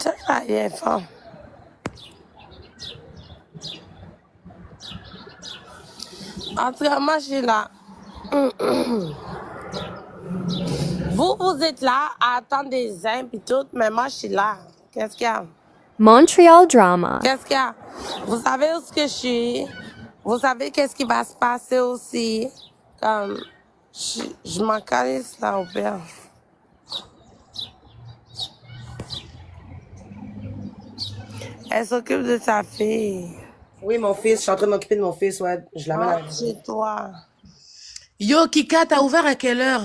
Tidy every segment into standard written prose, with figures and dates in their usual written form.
Check la IFA. En tout cas, moi, je suis là. Vous êtes là à attendre des uns et tout, mais moi, je suis là. Qu'est-ce qu'il y a? Montreal Drama. Qu'est-ce qu'il y a? Vous savez où ce que je suis? Vous savez qu'est-ce qui va se passer aussi? Comme, je m'en calisse là au père. Elle s'occupe de sa fille. Oui, mon fils, je suis en train de m'occuper de mon fils, ouais. Je l'amène à la Rentre chez toi. Yo, Kika, t'as ouvert à quelle heure?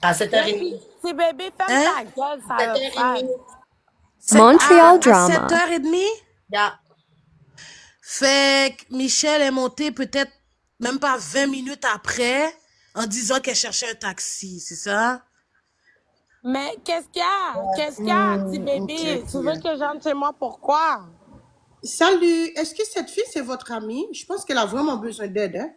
À 7h30. Si bébé, ferme Hein? ta gueule, ça va faire. 7h30. Montreal À Drama. 7h30? Yeah. Fait que Michel est monté peut-être même pas 20 minutes après en disant qu'elle cherchait un taxi, c'est ça? Mais qu'est-ce qu'il y a? Qu'est-ce qu'il y a, petit bébé? Tu veux que j'entre chez moi? Pourquoi? Salut, est-ce que cette fille, c'est votre amie? Je pense qu'elle a vraiment besoin d'aide, hein?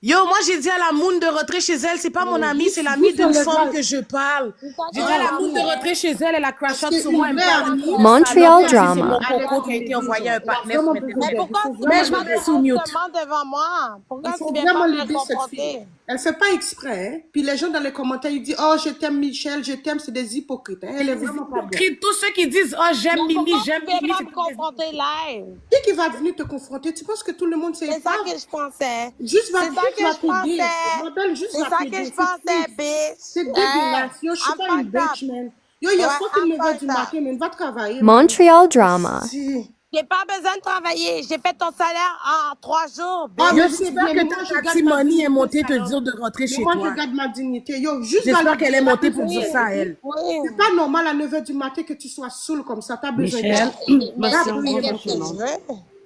Yo, moi j'ai dit à la Moon de rentrer chez elle, c'est pas mon amie, c'est l'amie d'une femme que je parle. J'ai dit à la Moon de rentrer chez elle, elle a crash out sur moi. Elle me parle de Montreal c'est mon Drama. coco qui a été envoyé à un partenaire. Mais pourquoi tu Mais je me mets sous mute. devant moi? Pourquoi Il faut tu viens pas vraiment me l'aider, cette confronter? fille. Elle fait pas exprès, hein? Puis les gens dans les commentaires, ils disent, oh, je t'aime Michel, je t'aime, c'est des hypocrites, hein? Elle est vraiment pas bonne. Tous ceux qui disent oh j'aime Mimi, Pourquoi j'aime tu viens Mimi, pas me confronter live? Qui va venir te confronter? Tu penses que tout le monde sait C'est ça pas? que je pensais. Juste va C'est ça que je t'aider. pensais. Ma belle, juste C'est va ça que t'aider. je pensais, bitch. C'est dégueulasse. Yo, je suis I'm pas une fucked up. bitch, man. Yo, il y a Ouais, fucking I'm 9h du fucked up. matin, man. Va travailler. Montreal Drama. Si. J'ai pas besoin de travailler. J'ai fait ton salaire en 3 jours, bitch. Ah, Yo, mais c'est j'espère bien, que moi, je ta garde taxi ma money est dignité, montée te alors. dire de rentrer Mais chez moi, toi. je garde ma dignité. Yo, juste J'espère qu'elle est montée pour dire ça à elle. Oui. C'est pas normal à 9h du matin que tu sois saoul comme ça. T'as besoin Michel, d'aide. Mais Monsieur, je on vais va faire pas ce que chez je nous. veux.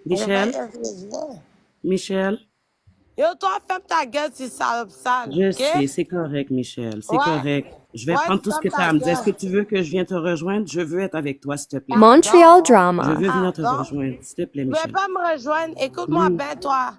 Michel, Je vais faire ce que je veux. Michel, Yo, toi, ferme ta gueule, tu salope sale. je OK? sais, c'est correct, Michel, c'est Ouais. correct. Je vais Ouais, prendre tout ce ferme que tu ta as à me dire. Est-ce que gueule. tu veux que je vienne te rejoindre? Je veux être avec toi, s'il te plaît. Montreal Je Drama. veux venir te Pardon? rejoindre, s'il te plaît, Tu veux Michel. pas me rejoindre? Écoute-moi Mm. bien, toi.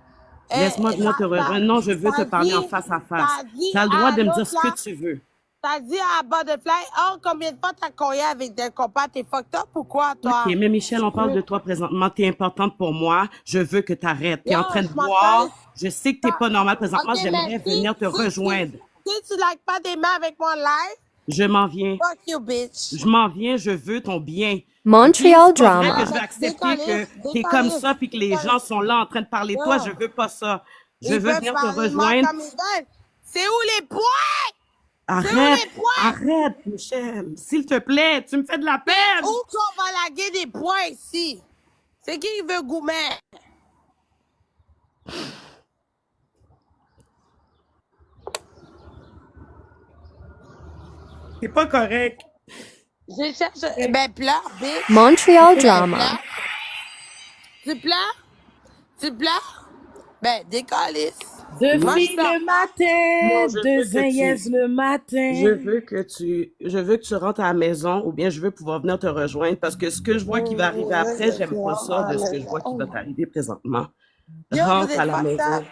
Laisse-moi venir te rejoindre. Non, je veux te parler en face à face. T'as dit Tu as le droit de me à dire ce l'autre, que là, tu veux. t'as dit à Butterfly, oh, combien de fois t'as cogné avec des copains? T'es fucked up ou quoi, toi? Ok, mais Michel, on parle de toi présentement. Tu es importante pour moi. Je veux que tu arrêtes. Tu es Yo, en train de je m'en boire. calisse. Je sais que tu n'es pas normal présentement. Ok, J'aimerais mais venir te rejoindre. si tu likes pas des mains avec moi live, Je m'en viens. fuck you, bitch. Je m'en viens, je veux ton bien. Montreal C'est pas vrai Drama. que je vais accepter que t'es comme ça puis que les gens sont là en train de parler de toi. Je veux pas ça. Je Ils veux peuvent venir te parler de moi rejoindre. comme ils veulent. C'est où les points? Arrête, les points? arrête, Michel. S'il te plaît, tu me fais de la peine. Où qu'on va laguer des points ici? C'est qui veut goumer? C'est pas correct. Je cherche. Ben, pleure, bitch. Montreal Drama. Tu pleures? Tu pleures? Ben, décalisse. Deux Moi, filles je pleure le pas. matin, Non, je veux deux que zayès le matin. je veux que tu rentres à la maison ou bien je veux pouvoir venir te rejoindre parce que ce que je vois qui va arriver après, j'aime pas ça de ce que je vois qui va t'arriver présentement. Yo, vous Rentre êtes à la fucked maison, up.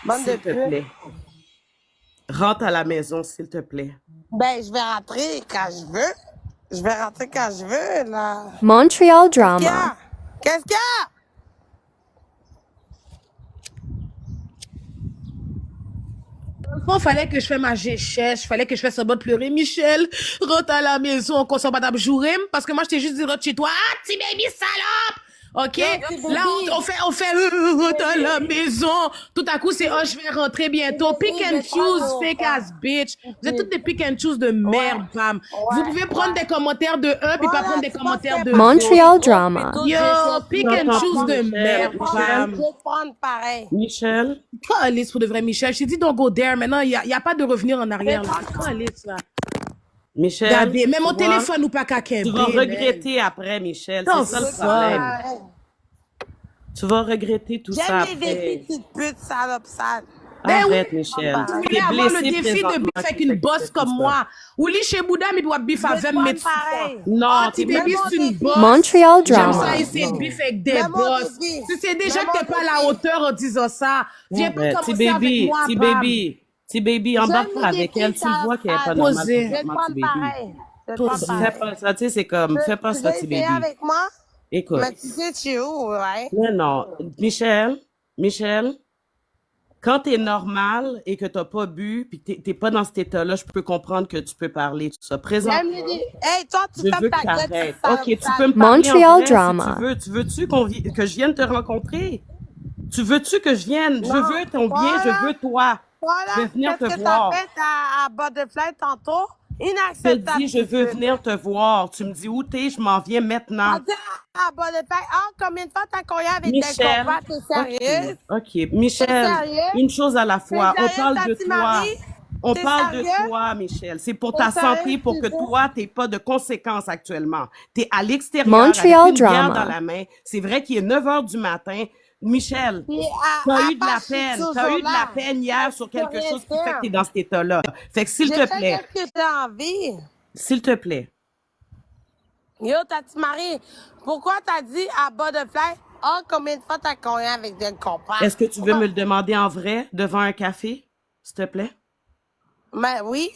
Bande de s'il te putes. plaît. Rentre à la maison, s'il te plaît. Ben, je vais rentrer quand je veux. Je vais rentrer quand je veux, là. Montreal Qu'est-ce qu'il y Drama. a? Qu'est-ce qu'il y a? Il fallait que je fasse ma géchèche, fallait que je fasse semblant de pleurer. Michel, rentre à la maison, qu'on s'en bat d'abjourer, parce que moi, je t'ai juste dit, rentre chez toi. Ah, petit baby salope! OK? Là, on fait, rentre à la maison. Tout à coup, c'est, oh, je vais rentrer bientôt. Pick and choose, fake ass bitch. Vous êtes toutes des pick and choose de merde, femme. Vous pouvez prendre des commentaires de un, puis pas prendre des commentaires de Montreal Drama. Yo, pick and choose de merde, femme. Je vais te prendre pareil. Michel, Calice pour de vrai, Michel. Je t'ai dit don't go there. Maintenant, il y a pas de revenir en arrière, là. Calice, là. Michel, Regardez, même tu mon vois, téléphone ou pas qu'à tu vas regretter après, Michel. Non, C'est ça le c'est problème. Tu vas regretter tout ça J'aime les après. petites putes salopes sales. Ben oui. Arrête, Michel. Vous voulez T'es avoir le blessé défi de présentement, bif avec qui une fait que bosse tu fais comme ça. moi. Ou li chez Bouddha, mais doit bif à 20 mètres. pareil. Non, Ah, t'es petit baby, c'est une bosse. Montreal J'aime Drama. ça essayer de bif avec des Maman, bosses. baby. Tu sais déjà Maman, que t'es pas à la baby. hauteur en disant ça. Viens pas Petit commencer avec baby, moi, petit bam. baby, petit baby, embarque J'aime pas les avec elle. filles Tu vois qu'elle est pas salopes. normale Posez. Je vais te présentement, prendre petit baby. pareil. C'est Tout pas ça. pareil. Fais pas ça, tu sais, c'est comme, fais pas Tu ça, veux petit essayer baby. avec moi? Écoute, Mais tu sais, tu es où, right? mais non, Michel, quand t'es normal et que t'as pas bu, puis que t'es pas dans cet état-là, je peux comprendre que tu peux parler, tout ça. J'aime Présentement, les dire, hey, toi, tu je fermes veux ta que gueule, t'arrêtes. tu Ok, tu sales. peux me parler en Montreal vrai si drama. tu veux. Tu veux-tu que je vienne te rencontrer? Tu veux-tu que je vienne? Je Non, veux ton bien, je voilà. veux toi. Voilà, Je vais venir qu'est-ce te que t'as voir. fait à Butterfly tantôt? Je te Inacceptable. dis, je veux venir te voir. Tu me dis où t'es, je m'en viens maintenant. T'as dit à Butterfly, combien de fois t'as cogné avec des Michel, compas? T'es sérieuse? ok, T'es Michel, sérieux? une chose à la T'es fois. On sérieux, parle de Tati toi. Marie? On T'es parle de sérieux? toi, Michel. C'est pour T'es ta santé, sérieux, pour que tu dis? toi, t'aies pas de conséquences actuellement. T'es à l'extérieur avec Montreal une bière dans drama. la main. C'est vrai qu'il est 9 heures du matin. Michel, Puis t'as à eu de la part, je suis peine. toujours T'as eu de la là. peine hier sur Je peux quelque rien chose qui fait que faire. t'es dans cet état-là. Fait que s'il J'ai te fait plaît, ce que j'ai envie. s'il te plaît. Yo, Tati Marie, pourquoi t'as dit à Butterfly, combien de fois t'as cogné avec des compas? Est-ce que tu veux me le demander en vrai devant un café, s'il te plaît? Ben oui.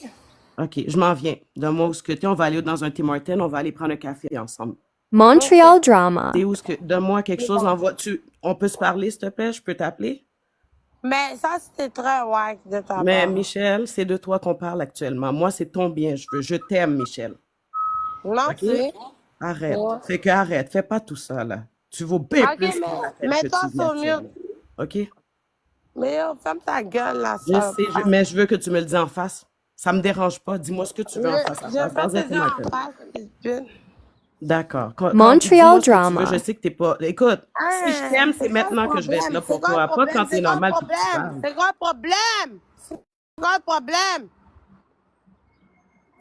OK, je m'en viens. Donne-moi où ce que t'es. On va aller dans un Tim Hortons. On va aller prendre un café ensemble. Montreal drama. T'es où ce que... Donne-moi quelque chose. On peut se parler, s'il te plaît? Je peux t'appeler? Mais ça, c'était très wack de ta Mais part. Michel, c'est de toi qu'on parle actuellement. Moi, c'est ton bien. Je t'aime, Michel. Non, OK? tu sais. Arrête. Ouais. Fait que arrête. Fais pas tout ça, là. Tu vaux bien Ok, plus que l'appel que mets-toi tu viens sur actuellement. mute. OK? Mais yo, ferme ta gueule, là, Je ça. sais, mais je veux que tu me le dises en face. Ça me dérange pas. Dis-moi ce que tu veux en face à Je face. vais pas Dans un te Tim dire Hortons. en face, petite pute. D'accord. Montreal Dis-moi ce que tu drama. veux, je sais que t'es pas. Écoute, si je t'aime, c'est C'est quoi le maintenant que je vais être là problème? pour C'est quoi toi, le pas problème? quand t'es C'est quoi le normal puis que tu problème? parles. C'est quoi le problème? C'est quoi le problème?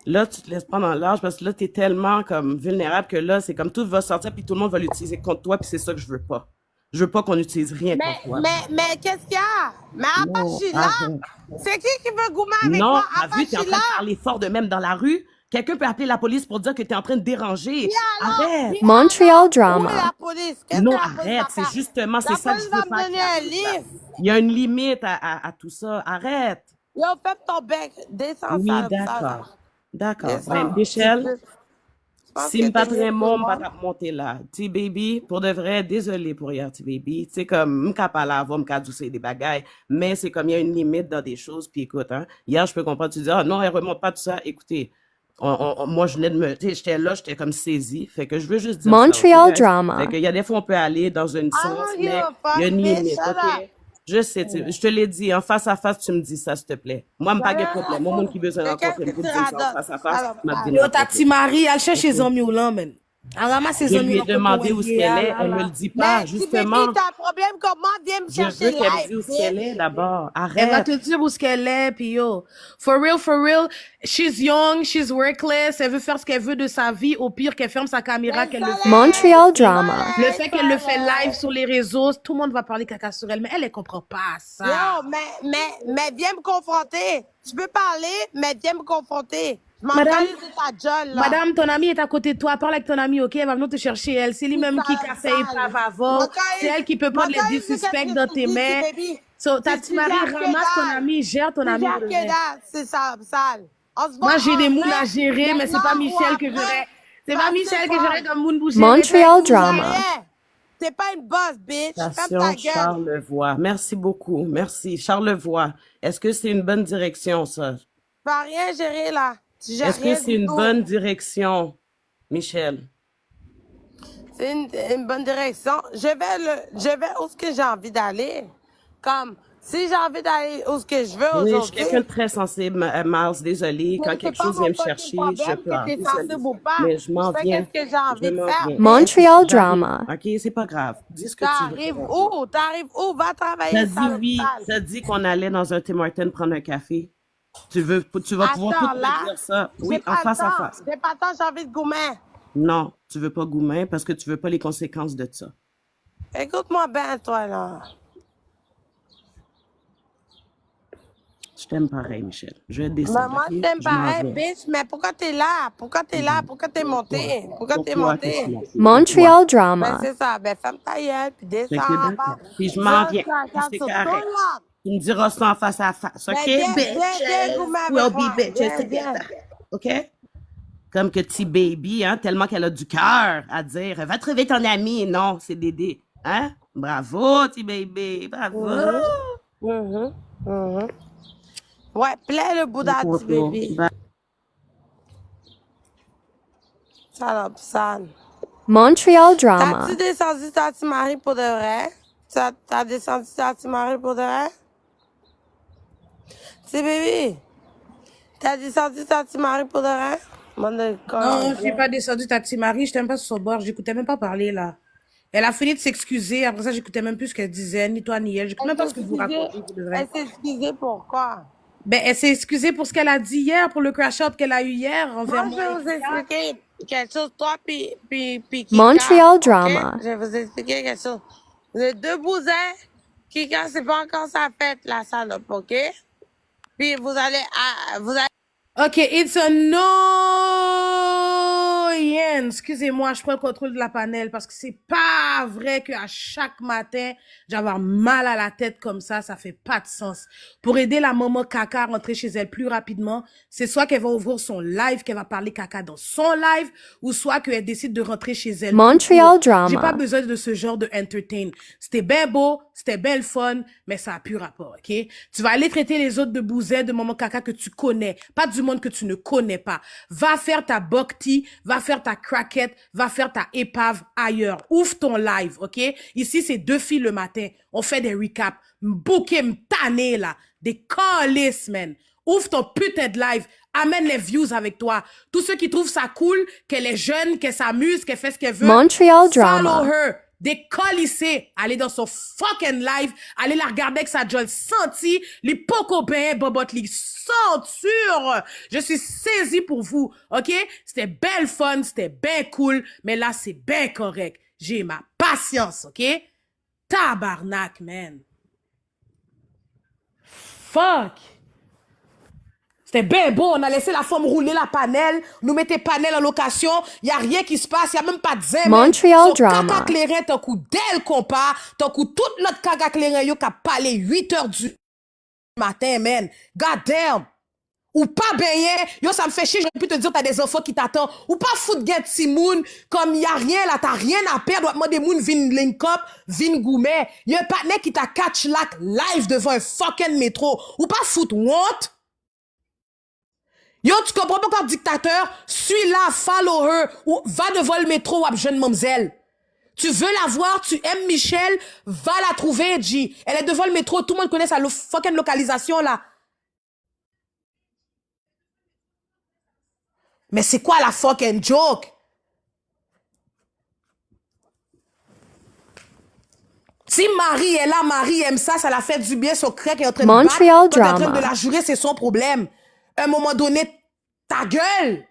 Là, tu te laisses prendre en large parce que là, t'es tellement comme vulnérable que là, c'est comme tout va sortir puis tout le monde va l'utiliser contre toi puis c'est ça que je veux pas. Je veux pas qu'on utilise rien contre toi. Mais qu'est-ce qu'il y a? Mais à part Non, Sheila, arrête. c'est qui veut goumer avec Non, moi? À t'as part vu, t'es en train Sheila? de parler fort de même dans la rue. Quelqu'un peut appeler la police pour dire que t'es en train de déranger. Alors, Arrête. puis Montreal alors, où est drama. la police? Qu'est-ce Non, que la police arrête. va C'est faire? justement, c'est La ça que police je va veux me pas. donner un livre. Il y a une limite à tout ça. Arrête. Yo, fais ton bec. Descends Oui, ça. d'accord. D'accord. Descends. Ben, Michel, Je pense si que me t'es battrait mieux que mon, me moi. battrait monter là. T-Baby, pour de vrai, désolé pour hier, T-Baby. Tu sais, comme, m'ka pas la voix, m'ka doucer des bagailles, mais c'est comme, il y a une limite dans des choses, puis écoute, hein, hier, je peux comprendre, tu dis, ah non, elle remonte pas tout ça. Écoutez, moi, je venais de me, tu sais, j'étais là, j'étais comme saisie. Fait que je veux juste dire ça, Montreal ok, guys? drama. Fait que il y a des fois, on peut aller dans une I sens, don't give mais a fuck, il y a une bitch. limite, Shut ok? up. Je sais, je te l'ai dit, en face à face, tu me dis ça, s'il te plaît. Moi, me pas de problème. Moi, mon qui veut se Mais rencontrer, qu'est-ce me que dire tu ça en face à face, radotes? m'a dit Yo, n'importe Tati quoi. Marie, elle cherche Ok. ses amis ou là, man. Elle ramasse ses Je amis lui ai dans le demandé où ce qu'elle est, elle me le dit pas, Mais justement. T-Baby, t'as un problème comment? Viens me Je chercher veux qu'elle me live, dise où ce qu'elle bitch. est d'abord. Elle va Arrête. te dire où ce qu'elle est, puis yo. For real, she's young, she's workless, elle veut faire ce qu'elle veut de sa vie, au pire qu'elle ferme sa caméra, qu'elle le fait. Montreal drama. Le fait qu'elle le fait live sur les réseaux, tout le monde va parler caca sur elle, mais elle comprend pas ça. Yo, mais viens me confronter. Tu peux parler, mais viens me confronter. Je m'en Madame- calisse de ta gueule, là. Madame, ton ami est à côté de toi, parle avec ton ami, ok? Elle va venir te chercher, elle. C'est lui-même qui a fait épave avant. C'est elle qui peut prendre les disrespects dans tes mains. So, Tati Marie, ramasse ton ami, gère ton ami. C'est que dalle, c'est ça, sale. On se voit Moi, j'ai des en moules vrai. à gérer, mais c'est pas Maintenant Michel ou que après. j'aurais. C'est Ça pas me Michel que fait j'aurais comme moune bouger. Montreal T'es drama. rien. T'es pas une boss, bitch. Ferme ta Station gueule. Charlevoix. Merci beaucoup. Merci. Charlevoix. Est-ce que c'est une bonne direction, ça? Tu vas rien gérer, là. Tu gères Est-ce que rien c'est du une tout. bonne direction, Michel? C'est une bonne direction. Je vais où ce que j'ai envie d'aller. Comme, si j'ai envie d'aller où ce que je veux Oui, je suis aujourd'hui. quelqu'un de très sensible, Miles. Désolé. Quand c'est quelque pas chose mon vient me fucking chercher, problème je que pleure. t'es Désolé. sensible ou pas. Mais je m'en Je fais viens. qu'est-ce que j'ai envie Je de m'en faire. viens. Montreal drama. OK, c'est pas grave. Dis ce que tu veux. T'arrives où? T'arrives où? Va travailler. T'as dit sale oui. sale. T'as dit qu'on allait dans un Tim Hortons prendre un café. Tu vas pouvoir Attends, tout là, me dire ça. j'ai Oui, pas en le face à temps. face. J'ai pas le temps, j'ai envie de gourmet. Non, tu veux pas Goumin parce que tu veux pas les conséquences de ça. Écoute-moi bien, toi, là. Je t'aime pareil, Michel. Je vais Ben, descendre. moi, ok? je t'aime Je m'en pareil, vais. bitch, mais pourquoi t'es là? Pourquoi t'es là? Pourquoi t'es monté? Pourquoi t'es Pourquoi que je suis monté? là? Montreal Ben, drama. c'est ça. Ben, ferme ta gueule, puis Fait descends que en d'accord. bas. Puis je m'en Je viens. regarde Puis c'est sur tout correct. le monde. Tu me diras ça en face à face, OK? Ben, viens gourmer avec We'll moi. be bitches Viens, viens. together. OK? Comme que T-Baby, hein, tellement qu'elle a du cœur à dire « Va trouver ton ami ». Non, c'est Dédé. Hein? Bravo, T-Baby. Bravo. Ouais, plaît le Bouddha, petit bébé. Salope, sale. Montreal T'as-tu drama. descendu ta petite Marie pour de vrai? T'as descendu ta petite Marie pour de vrai? Petit bébé, t'as descendu ta petite Marie pour de vrai? Non, je n'ai pas descendu ta petite Marie, je t'aime pas sur son bord, j'écoutais même pas parler là. Elle a fini de s'excuser, après ça j'écoutais même plus ce qu'elle disait, ni toi ni elle, j'écoutais même pas ce que vous racontez pour de vrai. Elle s'est excusée pourquoi? Ben, elle s'est excusée pour ce qu'elle a dit hier, pour le crash-out qu'elle a eu hier envers Moi, moi. je vais vous expliquer quelque chose, toi, puis Kika. Montreal ok? drama. Je vais vous expliquer quelque chose. Les deux bousins, Kika, c'est pas encore sa fête, la salope, ok? Puis vous allez. Ok, it's a no, Yen. Excusez-moi, je prends le contrôle de la panel parce que c'est pas vrai qu'à chaque matin, j'ai avoir mal à la tête comme ça fait pas de sens. Pour aider la maman caca à rentrer chez elle plus rapidement, c'est soit qu'elle va ouvrir son live, qu'elle va parler caca dans son live, ou soit qu'elle décide de rentrer chez elle. Montreal J'ai pas drama. besoin de ce genre de entertain. C'était bien beau, c'était bien le fun, mais ça a plus rapport, ok? Tu vas aller traiter les autres de bousets, de maman caca que tu connais, pas du monde que tu ne connais pas. Va faire ta bhakti, va faire ta craquette, va faire ta épave ailleurs. Ouvre ton live, ok? Ici, c'est 2 filles le matin. On fait des recaps. M'bouquer, m'tanner, là. Des calices, man. Ouvre ton putain de live. Amène les views avec toi. Tous ceux qui trouvent ça cool, qu'elle est jeune, qu'elle s'amuse, qu'elle fait ce qu'elle veut. Montreal Follow drama. her. Décollissez. Allez dans son fucking live. Allez la regarder avec sa jolle senti. Les pocobins, bobot, les ceinture. Je suis saisie pour vous. OK? C'était belle fun. C'était bien cool. Mais là, c'est bien correct. J'ai ma patience. OK? Tabarnak, man. Fuck. C'était bien beau, on a laissé la femme rouler la panel, nous mettez panel en location, il n'y a rien qui se passe, il n'y a même pas de zin. Montreal drama. Caca clairin, t'as coup d'elle compas, t'as coup tout notre caca clairin yo qui a parlé 8 heures du matin, man. God damn. Ou pas baigné, yo ça me fait chier, j'aurais pu te dire t'as des enfants qui t'attendent. Ou pas foot get Timoun, comme y a rien là, t'as rien à perdre, ou demander moun vin link up, vin goumet. Y'a un partenaire qui t'a catch lac live devant un fucking métro. Ou pas foot what? Yo, tu comprends pas comme dictateur? Suis-la, follow her, ou va devant le métro, ou jeune mamzelle. Tu veux la voir, tu aimes Michel, va la trouver, G. Elle est devant le métro, tout le monde connaît sa fucking localisation, là. Mais c'est quoi la fucking joke? Si Marie est là, Marie aime ça, ça la fait du bien, son crack est en train de battre. Montreal Quand t'es en train drama. de la jurer, c'est son problème. À un moment donné, ta gueule!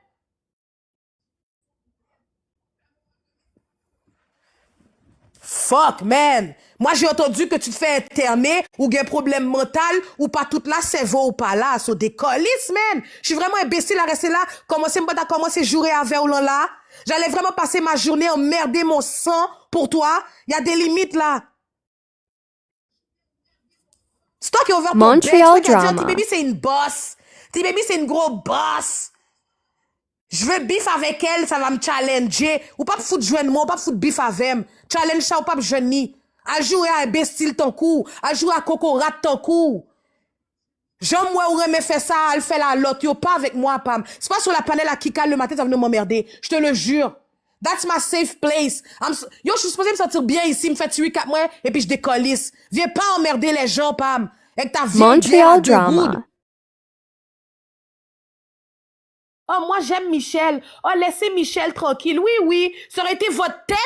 Fuck, man! Moi, j'ai entendu que tu te fais interner ou qu'il y a un problème mental ou pas toute la cerveau ou pas là. So, des colis, man! Je suis vraiment imbécile à rester là. Commencer à jouer avec ou là. J'allais vraiment passer ma journée à emmerder mon sang pour toi. Il y a des limites là. C'est toi qui as ouvert ton Montreal bec. drama. T-Baby, c'est une boss. T-Baby, c'est une gros boss. Je veux bif avec elle, ça va me challenger. Ou pas foutre joindre moi, ou pas foutre bif avec elle. Challenge ça ou pas jeune ni. À jouer à imbécile ton coup. À jouer à cocorat ton coup. J'aime moi ou remet fait ça, elle fait la lotte. Yo pas avec moi, Pam. C'est pas sur la panel à Kika le matin, ça va venir m'emmerder. Je te le jure. That's my safe place. Yo, je suis supposé me sentir bien ici, me faire tuer 4 mois, et puis je décollisse. Viens pas emmerder les gens, Pam. Avec ta vie Montreal drama. Oh, moi, j'aime Michel. Oh, laissez Michel tranquille. Oui, oui. Ça aurait été votre tête.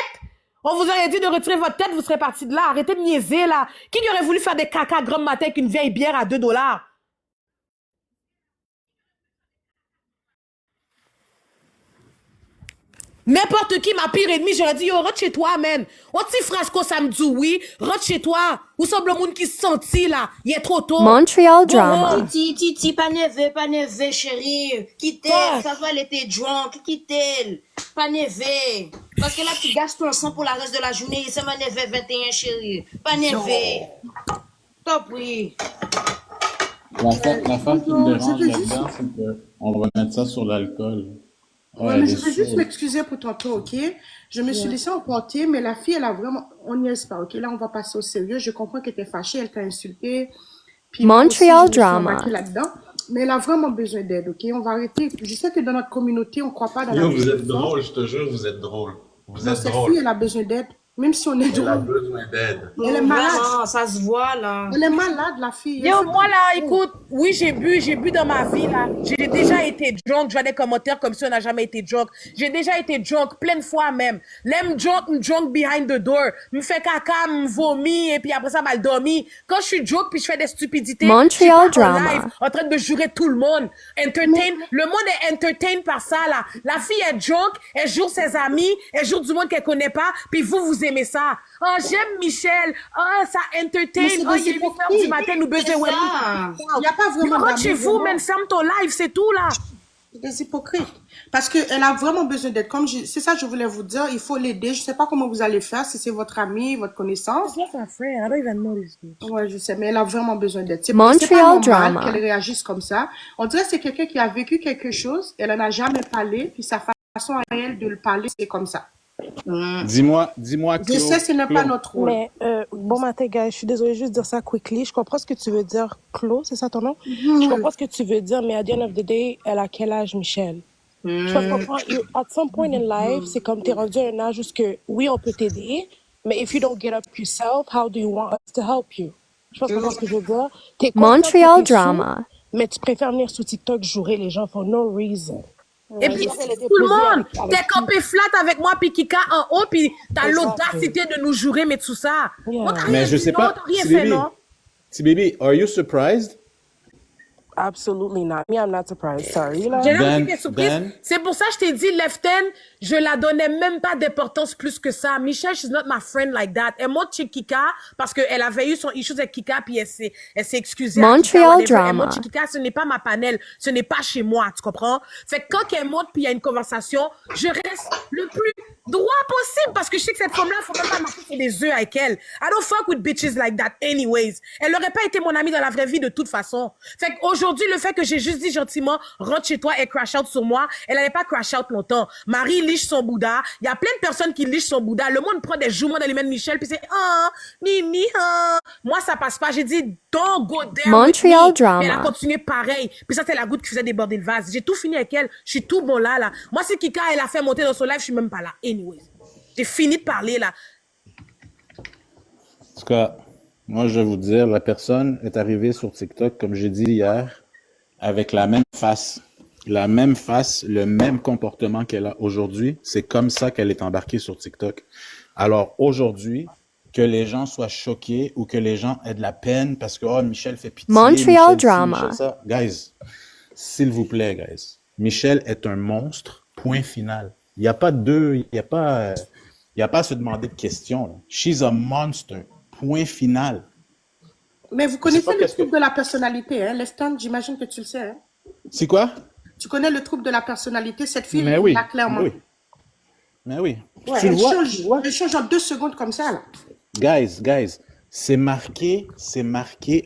On vous aurait dit de retirer votre tête, vous serez parti de là. Arrêtez de niaiser, là. Qui aurait voulu faire des caca grand matin avec une vieille bière à $2? N'importe qui, ma pire ennemie, j'aurais dit, yo, rentre chez toi, man. On t'y frasco samedi, oui. Rentre chez toi. Où semble le monde qui se sentit, là. Il est trop tôt. Montreal drama. Titi, pas neve, chérie. Quittez, ça va, elle était drunk. Quittez, pas neve. Parce que là, tu gastes ton sang pour la reste de la journée. Ça va neve 21, chérie. Pas neve. Top, oui. La femme qui me dérange là-dedans, c'est qu'on va mettre ça sur l'alcool. Ouais, Ouais, mais elle je est veux juste saoule. m'excuser pour tantôt, ok? Je me suis laissée emporter, mais la fille, elle a vraiment... On n'y est pas, ok? Là, on va passer au sérieux. Je comprends qu'elle était fâchée, elle t'a insulté. Puis moi aussi, je Montreal me suis embarquée drama. là-dedans. Mais elle a vraiment besoin d'aide, ok? On va arrêter. Je sais que dans notre communauté, on ne croit pas dans la Yo, vous êtes discussion. drôle, je te jure, vous êtes drôle. Vous Non, êtes cette drôle. fille, elle a besoin d'aide. Même si on est Elle a drôle. besoin d'aide. Elle est malade. Vraiment, ça se voit, là. Elle est malade, la fille. Elle Yo, sait moi pas. là, écoute, oui, j'ai bu dans ma vie là. J'ai déjà été drunk, je vois des commentaires comme si on n'a jamais été drunk. J'ai déjà été drunk plein de fois même. L'aime drunk behind the door. Me fait caca, me vomit et puis après ça, mal dormi. Quand je suis drunk puis je fais des stupidités, je suis Montreal pas en drama. live en train de jurer tout le monde. Le monde est entertain par ça là. La fille est drunk, elle jure ses amis, elle jure du monde qu'elle connaît pas, puis vous aimez ça. Oh, j'aime Michel. Oh, ça entertain. Mais c'est Oh, des il est 8h du hypocrites. matin, nous C'est besoin. ça. Il n'y a pas vraiment Rentre chez d'amour vous, dedans. même ferme ton live, c'est tout là. Des hypocrites. Parce qu'elle a vraiment besoin d'aide. C'est ça que je voulais vous dire. Il faut l'aider. Je ne sais pas comment vous allez faire, si c'est votre ami, votre connaissance. That's my friend. I don't even know this bitch. Ouais, je sais, mais elle a vraiment besoin d'aide. C'est Montreal pas normal drama. qu'elle réagisse comme ça. On dirait que c'est quelqu'un qui a vécu quelque chose, elle n'en a jamais parlé, puis sa façon à elle de le parler, c'est comme ça. Dis-moi, Je Claude. sais, ce n'est pas Claude. notre rôle. Mais bon matin, gars, je suis désolée juste dire ça quickly. Je comprends ce que tu veux dire, Claude, c'est ça ton nom? Je comprends ce que tu veux dire, mais at the end of the day, elle a quel âge, Michel? Je comprends. At some point in life, c'est comme t'es rendu à un âge où oui, on peut t'aider, mais if you don't get up yourself, how do you want us to help you? Je pense que c'est ce que je veux dire. T'es conscient Montreal que t'es sous, drama. mais tu préfères venir sur TikTok jurer les gens for no reason. Et puis, Elle était tout le posée monde, avec t'es campé flat avec moi, puis Kika en haut, puis t'as Exactly. l'audacité de nous jurer, mais tout ça. Yeah. On t'a rien Mais je dit, sais non, pas, t'as rien petit fait, baby. non? Petit baby, are you surprised? Absolutely not. Me, I'm not surprised. Sorry. Là. J'ai l'air Dan- aussi des surprises. Dan- C'est pour ça que je t'ai dit, Leften, je la donnais même pas d'importance plus que ça. Michelle, she's not my friend like that. Elle monte chez Kika parce qu'elle avait eu son issue avec Kika puis elle s'est excusée. à Kika, Montreal whatever. Elle drama. monte chez Kika, ce n'est pas ma panel, ce n'est pas chez moi, tu comprends? Fait que quand elle monte puis il y a une conversation, je reste le plus droit possible parce que je sais que cette femme-là, faut même pas marcher sur des œufs avec elle. I don't fuck with bitches like that anyways. Elle n'aurait pas été mon amie dans la vraie vie de toute façon. Fait qu'aujourd'hui, le fait que j'ai juste dit gentiment, rentre chez toi et crash out sur moi, elle n'allait pas crash out longtemps. Marie liche son Bouddha. Il y a plein de personnes qui lichent son Bouddha. Le monde prend des jumeaux dans les mains de Michel puis c'est Mimi, Moi, ça passe pas. J'ai dit, don't go there Montreal with me. drama. Elle a continué pareil. Puis ça, c'est la goutte qui faisait déborder le vase. J'ai tout fini avec elle. Je suis tout bon là. Moi, si Kika, elle a fait monter dans son live, je suis même pas là. Anyways. J'ai fini de parler là. En tout cas, moi, je vais vous dire, la personne est arrivée sur TikTok, comme j'ai dit hier, avec la même face, le même comportement qu'elle a aujourd'hui. C'est comme ça qu'elle est embarquée sur TikTok. Alors, aujourd'hui, que les gens soient choqués ou que les gens aient de la peine parce que, oh, Michel fait pitié. Montreal Michel ci, drama. Michel ça. Guys, s'il vous plaît, guys. Michel est un monstre, point final. Il n'y a pas il n'y a pas à se demander de questions, là. She's a monster, point final. Mais vous C'est connaissez pas le qu'est-ce trouble que... de la personnalité, hein? Lefton, j'imagine que tu le sais, hein? C'est quoi? Tu connais le trouble de la personnalité, cette fille, Mais oui, là, clairement. mais oui, mais oui. Ouais, Tu le elle vois, change, tu le vois. elle change en 2 secondes comme ça, là. Guys, c'est marqué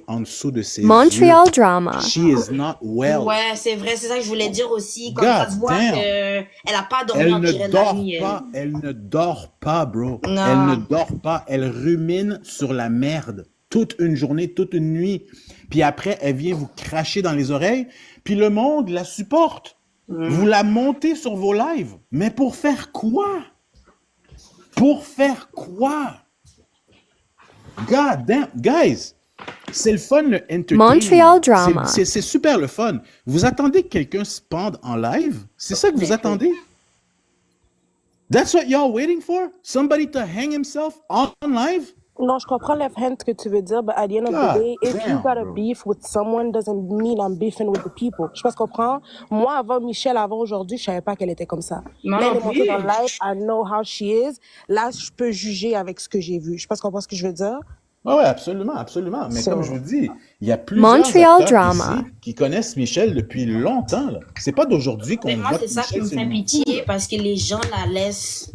en dessous de ses Montreal yeux. drama. She is not well. Ouais, c'est vrai, c'est ça que je voulais dire aussi. Comme God ça se voit damn. qu'elle a pas dormi Elle en ne tirant de la dort nuit. pas, elle ne dort pas, bro. Non. Elle ne dort pas, elle rumine sur la merde toute une journée, toute une nuit. Puis après, elle vient vous cracher dans les oreilles, puis le monde la supporte. Vous la montez sur vos lives. Mais pour faire quoi? Pour faire quoi? God damn, guys, c'est le fun, le entertainment. Montreal drama. C'est super le fun. Vous attendez que quelqu'un se pende en live? C'est ça que vous attendez? That's what y'all waiting for? Somebody to hang himself on live? Non, je comprends left hand ce que tu veux dire, but at the end of God the day, if you damn, got a bro. beef with someone, doesn't mean I'm beefing with the people. Je pense comprendre. Moi, avant Michel, avant aujourd'hui, je savais pas qu'elle était comme ça. Non, Là, elle est montée oui. dans le live, I know how she is. Là, je peux juger avec ce que j'ai vu. Je pense qu'on comprend ce que je veux dire. Ouais, absolument, absolument. Mais So- comme je vous dis, il y a plusieurs Montreal acteurs drama. ici qui connaissent Michel depuis longtemps, là. C'est pas d'aujourd'hui qu'on Mais moi, voit c'est que ça qui Michel, me c'est fait une pitié parce que les gens la laissent.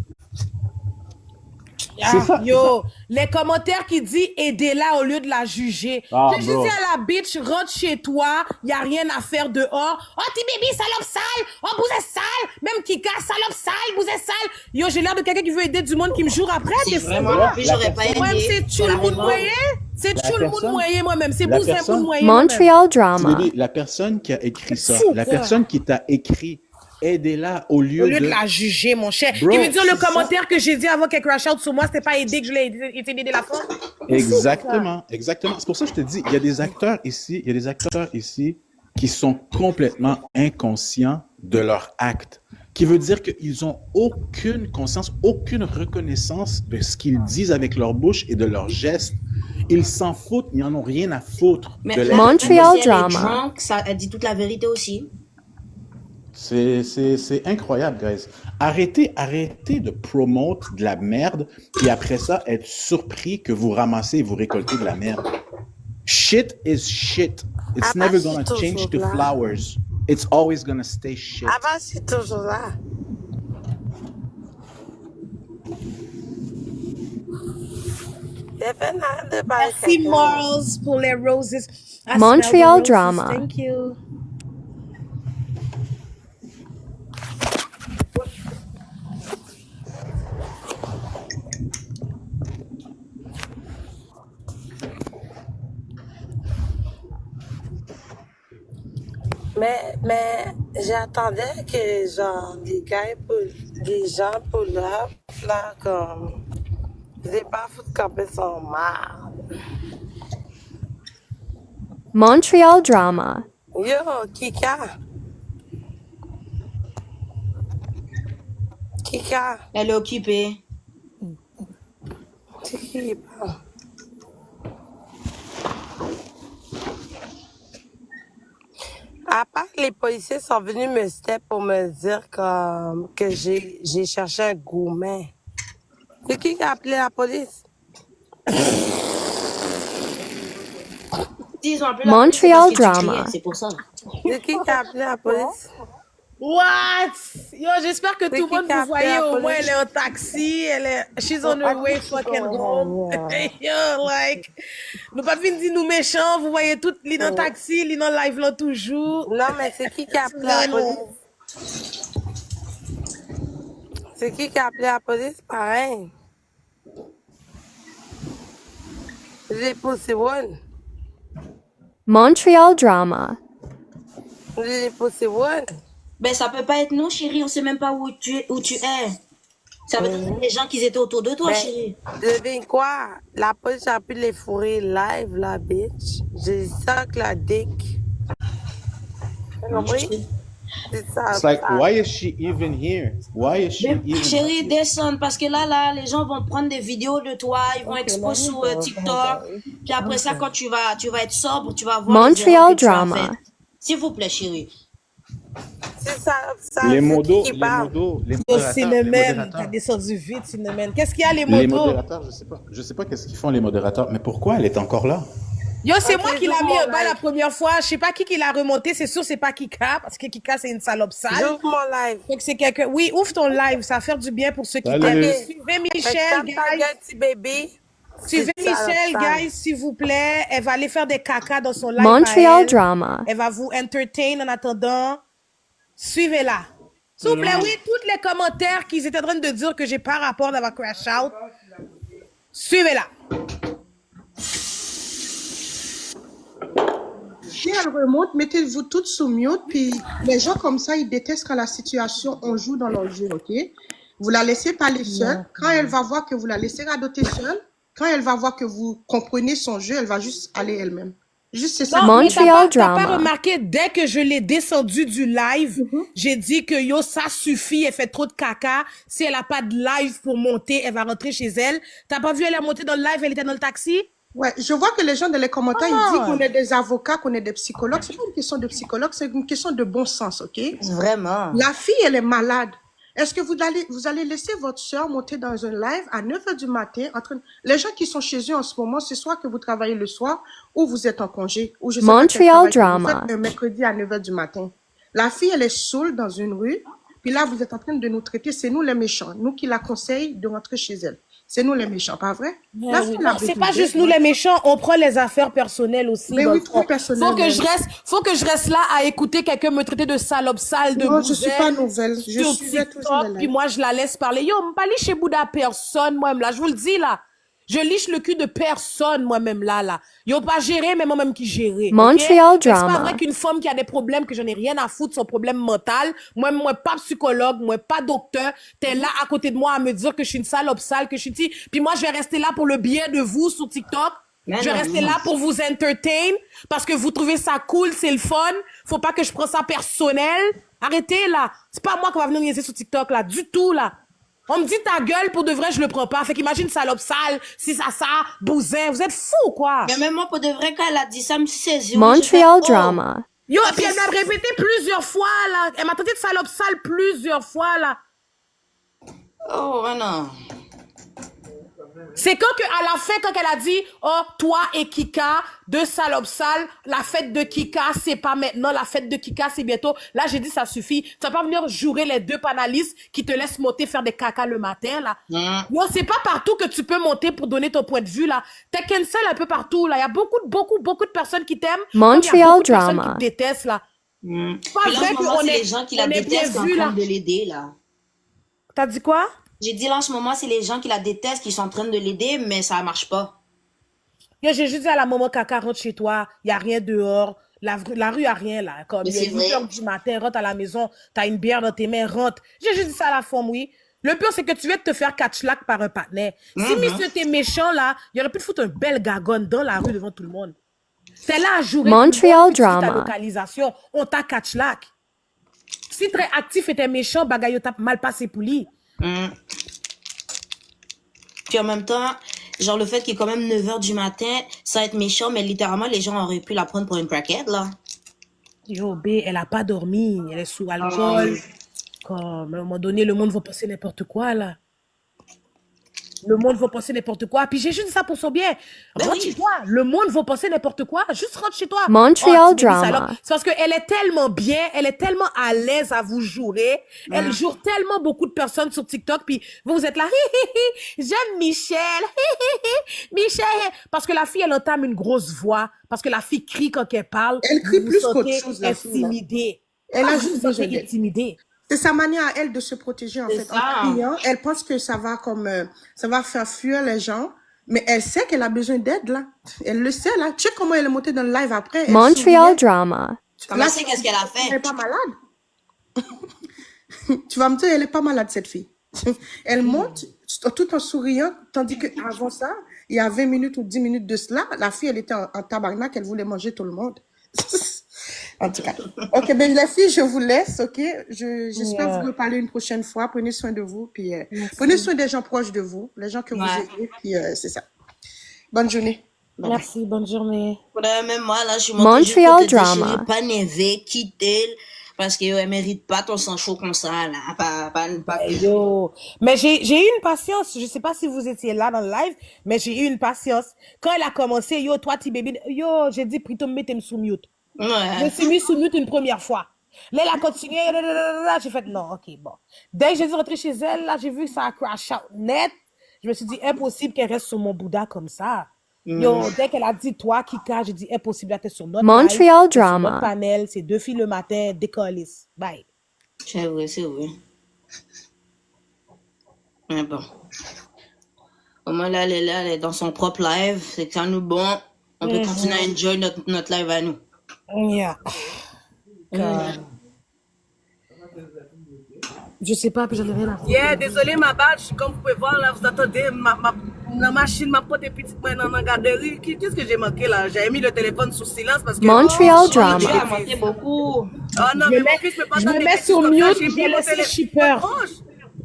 C'est ça. Yo, les commentaires qui disent aidez-la au lieu de la juger. Ah, J'ai juste bro. dit à la bitch, rentre chez toi, y a rien à faire dehors. Oh, t'es bébé, salope sale, oh, vous êtes sale, même Kika, salope sale, vous êtes sale. Yo, j'ai l'air de quelqu'un qui veut aider du monde qui me jure après. C'est vraiment, en plus, j'aurais pas Moi-même, aidé. c'est tout le monde moyen. C'est La tout le monde personne- moyen, moi-même. C'est la Bousin pour personne- le moyen. moi-même. Montreal Drama. Baby, la personne qui a écrit ça, fou, la quoi. personne qui t'a écrit, aidez-la au lieu, Au lieu de la juger, mon cher. Bro, Il veut dire le c'est ça. commentaire que j'ai dit avant qu'elle crash out sur moi, c'était pas aidé que je l'ai été d'aider la femme. Exactement, exactement. C'est pour ça que je te dis, il y a des acteurs ici qui sont complètement inconscients de leur acte. Qui veut dire qu'ils ont aucune conscience, aucune reconnaissance de ce qu'ils disent avec leur bouche et de leurs gestes. Ils s'en foutent, ils en ont rien à foutre Mais de la l'être Montreal personne, si elle est Drama. drunk, ça, elle dit toute la vérité aussi. C'est incroyable, guys. Arrêtez de promote de la merde, puis après ça, être surpris que vous ramassez et vous récoltez de la merde. Shit is shit. It's Ah bah, never c'est gonna toujours change to là. flowers. It's always gonna stay shit. Ah bah, c'est toujours là. De parler Merci, quelqu'un. Morals, pour les roses. I Montreal smell the roses. Drama. Thank you. Mais j'attendais que genre des gens pour là comme ils aient pas foutu camper son marre. Montreal Drama. Yo, Kika. Kika, Elle est occupée. c'est qui il parle? À part les policiers sont venus me step pour me dire que j'ai cherché un gourmet. C'est qui a appelé la police? S'ils ont appelé la Montreal police, c'est parce que tu Drama. criais, c'est pour ça. C'est qui a appelé la police? What? Yo, j'espère que C'est tout le qui monde qui a vous appelé voyez la au moins, police? elle est en taxi, she's on her way fucking home. Yo, like, nous pas fin dire nous méchants, vous voyez tout, li dans taxi, li dans live là toujours. Non, mais c'est qui a appelé la police? C'est qui a appelé la police? Pareil. J'ai possible. Montreal Drama. J'ai possible. Ben, ça peut pas être non, chérie, on sait même pas où tu es. Ça veut dire les gens qui étaient autour de toi, Ben, chérie. devine quoi? La police a pu les fourrer live, la bitch. J'ai ça que la dick. T'as compris? C'est ça. It's like, ça. why is she even here? Why is she Mais, even chérie, here? descends, parce que là, les gens vont prendre des vidéos de toi, ils vont exposer sur TikTok, puis après ça, quand tu vas être sobre, tu vas voir les erreurs Montreal que tu as Drama. faites. S'il vous plaît, chérie. C'est ça. Les c'est modos, qui les parle? modos, les Yo, modérateurs, les Cinnamon, t'as modérateurs. descendu vite, Cinnamon. Qu'est-ce qu'il y a, les Les motos? modérateurs, je sais pas qu'est-ce qu'ils font les modérateurs, mais pourquoi elle est encore là? Yo, c'est Ok, moi qui l'a j'ouvre mis mon en bas live. la première fois. Je sais pas qui l'a remonté. C'est sûr, c'est pas Kika, parce que Kika, c'est une salope sale. J'ouvre mon live. Fait que c'est quelqu'un. Oui, ouvre ton live. Ça va faire du bien pour ceux qui Salut. t'aiment. Ok. Suivez Fait que Michel, tape ta guys. gueule, petit bébé. Suivez C'est ça, Michel, ça. guys, s'il vous plaît. Elle va aller faire des caca dans son live. à Montreal elle. Drama. Elle va vous entertain en attendant. Suivez-la. S'il vous plaît, oui, tous les commentaires qu'ils étaient en train de dire que j'ai pas rapport d'avoir crash out. Suivez-la. Si elle remonte, mettez-vous toutes sous mute, puis les gens comme ça, ils détestent quand la situation, on joue dans leur jeu, ok? Vous la laissez parler seule. Quand elle va voir que vous la laissez radoter seule, quand elle va voir que vous comprenez son jeu, elle va juste aller elle-même. Juste c'est ça. Non, mais Montreal t'as pas Drama. remarqué, dès que je l'ai descendu du live, j'ai dit que yo, ça suffit, elle fait trop de caca. Si elle a pas de live pour monter, elle va rentrer chez elle. T'as pas vu, elle est montée dans le live, elle était dans le taxi? Ouais, je vois que les gens dans les commentaires, ils disent qu'on est des avocats, qu'on est des psychologues. C'est pas une question de psychologue, c'est une question de bon sens, ok? Vraiment. La fille, elle est malade. Est-ce que vous allez laisser votre soeur monter dans un live à 9h du matin les gens qui sont chez eux en ce moment, c'est soit que vous travaillez le soir ou vous êtes en congé ou je sais pas quel Montreal travail que vous Drama. faites un mercredi à 9h du matin. La fille, elle est saoule dans une rue, puis là, vous êtes en train de nous traiter, c'est nous les méchants, nous qui la conseillons de rentrer chez elle. C'est nous les méchants, pas vrai? Ouais, La oui. fille, elle a Non, c'est beaucoup pas de juste nous les méchants, on prend les affaires personnelles aussi. Mais dans oui, le trop fond. personnel. Faut que je reste là à écouter quelqu'un me traiter de salope sale, de Non, je suis bouset pas nouvelle. Je sur suivais toujours TikTok, les puis lives. moi je la laisse parler. Yo, me pas chez Bouddha personne, moi-même là, je vous le dis là. Je liche le cul de personne, moi-même là. Yo pas géré, mais moi-même qui gérer. Montreal Ok? C'est pas drama. vrai qu'une femme qui a des problèmes, que j'en ai rien à foutre, son problème mental, moi pas psychologue, moi pas docteur, t'es là à côté de moi à me dire que je suis une salope sale, que je suis une... Puis moi je vais rester là pour le bien de vous sur TikTok. Mais Je vais non, rester non. là pour vous entertain, parce que vous trouvez ça cool, c'est le fun. Faut pas que je prenne ça personnel. Arrêtez là. C'est pas moi qui va venir niaiser sur TikTok là, du tout là. On me dit ta gueule, pour de vrai, je le prends pas. Fait qu'imagine salope sale, si ça, bousin. Vous êtes fous, quoi. Mais même moi, pour de vrai, quand elle a dit ça, me saisit. Montreal drama. Yo, puis elle m'a répété plusieurs fois, là. Elle m'a tenté de salope sale plusieurs fois, là. Oh, ouais, non. C'est quand à la fin, quand elle a dit, oh, toi et Kika, deux salopes sales, la fête de Kika, c'est pas maintenant, la fête de Kika, c'est bientôt. Là, j'ai dit, ça suffit. Tu vas pas venir jouer les deux panélistes qui te laissent monter faire des caca le matin, là. Yo, c'est pas partout que tu peux monter pour donner ton point de vue, là. T'es cancel un peu partout, là. Il y a beaucoup de personnes qui t'aiment. Montreal Il y a beaucoup de personnes drama. qui te détestent, là. C'est pas Puis là, en vrai ce moment, qu'on c'est est, les gens qui la on est bien détestent qui sont en vu, train là. de l'aider, là. T'as dit quoi? J'ai dit là, en ce moment, c'est les gens qui la détestent qui sont en train de l'aider, mais ça marche pas. Yo, j'ai juste dit à la maman, caca, rentre chez toi, y a rien dehors, la rue a rien là, comme Mais il est c'est vrai. 8h du matin, rentre à la maison, t'as une bière dans tes mains, rentre. J'ai juste dit ça à la femme, oui. Le pire, c'est que tu viens de te faire catch-lack par un partenaire. Si monsieur était méchant là, il aurait pu te foutre un bel gagonne dans la rue devant tout le monde. T'es là à jouer Montreal ta drama. localisation, on t'a catch-lack. Si très actif était méchant, bagaille t'a mal passé pour lui. Puis en même temps, genre le fait qu'il est quand même 9h du matin, ça va être méchant, mais littéralement, les gens auraient pu la prendre pour une crackhead, là. Yo, B, elle a pas dormi, elle est sous alcool. Comme, à un moment donné, le monde va passer n'importe quoi, là. Le monde va passer n'importe quoi. Puis j'ai juste dit ça pour son bien. Rentre oui. chez toi. Le monde va passer n'importe quoi. Juste rentre chez toi. Montreal petit baby drama. salope. C'est parce qu'elle est tellement bien, elle est tellement à l'aise à vous jouer. Elle joue tellement beaucoup de personnes sur TikTok. Puis vous êtes là, j'aime Michel. Michel. Parce que la fille, elle entame une grosse voix. Parce que la fille crie quand elle parle. Elle crie Vous plus vous qu'autre sentez chose, la fille, là. intimidée. Elle a Vous juste vous besoin sentez d'aide. intimidée. C'est sa manière à elle de se protéger, en C'est fait. ça. En criant, elle pense que ça va comme, ça va faire fuir les gens. Mais elle sait qu'elle a besoin d'aide, là. Elle le sait, là. Tu sais comment elle est montée dans le live après? Elle Montreal souriait. drama. Comment Là, c'est qu'est-ce qu'elle a Elle fait? est pas malade. Tu vas me dire, elle est pas malade, cette fille. Elle monte tout en souriant, tandis qu'avant ça, il y a 20 minutes ou 10 minutes de cela, la fille, elle était en tabarnak, elle voulait manger tout le monde. En tout cas. Ok, ben les filles, je vous laisse, ok? J'espère vous reparler une prochaine fois. Prenez soin de vous, puis prenez soin des gens proches de vous, les gens que vous Ouais. aimez, puis c'est ça. Bonne journée. Bye bye. Merci, bonne journée. Faudrait même moi, là, je suis montée juste Montreal pour te dire, drama. chérie, pas nerveux, quitte-le, parce qu'elle mérite pas ton sang chaud comme ça, là. Pas Hey, yo. Mais j'ai eu une patience. Je sais pas si vous étiez là dans le live, mais j'ai eu une patience. Quand elle a commencé, yo, toi, petit bébé, yo, j'ai dit, plutôt, mettez-moi sous mute. Je me Ouais. suis mis sous mute une première fois. Là, elle a continué, j'ai fait, non, ok, bon. Dès que j'ai dû rentrer chez elle, là, j'ai vu que ça a crash out net. Je me suis dit, impossible qu'elle reste sur mon Bouddha comme ça. Yo, dès qu'elle a dit, toi, Kika, j'ai dit, impossible, là, t'es sur notre Montreal live, t'es sur notre drama. panel, c'est 2 filles le matin, décollisse. Bye. C'est vrai, c'est vrai. Mais bon. Au moins, là, elle est dans son propre live. C'est que ça nous bon. On peut continuer à enjoy notre live à nous. Yeah. Je sais pas, puis j'en ai rien à foutre. Yeah, désolé, ma badge. Comme vous pouvez voir, là, vous attendez la machine, ma pote et petite main dans la garderie. Qu'est-ce que j'ai manqué, là? J'avais mis le téléphone sous silence parce que... Montreal Tu as drama. monté beaucoup. Oh non, mais mon fils peut pas Je entendre me des mets bêtises sur comme ça. mute, J'ai je mis vais mon laisser téléphone shipper. proche.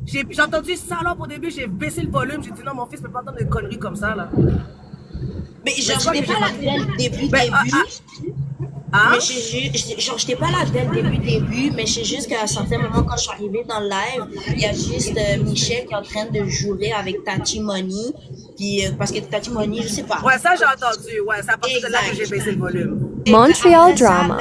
J'ai entendu salope au début, j'ai baissé le volume, j'ai dit non, mon fils peut pas entendre des conneries comme ça, là. Mais genre, je crois j'étais que pas j'ai là dès le début, Ben, Hein? Mais genre, j'étais pas là dès le début, mais c'est juste qu'à un certain moment, quand je suis arrivée dans le live, il y a juste Michel qui est en train de jouer avec Tati Money. Puis, parce que Tati Money, je sais pas. Ouais, ça j'ai entendu. Ouais, c'est à partir de là que Exact. j'ai baissé le volume. Et Montreal après ça, drama.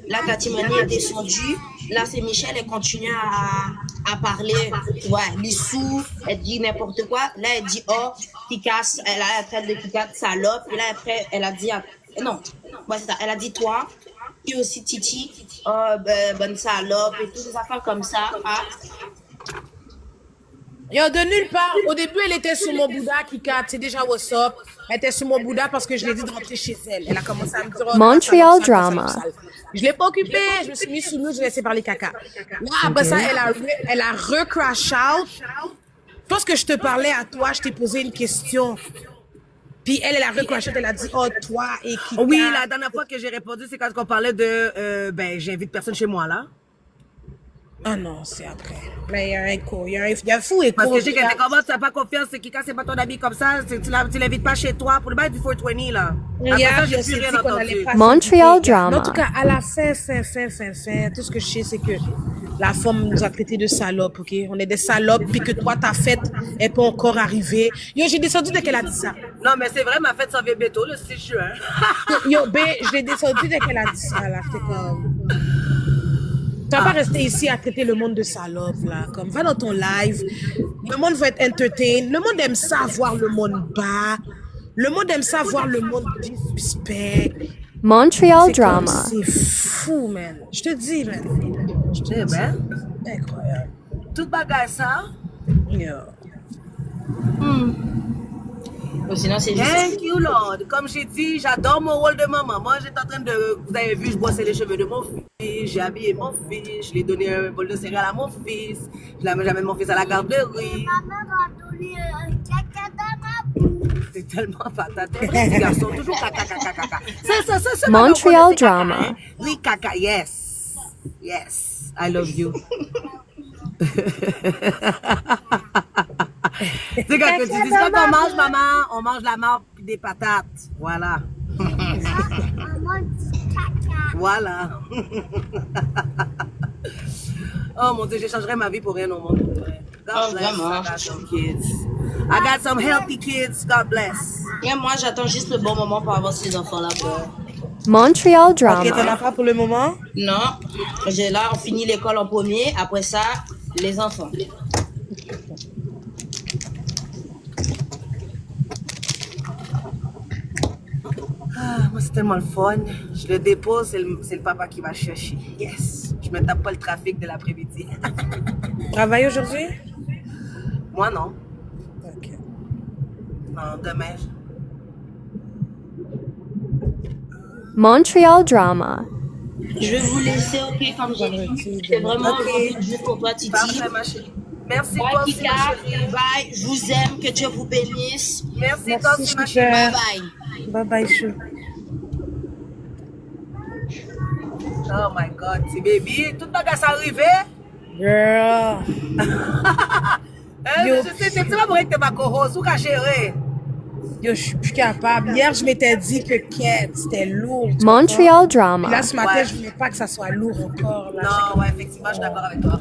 là, Tati Money est descendue, là, c'est Michel, elle continue à parler. Ouais, l'issou, elle dit n'importe quoi. Là, elle dit, oh, Kikas, elle traite de Kikas salope. Et là, après, elle a dit, non, ouais, c'est ça, elle a dit toi, et aussi Titi, oh, bonne salope, et toutes des affaires comme ça. Hein. Yo, de nulle part. Au début, elle était sur mon Bouddha, Kika. C'est déjà what's up. Elle était sur mon Bouddha parce que je l'ai dit de rentrer chez elle. Elle a commencé à me dire, oh, Montreal sale, drama. sale. Je l'ai pas occupée. Je me suis mis sous nous, je l'ai laissé parler caca. Là, après ça, elle a recrash out. Lorsque je te parlais à toi, je t'ai posé une question. Puis elle a recrash out. Elle a dit, oh, toi et Kika. Oui, la dernière fois que j'ai répondu, c'est quand on parlait de, j'invite personne chez moi, là. Ah non, c'est après. Mais il y a un écho. Il y a un fou écho. Parce que je sais que comment tu n'as pas confiance, c'est Kika, c'est pas ton ami comme ça, tu l'invites pas chez toi pour le bail du 420, là. Après ça, j'ai plus rien entendu. Montreal drama. En tout cas, à la fin, tout ce que je sais, c'est que la femme nous a traités de salopes, ok? On est des salopes, puis que toi, ta fête n'est pas encore arrivée. Yo, j'ai descendu dès qu'elle a dit ça. Non, mais c'est vrai, ma fête s'en vient bientôt, le 6 juin. Yo, je l'ai descendu dès qu'elle a dit ça, là. J'étais comme... Tu vas pas rester ici à traiter le monde de salope, là. Comme, va dans ton live. Le monde va être entertain. Le monde aime ça voir le monde bas. Le monde aime ça voir le monde disrespect. Montreal C'est comme, drama. c'est fou, man. Je te dis, man. Je te dis. Incroyable. Tout bagaille ça. Yo. Sinon, c'est juste... Thank you, Lord. Comme j'ai dit, j'adore mon rôle de maman. Moi, j'étais en train de... Vous avez vu, je brossais les cheveux de mon fils. J'ai habillé mon fils. Je lui ai donné un bol de céréales à mon fils. J'amène mon fils à la garderie. Maman m'a donné un caca dans ma bouche. C'est tellement patate. Les petits garçons, toujours caca, caca, caca. Ça, Montreal drama. Oui, caca, yes. Yes. I love you. C'est quand tu dis, quand on mange, maman, on mange la marde puis des patates. Voilà. Maman dit caca. Voilà. Oh mon Dieu, j'échangerais ma vie pour rien au monde. God bless. vraiment. I got some kids. I got some healthy kids. God bless. Et moi, j'attends juste le bon moment pour avoir ces enfants-là. Montreal Ok, t'en as drama. pas pour le moment? Non, là, on finit l'école en premier. Après ça, les enfants. Ah, moi, c'est tellement le fun. Je le dépose, c'est le papa qui va chercher. Yes. Je me tape pas le trafic de l'après-midi. Travaille aujourd'hui? Moi, non. Ok. Non, demain. Montreal drama. Je vais vous laisser, ok, comme j'ai dit. C'est vraiment un juste pour toi, Titi. Parfait, ma chérie. Merci, Bye, toi aussi, Kika. ma chérie. Bye. Je vous aime. Que Dieu vous bénisse. Merci, toi aussi, ma chérie. Bye bye. Bye bye, chou. Oh my God, c'est baby. Tout le monde a arrivé. Girl. Yo. Je sais, c'est pas pour que t'es ma co-host ou cachéré. Yo, je suis plus capable. Hier, je m'étais dit que c'était lourd. tu Montreal Puis drama. là, ce matin, Ouais. je voulais pas que ça soit lourd encore. Là. Non, ouais, effectivement, je suis d'accord avec toi.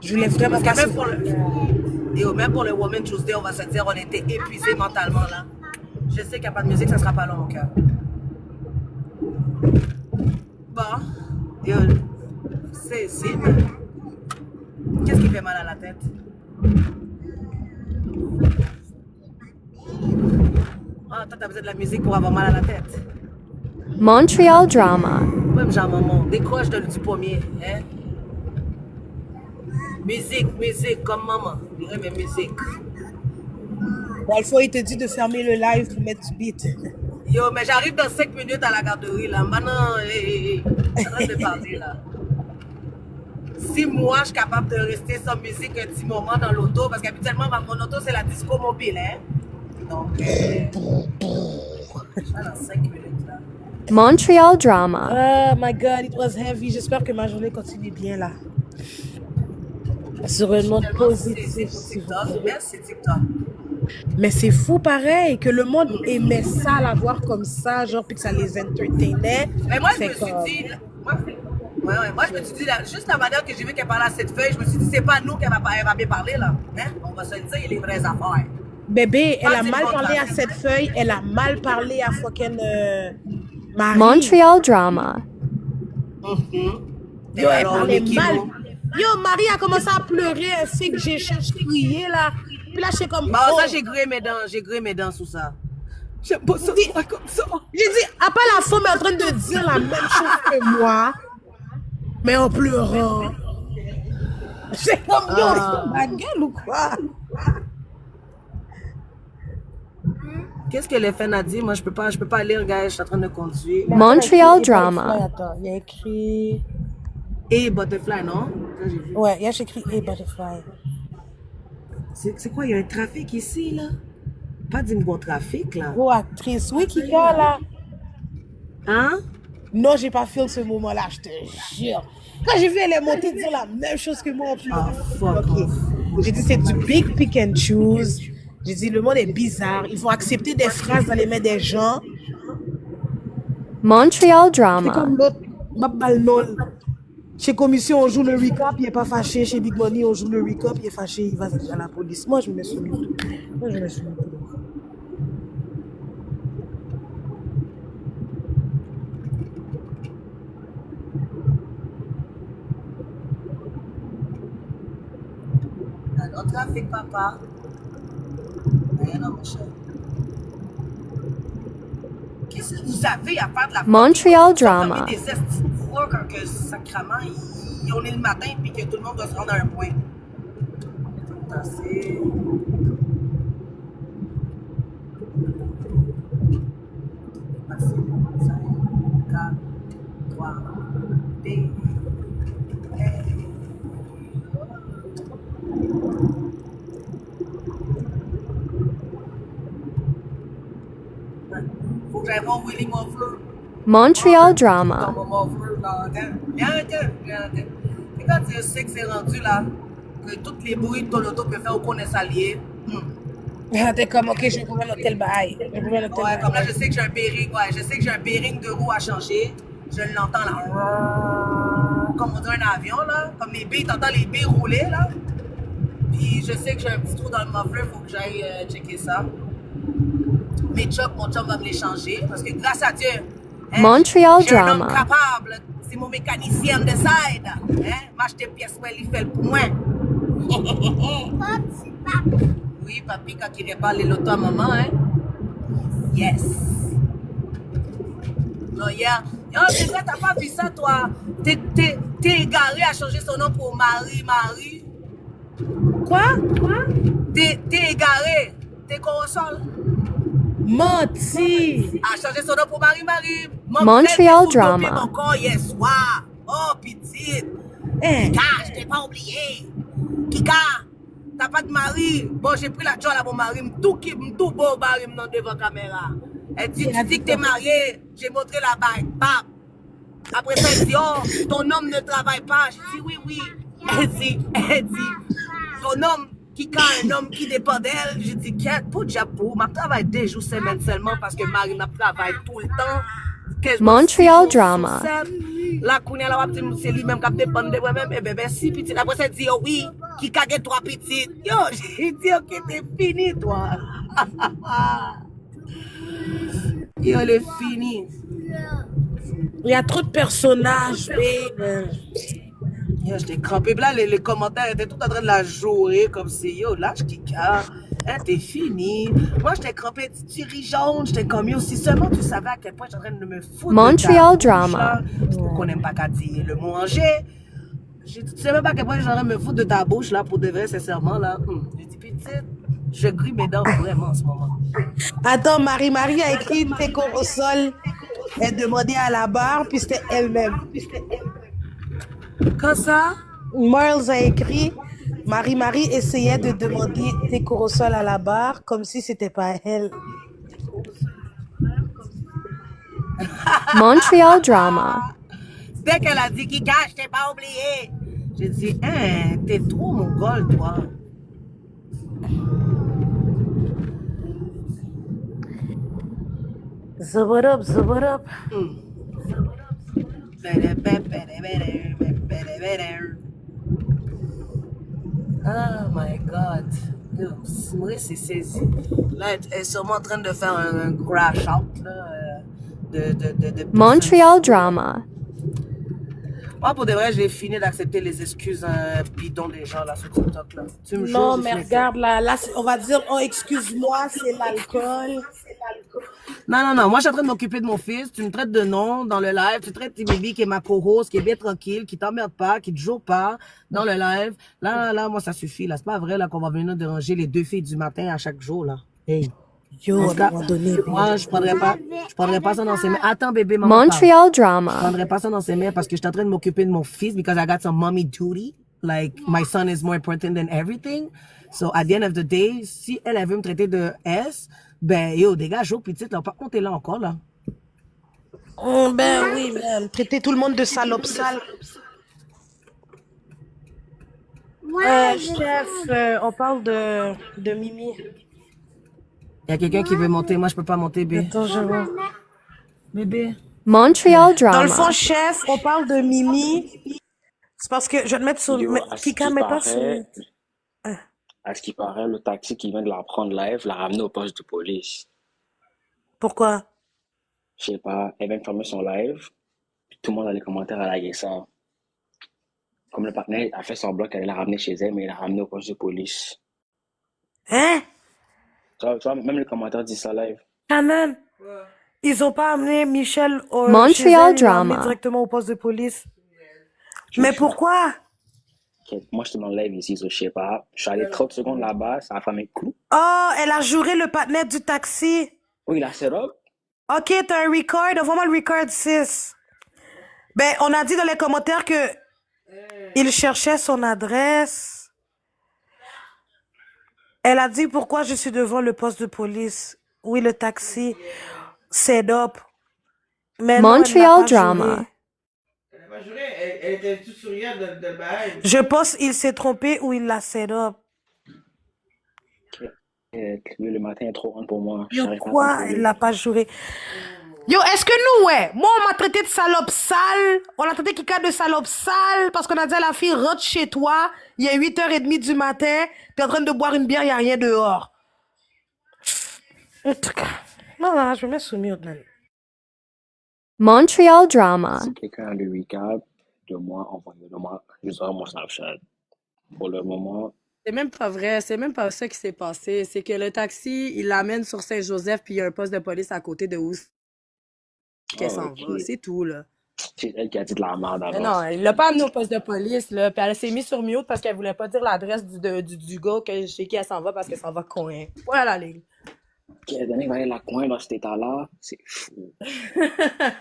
Je voulais vraiment Parce pas que même pour le Woman Tuesday, on va se dire, on était épuisés mentalement là. Je sais qu'il n'y a pas de musique, ça sera pas long, mon cœur. Bon, yo, c'est mais qu'est-ce qui fait mal à la tête? Ah, toi, t'as besoin de la musique pour avoir mal à la tête. Montreal drama. Même genre, maman, décroche du pommier, hein? Musique, comme maman. Je dirais, mais musique. Bon, il faut, il te dit de fermer le live pour mettre du beat. Yo, mais j'arrive dans 5 minutes à la garderie, là. Maintenant, arrête de parler, là. Si moi, je suis capable de rester sans musique un petit moment dans l'auto, parce qu'habituellement, mon auto, c'est la disco mobile, hein. Donc, je suis dans 5 minutes, là. Montreal drama. Oh my God, it was heavy. J'espère que ma journée continue bien là. Sur une note positive. Merci, TikTok. Mais c'est fou pareil que le monde aimait ça, la voir comme ça, genre, puis que ça les entertainait. Mais moi, je C'est me suis comme- dit, moi, je me suis dit, juste la manière que j'ai vu qu'elle parlait à cette feuille, je me suis dit, c'est pas nous qu'elle va bien parler, là. Hein? On va se le dire, les vraies affaires. Bébé, elle a c'est mal bon, parlé ça. à cette feuille, elle a mal parlé à fucking Marie. Montreal drama. Yo, elle alors, parlait Nikki, mal. bon. Yo, Marie a commencé à pleurer, elle sait que j'ai crié là. Puis là, c'est comme. Bah, oh. ça, j'ai gré mes dents sous ça. J'aime pas ça, toi, comme ça. J'ai dit, après la femme est en train de dire la même chose que moi, mais en pleurant. C'est comme, yo, c'est ma gueule ou quoi? Qu'est-ce que les FN a dit? Moi, je peux pas lire, gars, je suis en train de conduire. Montreal drama. Attends, il y a écrit. Et Butterfly, non? Ça, j'ai vu. Ouais, il y a écrit A Butterfly. C'est quoi? Il y a un trafic ici, là? Pas du bon trafic, là. Oh, actrice, oui, Kika, là. Hein? Non, j'ai pas fait ce moment-là, je te jure. Quand j'ai vu elle est montée dire la même chose que moi en plus. Ah, fuck off. J'ai dit, c'est du big pick and choose. J'ai dit, le monde est bizarre. Ils vont accepter des phrases dans les mains des gens. Montreal C'est drama. comme l'autre, Babalnol. Chez Commission, on joue le recap, il est pas fâché. Chez Big Money, on joue le recap, il est fâché, il va à la police. Moi, je me suis mis. Moi, je me suis mis. Alors, trafic, papa. Non, mon cher. Qu'est-ce que vous avez à faire de la Montreal drama. Des estis de froid quand que sacrement, on est le matin puis que tout le monde doit se rendre à un point. C'est... Passé, 5, 4, 3, D. Faut que j'aille voir Willy Muffler. Montreal drama. Dans mon muffler, là, attends. Et quand tu sais que c'est rendu là, que tous les bruits de ton auto peuvent faire au qu'on est salié. T'es comme, ok, je vais trouver un hôtel bail. Ouais, comme là, je sais que j'ai un bearing, de roue à changer. Je l'entends là. Comme on dit un avion, là. Comme les billes, t'entends les billes rouler, là. Puis je sais que j'ai un petit trou dans le muffler, faut que j'aille checker ça. Mes chocs, mon chum va me les changer. Parce que grâce à Dieu, Montreal j'ai un homme drama. capable. C'est mon mécanicien de side. M'acheter pièce, il fait pour moi. Oui, papi, quand il répare les lotos à maman, hein. Yes. Non, hier. Oh, c'est vrai, t'as pas vu ça, toi. T'es égaré à changer son nom pour Marie. Quoi? T'es égaré. T'es console. Menti. À changer son nom pour Marie. Montreal drama. Encore hier soir. Oh, petite. Kika, je t'ai pas oublié. Kika, t'as pas de mari. Bon, j'ai pris la joie à mon mari. M'tout beau mari non devant la caméra. Elle dit, tu dis que t'es marié. J'ai montré la bague. Bap. Après ça, elle dit, oh, ton homme ne travaille pas. J'ai dit, oui. Elle dit, ton homme, Kika, un homme qui dépend d'elle. J'ai dit, quête, pour diable, ma travaille 2 jours semaine seulement parce que Marie n'a travaille tout le temps. Montreal drama. La kounya la wap di c'est lui-même qui dépend de moi-même. Et bébé, si petit, après ça, dit, oh oui, qui kage 3 petites. Yo, j'ai dit, ok, t'es fini, toi. Yo, elle est finie. Il y a trop de personnages, babe. Yo, j'étais crampé. Là, les commentaires étaient tout en train de la jouer comme si, yo, lâche Kika. Hein, t'es fini. Moi, j'étais crampé, tu ris jaune. J'étais comme, yo, si seulement tu savais à quel point j'étais en train de me foutre. Montreal drama. C'est pour qu'on n'aime pas qu'à dire le mot Angers. Tu sais même pas à quel point j'étais en train de me foutre de ta bouche, là, pour de vrai, sincèrement, là. J'ai dit, petite, je grille mes dents vraiment en ce moment. Attends, Marie a écrit tes corps au sol. Elle demandait à la barre, puis c'était elle-même. Quand ça? Miles a écrit, Marie essayait de demander tes corps au sol à la barre, comme si c'était pas elle. Montreal drama. Dès qu'elle a dit Kika, je t'ai pas oublié. J'ai dit, hein, t'es trop mongol, toi. Zabarab. Oh my God. Maurice s'est saisi. Là, elle est sûrement en train de faire un crash out là, de Montreal drama. Moi, pour de vrai, j'ai fini d'accepter les excuses bidons des gens là sur TikTok. Là. Tu me Non, jures, mais j'ai fini ça. regarde, là, on va dire, oh, excuse-moi, c'est l'alcool. Non. Moi, je suis en train de m'occuper de mon fils. Tu me traites de nom dans le live. Tu traites T-Baby qui est ma co-host, qui est bien tranquille, qui t'emmerde pas, qui te joue pas dans le live. Là, moi, ça suffit. Là, c'est pas vrai là qu'on va venir déranger les 2 filles du matin à chaque jour. Là. Hey. Yo, En à tout un cas, moment donné, moi, je prendrais pas ça dans ses mains. Attends, bébé, maman parle. Montreal Je drama. prendrais pas ça dans ses mains parce que je suis en train de m'occuper de mon fils because I got some mommy duty. Like, my son is more important than everything. So, at the end of the day, si elle veut me traiter de S, ben, yo, dégage, au petite, là, par contre, t'es là encore, là. oh, ben oui, man. Traiter tout le monde de salope sale. Chef, on parle de Mimi. Il y a quelqu'un qui veut monter. Moi, je peux pas monter, bébé. Attends, je vois. Bébé. Montreal Dans le fond, drama. chef, on parle de Mimi. C'est parce que je vais te mettre sur... Yo, à ce Kika, qui mets pas sur... paraît, le taxi qui vient de la prendre live l'a ramené au poste de police. Pourquoi? Je sais pas, elle vient de fermer son live, puis tout le monde dans les commentaires a lagué ça. Comme le partenaire a fait semblant qu'elle l'a ramené chez elle, mais il l'a ramené au poste de police. Hein? Tu vois, même les commentaires disent ça live. Quand même. Ils ont pas amené Michel chez Montreal elle, ils l'ont amené drama. directement au poste de police. Je Mais jure. pourquoi? Ok, moi, j'étais dans le live ici, so, je sais pas. Je suis allé 30 secondes là-bas, ça a fait mes clous. Oh, elle a juré le partenaire du taxi. Oui, il a set up. Ok, t'as un record, envoie-moi le record 6. Ben, on a dit dans les commentaires que il cherchait son adresse. Elle a dit pourquoi je suis devant le poste de police. Oui, le taxi. Set up. Mais non, elle n'a Montreal pas drama. juré. Elle a pas juré, elle était toute souriante de le bail. Je pense qu'il s'est trompé ou il l'a set up. Le matin est trop on pour moi. Yo, J'arrive pas à quoi? contrôler. Elle l'a pas juré. Yo, est-ce que nous, ouais, moi, on m'a traité de salope sale, on a traité Kika de salope sale, parce qu'on a dit à la fille, rentre chez toi, il est 8h30 du matin, t'es en train de boire une bière, il n'y a rien dehors. En tout cas, non, je me mets sous mute, man. Montreal drama. Si quelqu'un a le recap de moi, envoyez-le-moi. Je vous aurai mon Snapchat. Pour le moment, C'est même pas vrai, c'est même pas ça qui s'est passé. C'est que le taxi, il l'amène sur Saint-Joseph, puis il y a un poste de police à côté de où qu'elle s'en ok. va. C'est tout, là. C'est elle qui a dit de la merde Mais alors. non, il l'a pas amené au poste de police, là. Puis elle s'est mise sur mute parce qu'elle voulait pas dire l'adresse du gars chez qui elle s'en va parce qu'elle s'en va coin. Voilà la ligne. Qui a donné la coin dans cet état-là, c'est fou.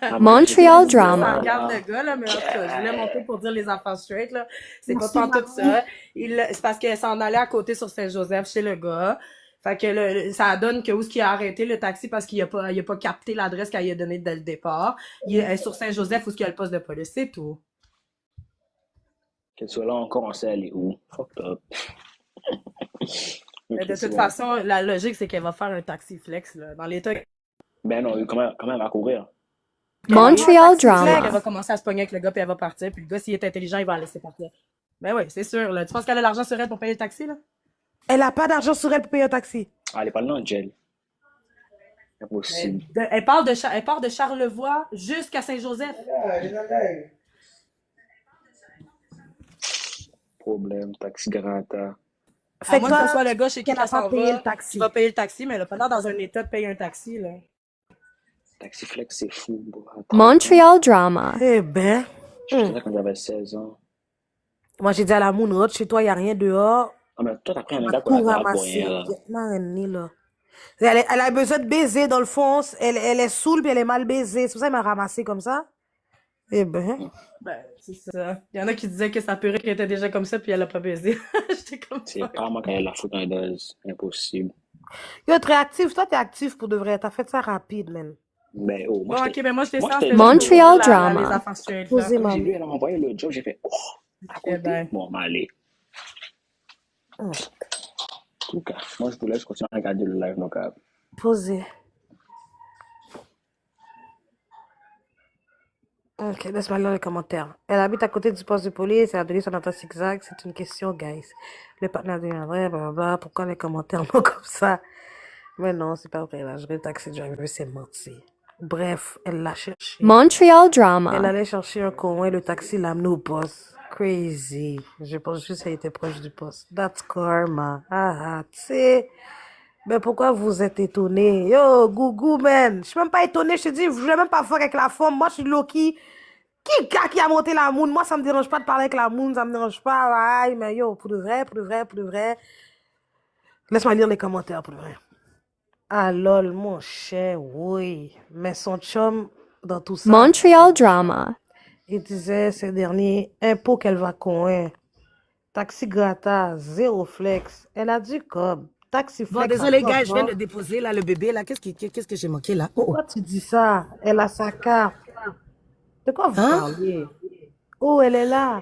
Ah, Montreal Ça drama. regarde le gars, là, mais en tout cas, je voulais monter pour dire les affaires straight, là. C'est pas tant tout ça. C'est parce qu'elle s'en allait à côté sur Saint-Joseph chez le gars. Fait que ça donne que où est-ce qu'il a arrêté le taxi parce qu'il a pas capté l'adresse qu'elle a donnée dès le départ. Il est sur Saint-Joseph où est-ce qu'il y a le poste de police, c'est tout. Qu'elle soit là encore, on sait elle est où. Fucked up. Mais Ok, de c'est toute bon. façon, la logique, c'est qu'elle va faire un taxi flex, là. Dans l'état Ben non, comment elle va courir? Montreal elle va drama. commencer à se pogner avec le gars puis elle va partir. Puis le gars, s'il est intelligent, il va la laisser partir. Ben oui, c'est sûr, là. Tu penses qu'elle a l'argent sur elle pour payer le taxi, là? Elle a pas d'argent sur elle pour payer un taxi. Ah, elle est pas là en gel. Impossible. Elle part de Charlevoix jusqu'à Saint-Joseph. Problème, taxi grata. À moins que ce soit le gars chez qui qu'elle a elle pas s'en payé va, le taxi. qui va payer le taxi, mais elle a pas l'air dans un état de payer un taxi, là. Taxi flex, c'est fou. Bro. Montreal drama. Eh ben, Je faisais quand j'avais 16 ans. moi j'ai dit à la moune, rentre chez toi, il n'y a rien dehors. Ah, mais toi, t'as pris un On gars va pour la tout grave pour ramasser. rien, là. Marine, là. Elle a besoin de baiser dans le fond. Elle est saoule puis elle est mal baisée. C'est pour ça qu'elle m'a ramassé comme ça. Eh ben. Ben, c'est ça. Il y en a qui disaient que sa perruque était déjà comme ça puis elle a pas baisé. J'étais comme C'est ça. pas moi qui allais la foutre un dose. Impossible. Yo, très actif. Toi, t'es actif pour de vrai. T'as fait ça rapide, man. Ben, oh, moi, Bon, j'étais. ok, ben moi, je Moi, descends. j'étais. Montreal les drama. affaires straight, là. Posez, Quand j'ai maman. vu, elle a envoyé le job, j'ai fait, oh, à Eh côté. ben. Bon, mais allez. En tout cas, moi, je vous laisse continuer à regarder le live, donc, Posez. Ok, laisse-moi lire les commentaires. Elle habite à côté du poste de police, elle a donné son adresse exacte. C'est une question, guys. Le partenaire deviendrait, blablabla. Pourquoi les commentaires non comme ça? Mais non, c'est pas vrai, là. Je vais le taxi driver, c'est menti. Bref, elle l'a cherché. Montreal Elle drama. allait chercher un coin, le taxi l'a amené au poste. Crazy. Je pense juste qu'elle était proche du poste. That's karma. Tu sais. Mais pourquoi vous êtes étonné? Yo, Gougou, man. Je suis même pas étonné. Je te dis, je vais même pas faire avec la femme. Moi, je suis Loki. Qui a monté la moune? Moi, ça me dérange pas de parler avec la moune. Ça me dérange pas. Aïe, mais yo, pour de vrai, pour de vrai, pour de vrai. Laisse-moi lire les commentaires, pour de vrai. Ah, lol, mon cher, oui. Mais son chum, dans tout ça, Montreal drama. il disait ces derniers impôts qu'elle va coin. Taxi grata, zéro flex. Elle a du cob. Taxi Bon, flex. désolé, à gars, je viens cob, de déposer là, le bébé. Là. Qu'est-ce que j'ai manqué là? Oh, oh. Pourquoi tu dis ça? Elle a sa carte. De quoi vous Hein? parlez? Oh, elle est là.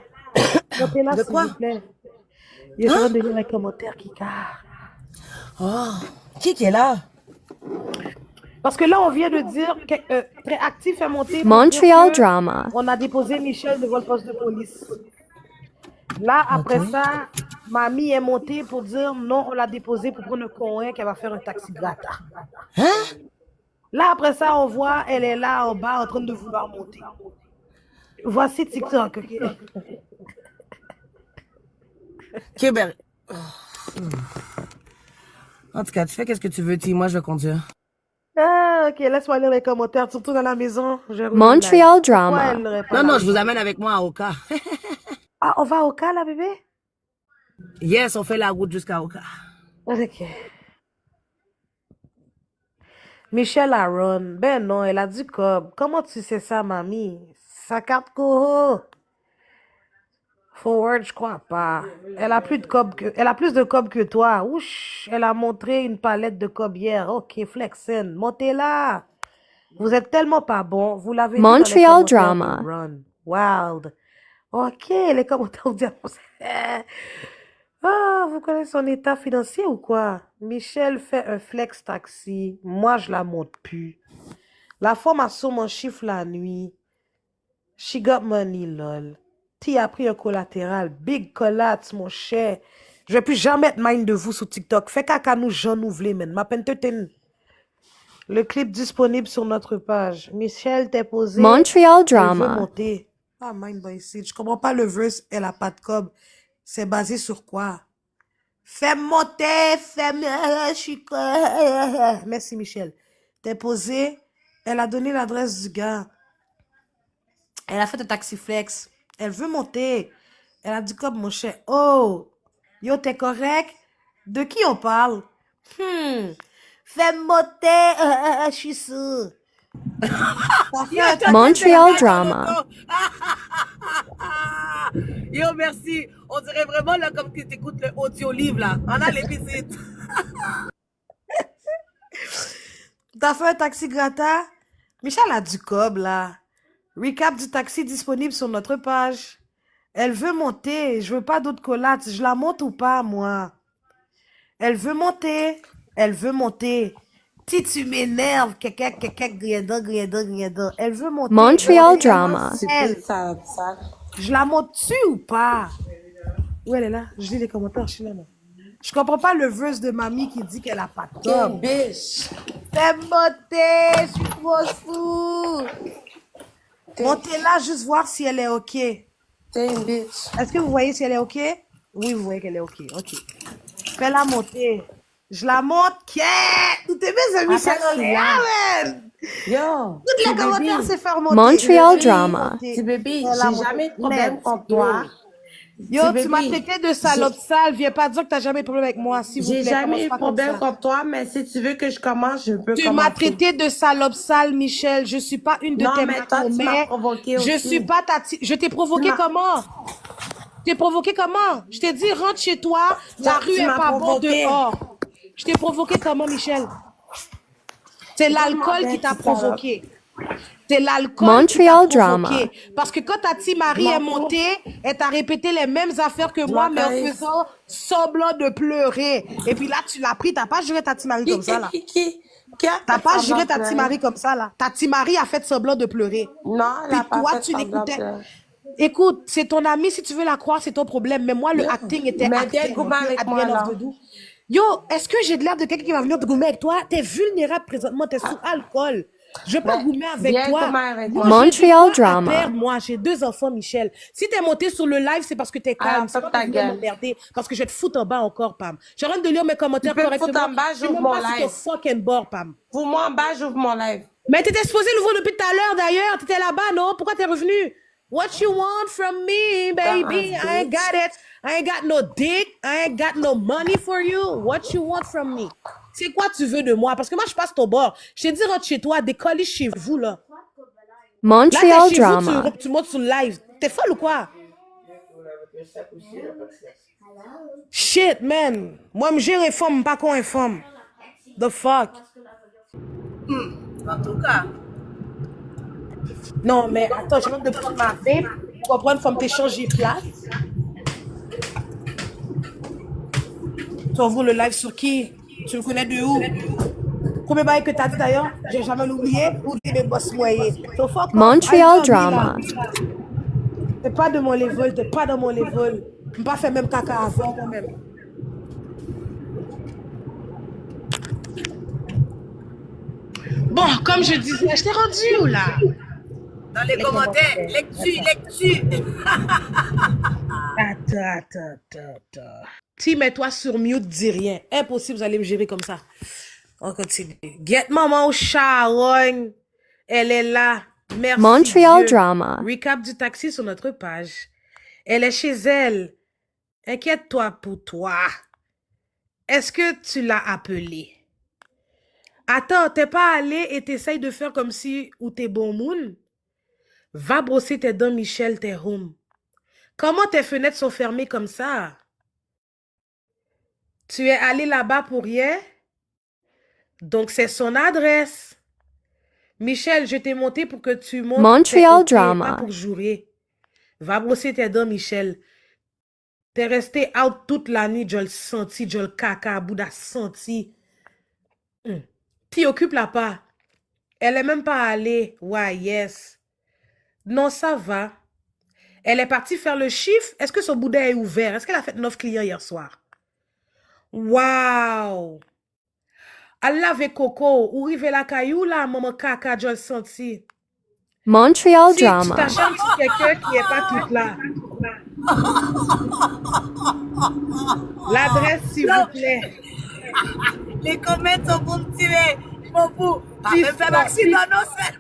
Montez-la, De s'il quoi? vous plaît. Il est en train de lire les commentaires qui carrent. Oh, qui est là? Parce que là, on vient de dire que très actif est monté pour dire Montreal que drama. on a déposé Michel devant le poste de police. Là, après ça, mamie est montée pour dire non, on l'a déposé pour prendre un coin qu'elle va faire un taxi grata. Hein? Là, après ça, on voit, elle est là en bas en train de vouloir monter. Voici TikTok. Ok, Ok, ben. En tout cas, tu fais qu'est-ce que tu veux, Ti. Moi, je vais conduire. Ah, ok, laisse-moi lire les commentaires, surtout dans la maison. J'ai revu Montreal le live. drama. Pourquoi elle n'aurait pas Non, non, je l'argent? vous amène avec moi à Oka. Ah, on va au cas, là, bébé? Yes, on fait la route jusqu'à Oka. Ok. Michelle Aaron. Ben non, elle a du cob. Comment tu sais ça, mamie? Sa carte Coho. Forward, je crois pas. Elle a plus de cob que, elle a plus de cob que toi. Ouch, elle a montré une palette de cob hier. Ok, flexen. Montez là. Vous êtes tellement pas bon. Vous l'avez dit dans les Montreal commentaires de drama. Run. Wild. Ok, les commentaires vous disent. Ah, vous connaissez son état financier ou quoi? Michel fait un flex taxi. Moi, je la monte plus. La femme a sur mon chiffre la nuit. She got money, lol. T a pris un collatéral. Big collat, mon cher. Je vais plus jamais être mind de vous sur TikTok. Fait caca nous, j'en ouvre, man. Ma peine te ten. Le clip disponible sur notre page. Michel, t'es posé. Montreal Elle veut drama. monter. Ah, mind by seed. Je comprends pas le verse. Elle a pas de cob. C'est basé sur quoi? Fais monter, je suis quoi? Merci, Michel. T'es posé. Elle a donné l'adresse du gars. Elle a fait un taxi flex. Elle veut monter. Elle a dit comme mon cher. Oh, yo, t'es correct? De qui on parle? Fais monter, je suis sûre. Montreal drama. Yo, merci. On dirait vraiment là comme que tu écoutes le audio-livre là. On a les visites. T'as fait un taxi grata? Michel a du cob là. Recap du taxi disponible sur notre page. Elle veut monter. Je veux pas d'autres collates. Je la monte ou pas, moi? Elle veut monter. Elle veut monter. Si tu m'énerves, quelqu'un, griédon. Elle veut monter. Montreal drama. Elle. Je la monte-tu ou pas? Où elle est là? Je lis les commentaires, je suis là. Je comprends pas le verse de mamie qui dit qu'elle a pas de cob. Bitch. Fais monter, je suis trop fou. Montez là, juste voir si elle est OK. T'es une bitch. Est-ce que vous voyez si elle est OK? Oui, vous voyez qu'elle est OK. OK. Fais-la monter. Je la monte. Tout est bien, Michel. Man. Yo. Toutes les commentaires, c'est faire monter. Montreal drama. Petit bébé, Fais-la j'ai monter. jamais de problème contre toi. Yo, Petit tu m'as bébé, traité de salope sale. Viens pas dire que t'as jamais eu de problème avec moi, s'il vous plaît. j'ai jamais eu de Commence pas comme problème ça. contre toi, mais si tu veux que je commence, je peux Tu commencer. m'as traité de salope sale, Michel. Je suis pas une de Non, tes mais toi, tu m'as mères. provoqué Je aussi. suis pas ta... Je t'ai provoqué Tu m'as- comment? T'es provoqué comment? Je t'ai dit, rentre chez toi. La Tu rue est m'as pas bonne provoqué. dehors. Je t'ai provoqué comment, Michel? C'est l'alcool qui t'a provoqué. C'est l'alcool qui t'a Montreal provoqué. drama. Parce que quand ta petite Marie est montée, elle t'a répété les mêmes affaires que moi, mais en m'appelle. faisant semblant de pleurer. Et puis là, tu l'as pris, t'as pas juré ta petite Marie comme ça, là. Qui a T'as fait pas semblant juré de ta petite pleurer? Marie comme ça, là. Ta petite Marie a fait semblant de pleurer. Non, elle a Puis pas toi, fait tu semblant de l'écoutais. pleurer. Écoute, c'est ton ami, si tu veux la croire, c'est ton problème. Mais moi, le acting était Mais acting. viens goumer avec moi, là. Yo, est-ce que j'ai de l'air de quelqu'un qui va venir te gommer avec toi? T'es vulnérable présentement, t'es sous alcool. Je veux pas Ben, goumer avec viens toi. goumer avec Moi, moi. j'ai du Montreal temps à drama. perdre, moi. J'ai 2 enfants, Michel. Si t'es monté sur le live, c'est parce que t'es calme. C'est ferme pas ta pour venir gueule. m'emmerder. Parce que je vais te foutre en bas encore, Pam. Je suis en train de lire mes Tu commentaires peux me foutre correctement. en bas, Je suis j'ouvre même mon pas sur ton live. fucking bord, Pam. Pour moi en bas, j'ouvre mon live. Mais t'étais supposé l'ouvrir depuis tout à l'heure, d'ailleurs. T'étais là-bas, non? Pourquoi t'es revenu? What you want from me, baby? I ain't got it. I ain't got no dick. I ain't got no money for you. What you want from me? C'est quoi tu veux de moi? Parce que moi, je passe ton bord. Je t'ai dit, rentre chez toi, décolle chez vous, là. Là, Montreal t'es chez vous, drama. tu montes sur le live. T'es folle ou quoi? Shit, man. Moi, me gérer femme, pas qu'on femme. The fuck? En tout cas, Non, mais attends, je viens de prendre ma vape. Tu comprends, faut t'échanger place. Tu ouvres le live sur qui? Tu le connais de où? Combien bail que t'as dit d'ailleurs? J'ai jamais l'oublié. Ou t'es des boss moyens. So fuck off. Montreal Aïe, dormi, drama. là. T'es pas de mon level, t'es pas dans mon level. Je pas fait même caca avant quand même. Bon, comme je disais, je t'ai rendu où là? dans les commentaires, lecture. Attends. Si, mets-toi sur mute, dis rien. Impossible, vous allez me gérer comme ça. On continue. Get maman Sharon. Elle est là. Merci Montreal Dieu. drama. Recap du taxi sur notre page. Elle est chez elle. Inquiète-toi pour toi. Est-ce que tu l'as appelée? Attends, t'es pas allé et t'essayes de faire comme si ou t'es bon moon? Va brosser tes dents, Michel, t'es home. Comment tes fenêtres sont fermées comme ça? Tu es allé là-bas pour rien? Donc c'est son adresse. Michel, je t'ai monté pour que tu montes. Montreal tes drama. pas pour jouer. Va brosser tes dents, Michel. T'es resté out toute la nuit, je le senti, je le caca, Bouddha senti. T'y occupe là pas. Elle est même pas allée. Ouais, yes. Non, ça va. Elle est partie faire le chiffre. Est-ce que son boudin est ouvert? Est-ce qu'elle a fait 9 clients hier soir? Wow! Elle avec Coco. Ou rive la caillou là, maman caca, je le senti. Montreal Si tu drama. t'acharnes sur quelqu'un qui n'est pas tout là. L'adresse, s'il vous plaît. Les commentaires sont pour me tirer. Je m'en fous. Pas même faire l'accident, non, c'est.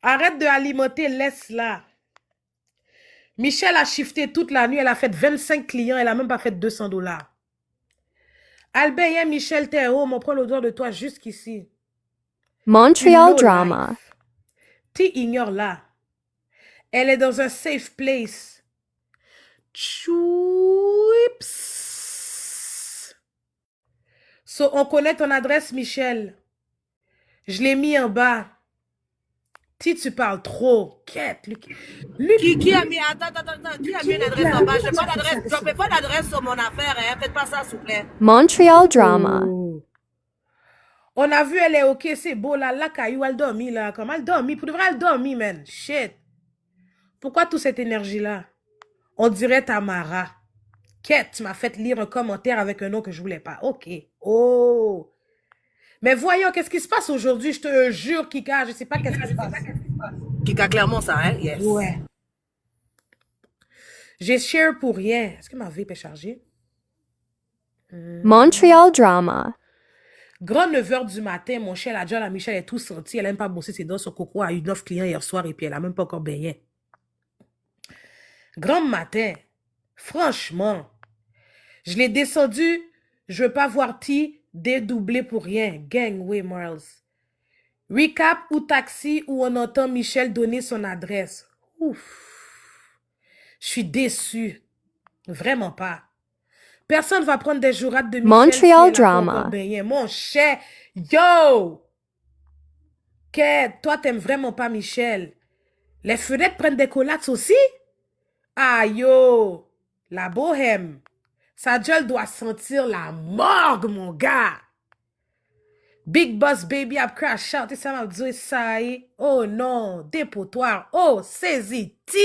Arrête de alimenter, laisse-la. Michel a shifté toute la nuit, elle a fait 25 clients, elle a même pas fait $200. Albert, Michel, t'es home, on prend l'odeur de toi jusqu'ici. Montreal Low drama. life. Tu ignores là. Elle est dans un safe place. Chouips. So, on connaît ton adresse, Michel. Je l'ai mis en bas. Si tu parles trop, quête. Qui a mis, attends, qui a mis une adresse en bas? Je ne fais pas d'adresse sur mon affaire, hein. Faites pas ça, s'il vous plaît. Montreal drama. Oh. On a vu, elle est ok, c'est beau, là, la caillou, elle dormit, là, comme elle dormit, pour de vrai, elle dormit, man, shit. Pourquoi toute cette énergie-là? On dirait Tamara. Quête, tu m'as fait lire un commentaire avec un nom que je voulais pas, ok, oh. Mais voyons, qu'est-ce qui se passe aujourd'hui, je te jure, Kika, je sais pas qu'est-ce qui se passe. Kika, clairement ça, hein, yes. Ouais. J'ai share pour rien. Est-ce que ma vape est chargée? Montreal drama. Grand 9h du matin, mon cher, la Michel est tout senti. Elle n'aime pas bosser ses dents. Son coco a eu 9 clients hier soir et puis elle a même pas encore baigné. Grand matin, franchement, je l'ai descendu. Je veux pas voir T dédoubler pour rien. Gangway, Miles. Recap ou taxi où on entend Michel donner son adresse. Ouf. Je suis déçue. Vraiment pas. Personne va prendre des jourades de Michel. Montreal drama. Mon cher, yo! Toi, t'aimes vraiment pas Michel. Les fenêtres prennent des collates aussi? Ah, yo! La bohème. Sa gueule doit sentir la morgue, mon gars. Big Boss Baby a crash out. Et ça m'a dit ça. Oh non, dépotoir. Oh, saisie-ti.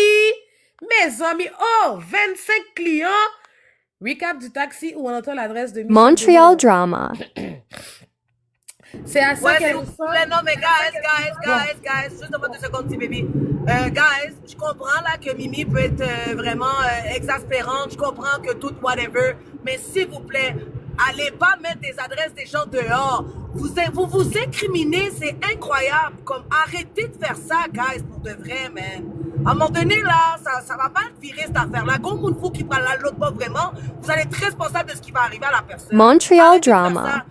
Mes amis, oh, 25 clients. Recap du taxi où on entend l'adresse de Michel. Montreal drama. C'est à ça Ouais, qu'elle s'il vous plaît, non, mais guys, juste devant 2 secondes, petit baby. Guys, je comprends là que Mimi peut être vraiment exaspérante, je comprends que tout, whatever, mais s'il vous plaît, allez pas mettre des adresses des gens dehors. Vous incriminez, c'est incroyable. Comme, arrêtez de faire ça, guys, pour de vrai, man. À un moment donné, là, ça va mal virer cette affaire-là. Gon moun fou qui parle à l'autre bord vraiment, vous allez être responsable de ce qui va arriver à la personne. Montreal Arrêtez de faire drama. ça.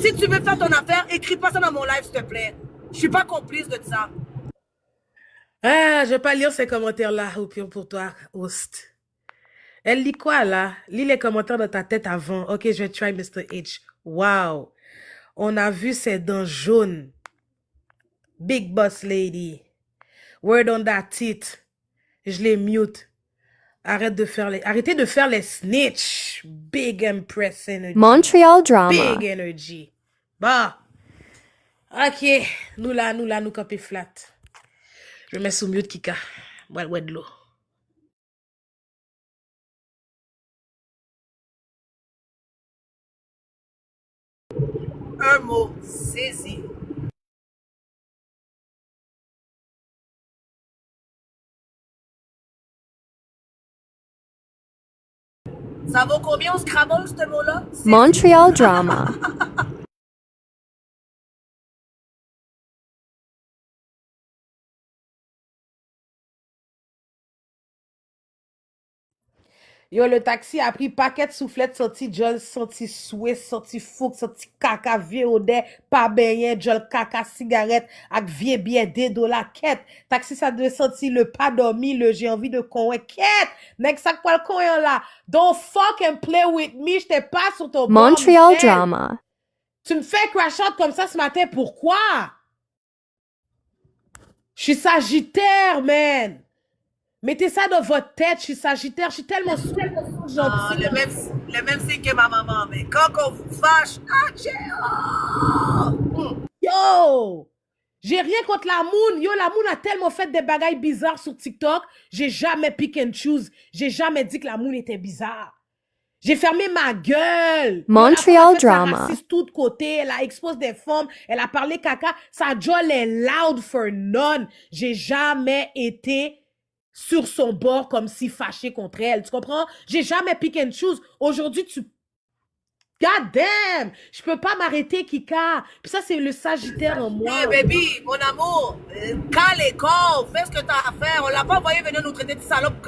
Si tu veux faire ton affaire, écris pas ça dans mon live, s'il te plaît. Je suis pas complice de ça. Ah, je vais pas lire ces commentaires-là, au pire pour toi, host. Elle lit quoi, là? Lis les commentaires de ta tête avant. Ok, je vais try Mr. H. Wow. On a vu ses dents jaunes. Big boss lady. Word on that tit. Je les mute. Arrêtez de faire les snitch. Big Empress Energy. Montreal drama. Big Energy. Bah. Ok. Nous copie flat. Je mets sous mute, Kika. Ouais, de l'eau. Un mot, saisi. Ça vaut combien au Scrabble, ce mot-là? Montreal drama. Yo, le taxi a pris paquet de soufflettes, sorti Jol, sorti Swiss, sorti Fouk, sorti caca, vieux odé, pas beignet, Jol, caca, cigarette, avec vieux billet, $2, quête. Taxi, ça devait sortir le pas dormi, le j'ai envie de con, quête. Next, ça quoi le con là? Don't fuck and play with me, j'étais pas sur ton bord, Montreal Michel. drama. Tu me fais crash out comme ça ce matin, pourquoi? Je suis Sagittaire, man. Mettez ça dans votre tête, je suis Sagittaire, je suis tellement gentille. Ah, le même signe que ma maman, mais quand on vous fâche, Yo! J'ai rien contre la Moon. Yo, la Moon a tellement fait des bagailles bizarres sur TikTok. J'ai jamais pick and choose. J'ai jamais dit que la Moon était bizarre. J'ai fermé ma gueule. Montreal Elle a fait sa drama. raciste tout de côté. Elle a exposé des femmes. Elle a parlé caca. Sa jolle est loud for none. J'ai jamais été sur son bord comme si fâché contre elle. Tu comprends? J'ai jamais pick and choose. Aujourd'hui, tu... God damn! Je peux pas m'arrêter, Kika. Puis ça, c'est le Sagittaire en moi. Hey baby, mon amour, cale les corps, fais ce que t'as à faire. On l'a pas envoyé venir nous traiter de salope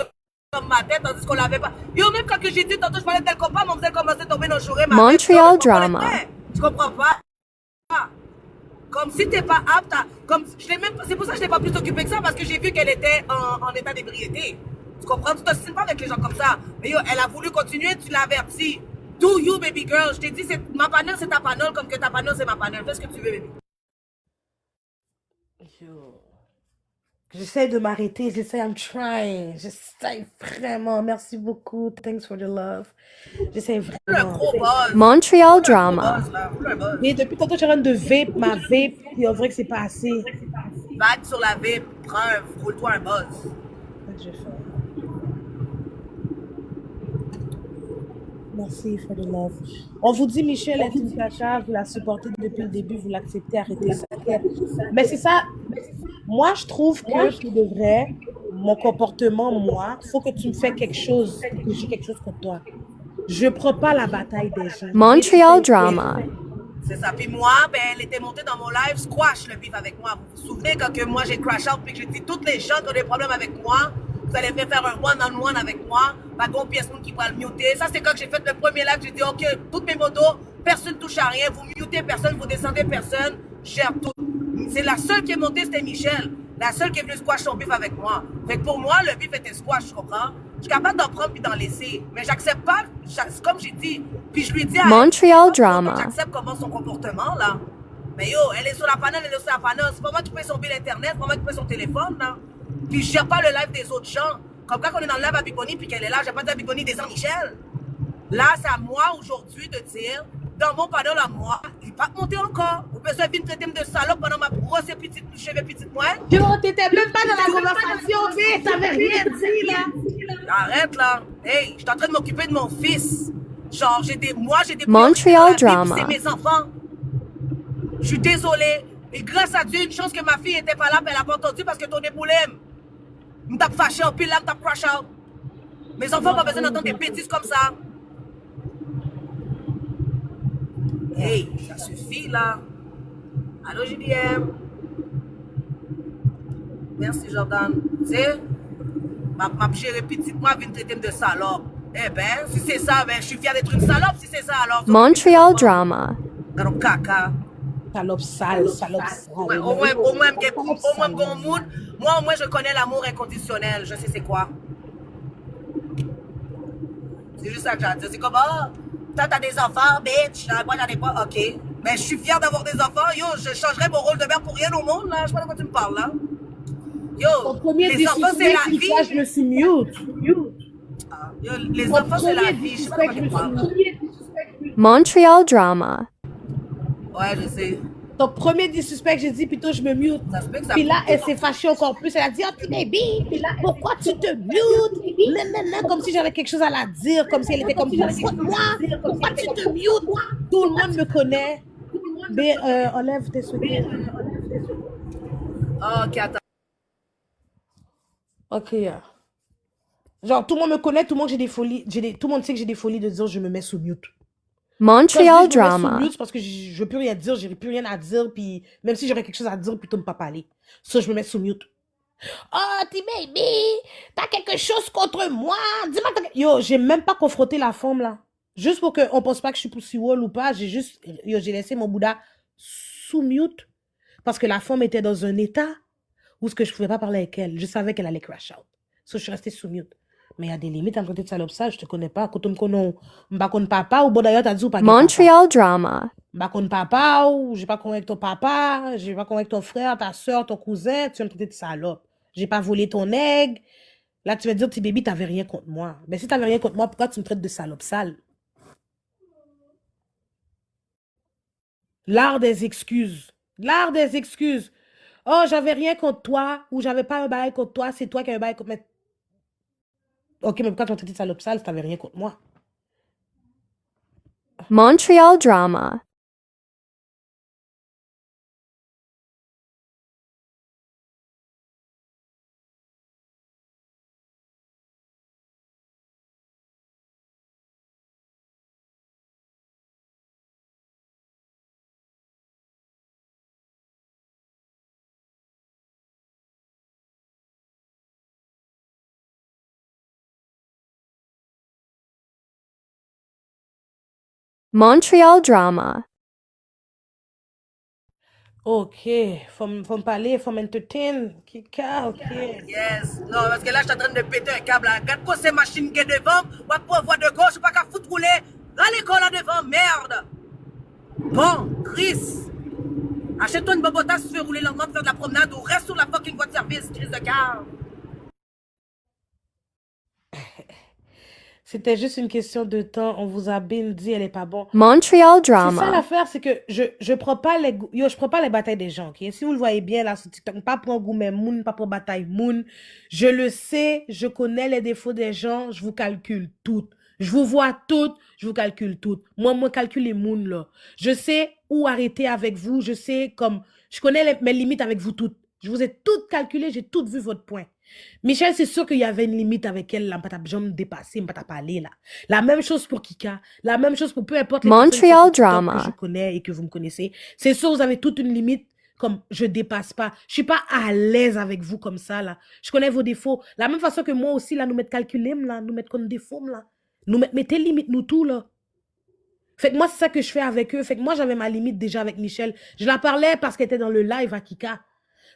comme ma tête, tandis qu'on l'avait pas. Yo, même quand j'ai dit tantôt, je parlais de tel copain, on faisait commencer à tomber dans le jourée. Montreal drama. Je comprends pas. Comme si t'es pas apte à... C'est pour ça que je l'ai pas plus occupée que ça, parce que j'ai vu qu'elle était en état d'ébriété. Tu comprends? Tu t'ostines pas avec les gens comme ça. Mais yo, elle a voulu continuer, tu l'as averti. Do you, baby girl. Je t'ai dit, ma panole, c'est ta panole, comme que ta panole, c'est ma panole. Fais ce que tu veux, baby. Yo. J'essaie de m'arrêter, I'm trying. J'essaie vraiment. Merci beaucoup. Thanks for the love. J'essaie vraiment. Le gros buzz. Montreal drama. Mais depuis tantôt, je suis en train de vape ma vape, puis on dirait que c'est pas assez. Vague sur la vape, roule-toi un buzz. C'est ce que je fais. Merci for the love. On vous dit, Michel est une cacha, vous la supportez depuis le début, vous l'acceptez, arrêtez ça. Mais c'est ça, moi je trouve que pour de vrai, mon comportement, moi, il faut que tu me fais quelque chose, que j'ai quelque chose contre toi. Je prends pas la bataille des gens. Montreal drama. C'est ça. Puis moi, ben, elle était montée dans mon live, squash le beef avec moi. Vous vous souvenez quand que moi j'ai crash out puis que j'ai dit toutes les gens qui ont des problèmes avec moi, vous allez venir faire un one-on-one avec moi. Pas qu'on pièce qui va le muter. Ça, c'est quand j'ai fait le premier live, j'ai dit, OK, toutes mes motos, personne ne touche à rien. Vous mutez personne, vous descendez personne. Je gère tout. C'est la seule qui est montée, c'était Michel. La seule qui est venue squash son beef avec moi. Fait que pour moi, le beef était squash, tu comprends? Je suis capable d'en prendre puis d'en laisser. Mais j'accepte pas, comme j'ai dit. Puis je lui dis à Montreal drama. J'accepte comment son comportement, là. Mais yo, elle est sur la panel, elle est sur la panel. C'est pas moi qui paye son bill internet, c'est pas moi qui paye son téléphone, là. Puis je gère pas le live des autres gens. Comme quand on est dans le live à Big Bonnie puis qu'elle est là, j'ai pas dit à Big Bonnie des Michel. Là, c'est à moi aujourd'hui de dire, dans mon panel à moi, il n'est pas monté encore. Vous pouvez venir traiter de salope pendant ma grosse petite cheveux petite moi. Yo, t'étais même pas dans la conversation, mais t'avais rien dit, là. Arrête, là. Hey, je suis en train de m'occuper de mon fils. Genre, j'ai des Montreal drama. C'est mes enfants. Je suis désolée. Et grâce à Dieu, une chance que ma fille était pas là, mais elle a pas entendu parce que ton époule aime. Je t'ai fâché en pile là, je t'ai crash out. Mes enfants n'ont pas besoin d'entendre des bêtises comme ça. Hey, ça suffit là. Allô, JDM. Merci, Jordan. Tu sais, ma chérie petite, moi, vient traiter de salope. Eh ben, si c'est ça, ben, je suis fière d'être une salope si c'est ça alors. Montreal drama. Dans le caca. Salope sale, salope sale. Au moins, bon mood. Moi, au moins, je connais l'amour inconditionnel. Je sais c'est quoi. C'est juste ça que j'ai à dire. C'est comme, oh, toi, t'as des enfants, bitch. Moi, j'en ai pas. OK. Mais je suis fière d'avoir des enfants. Yo, je changerais mon rôle de mère pour rien au monde, là. Je sais pas de quoi tu me parles, là. Yo, les enfants, c'est la vie. Je me suis mute. Yo, les enfants, c'est la vie. Je sais pas de quoi tu me parles. Montreal drama. Ouais, je sais. Ton premier disrespect, j'ai dit plutôt je me mute. Puis là, elle s'est fâchée encore plus. Elle a dit, oh, petit baby, pourquoi tu te mutes? Comme si j'avais quelque chose à la dire, comme si elle était comme moi. Pourquoi tu te mutes? Tout le monde me connaît. Mais enlève tes souvenirs. Ok, attends. Ok. Genre, tout le monde me connaît, tout le monde, j'ai des folies. Tout le monde sait que j'ai des folies de dire je me mets sous mute. Montreal drama. Parce que je veux plus rien dire, j'ai plus rien à dire, puis même si j'aurais quelque chose à dire, plutôt ne pas parler. Ça, je me mets sous mute. Oh, T-Baby, t'as quelque chose contre moi? Dis-moi que yo, j'ai même pas confronté la femme, là. Juste pour qu'on pense pas que je suis pussy wall ou pas, j'ai laissé mon Bouddha sous mute, parce que la femme était dans un état où je pouvais pas parler avec elle. Je savais qu'elle allait crash out. So, je suis restée sous mute. Mais il y a des limites à me traiter de salope ça, je te connais pas. Quand on me connaît, m'ba connaît papa, ou bon d'ailleurs, t'as dit ou pas. Montreal drama. M'ba connaît papa, ou j'ai pas connu ton papa, j'ai pas connu ton frère, ta soeur, ton cousin, tu vas me traiter de salope. J'ai pas volé ton aigle. Là, tu vas dire, petit baby, t'avais rien contre moi. Mais si t'avais rien contre moi, pourquoi tu me traites de salope sale? L'art des excuses. L'art des excuses. Oh, j'avais rien contre toi, ou j'avais pas un bail contre toi, c'est toi qui as un bail contre moi. Ok, mais pourquoi tu m'as traité de salope sale si t'avais rien contre moi? Montreal drama. Montreal drama. Ok, faut me parler, faut m'entertain. Kika, ok. Yes. Non, parce que là, je suis en train de péter un câble. Regarde quoi ces machines qui sont devant. Moi, pour voir de gauche, je pas qu'à foutre rouler. Là, l'école là devant, merde. Bon, Chris. Achète-toi une bobota si tu veux rouler lentement pour faire de la promenade ou reste sur la fucking voie de service, Chris de car. C'était juste une question de temps. On vous a bien dit, elle est pas bon. Montreal C'est ça drama. l'affaire, c'est que je prends pas je prends pas les batailles des gens, ok? Si vous le voyez bien là sur TikTok, pas pour goût même moun, pas pour bataille moun. Je le sais, je connais les défauts des gens, je vous calcule toutes. Je vous vois toutes, je vous calcule toutes. Moi, calcule les moun là. Je sais où arrêter avec vous, je sais comme, je connais mes limites avec vous toutes. Je vous ai toutes calculées, j'ai toutes vu votre point. Michel, c'est sûr qu'il y avait une limite avec elle, là, pas ta jambe dépassée, pas ta parler, là. La même chose pour Kika, la même chose pour peu importe les Montreal personnes sur TikTok drama. que je connais et que vous me connaissez. C'est sûr, vous avez toute une limite, comme je dépasse pas. Je suis pas à l'aise avec vous comme ça, là. Je connais vos défauts. La même façon que moi aussi, là, nous mettre calculé, là, nous mettre comme défaut, là. Nous mettez limite, nous tout, là. Fait que moi, c'est ça que je fais avec eux. Fait que moi, j'avais ma limite déjà avec Michel. Je la parlais parce qu'elle était dans le live à Kika.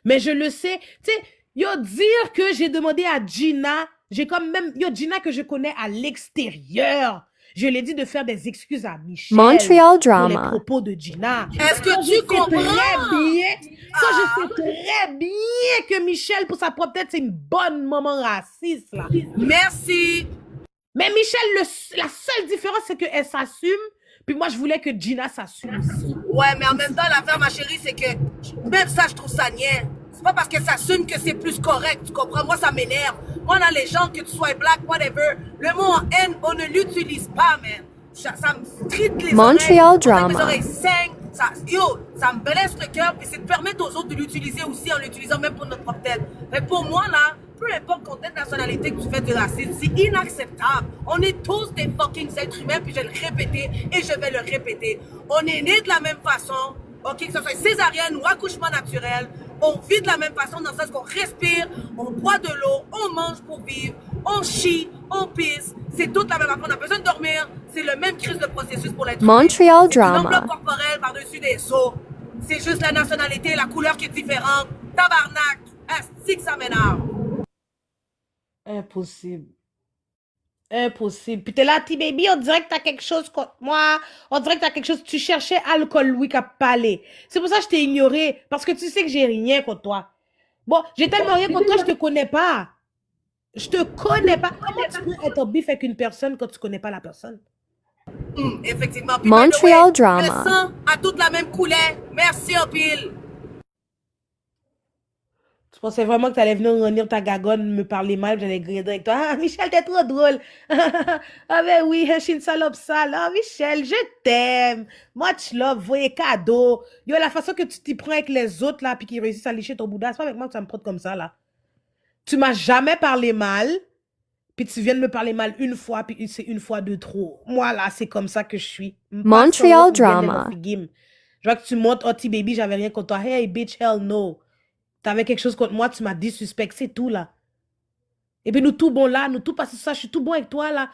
Mais je le sais, tu sais, yo, dire que j'ai demandé à Gina, j'ai comme même, yo, Gina que je connais à l'extérieur, je lui ai dit de faire des excuses à Michel. Montreal pour les drama. propos de Gina. Est-ce que Ça, tu je sais comprends? très bien, ça, je sais très bien que Michel, pour sa propre tête, c'est une bonne maman raciste, là. Merci. Mais Michel, la seule différence, c'est qu'elle s'assume, puis moi, je voulais que Gina s'assume aussi. Ouais, mais en même temps, l'affaire, ma chérie, c'est que même ça, je trouve ça niais. C'est pas parce qu'elle s'assume que c'est plus correct, tu comprends? Moi, ça m'énerve. Moi, dans les gens, que tu sois black, whatever, le mot en haine, on ne l'utilise pas, man. Ça me strite les Montreal oreilles. drama. Mes oreilles saignent. ça me blesse le cœur, puis c'est de permettre aux autres de l'utiliser aussi en l'utilisant même pour notre propre tête. Mais pour moi, là, peu importe qu'on ait nationalité que tu fais du racisme, c'est inacceptable. On est tous des fucking êtres humains, puis je vais le répéter et je vais le répéter. On est nés de la même façon, ok, que ce soit césarienne ou accouchement naturel. On vit de la même façon dans le sens qu'on respire, on boit de l'eau, on mange pour vivre, on chie, on pisse. C'est toute la même affaire. On a besoin de dormir. C'est le même crise de processus pour l'être humain. Montreal C'est une enveloppe drama. corporelle par-dessus des os. C'est juste la nationalité, la couleur qui est différente. Tabarnak! Asti que ça m'énerve. Impossible. Impossible. Puis t'es là, T-Baby, on dirait que t'as quelque chose contre moi. On dirait que t'as quelque chose. Tu cherchais alcool, Louis, qu'à parler. C'est pour ça que je t'ai ignoré. Parce que tu sais que j'ai rien contre toi. Bon, j'ai tellement rien contre toi, je te connais pas. Je te connais pas. Comment tu peux être en bif avec une personne quand tu connais pas la personne? Effectivement. Puis, Montreal by the way, drama. Le sang a toute la même couleur. Merci, en pile. Tu pensais vraiment que t'allais venir revenir ta gagonne, me parler mal, j'allais griller avec toi. Ah, Michel, t'es trop drôle. Ah ben oui, je suis une salope sale. Ah, Michel, je t'aime. Much love, voyez cadeau. Yo, la façon que tu t'y prends avec les autres, là, puis qu'ils réussissent à lécher ton bouddha, c'est pas avec moi que ça me prend comme ça, là. Tu m'as jamais parlé mal, puis tu viens de me parler mal une fois, puis c'est une fois de trop. Moi, là, c'est comme ça que je suis. Montreal drama. Je vois que tu montes, oh, T-Baby, j'avais rien contre toi. Hey, bitch, hell no. T'avais quelque chose contre moi, tu m'as dissuspect, c'est tout, là. Et puis nous tout bon là, nous tout passé ça, je suis tout bon avec toi, là.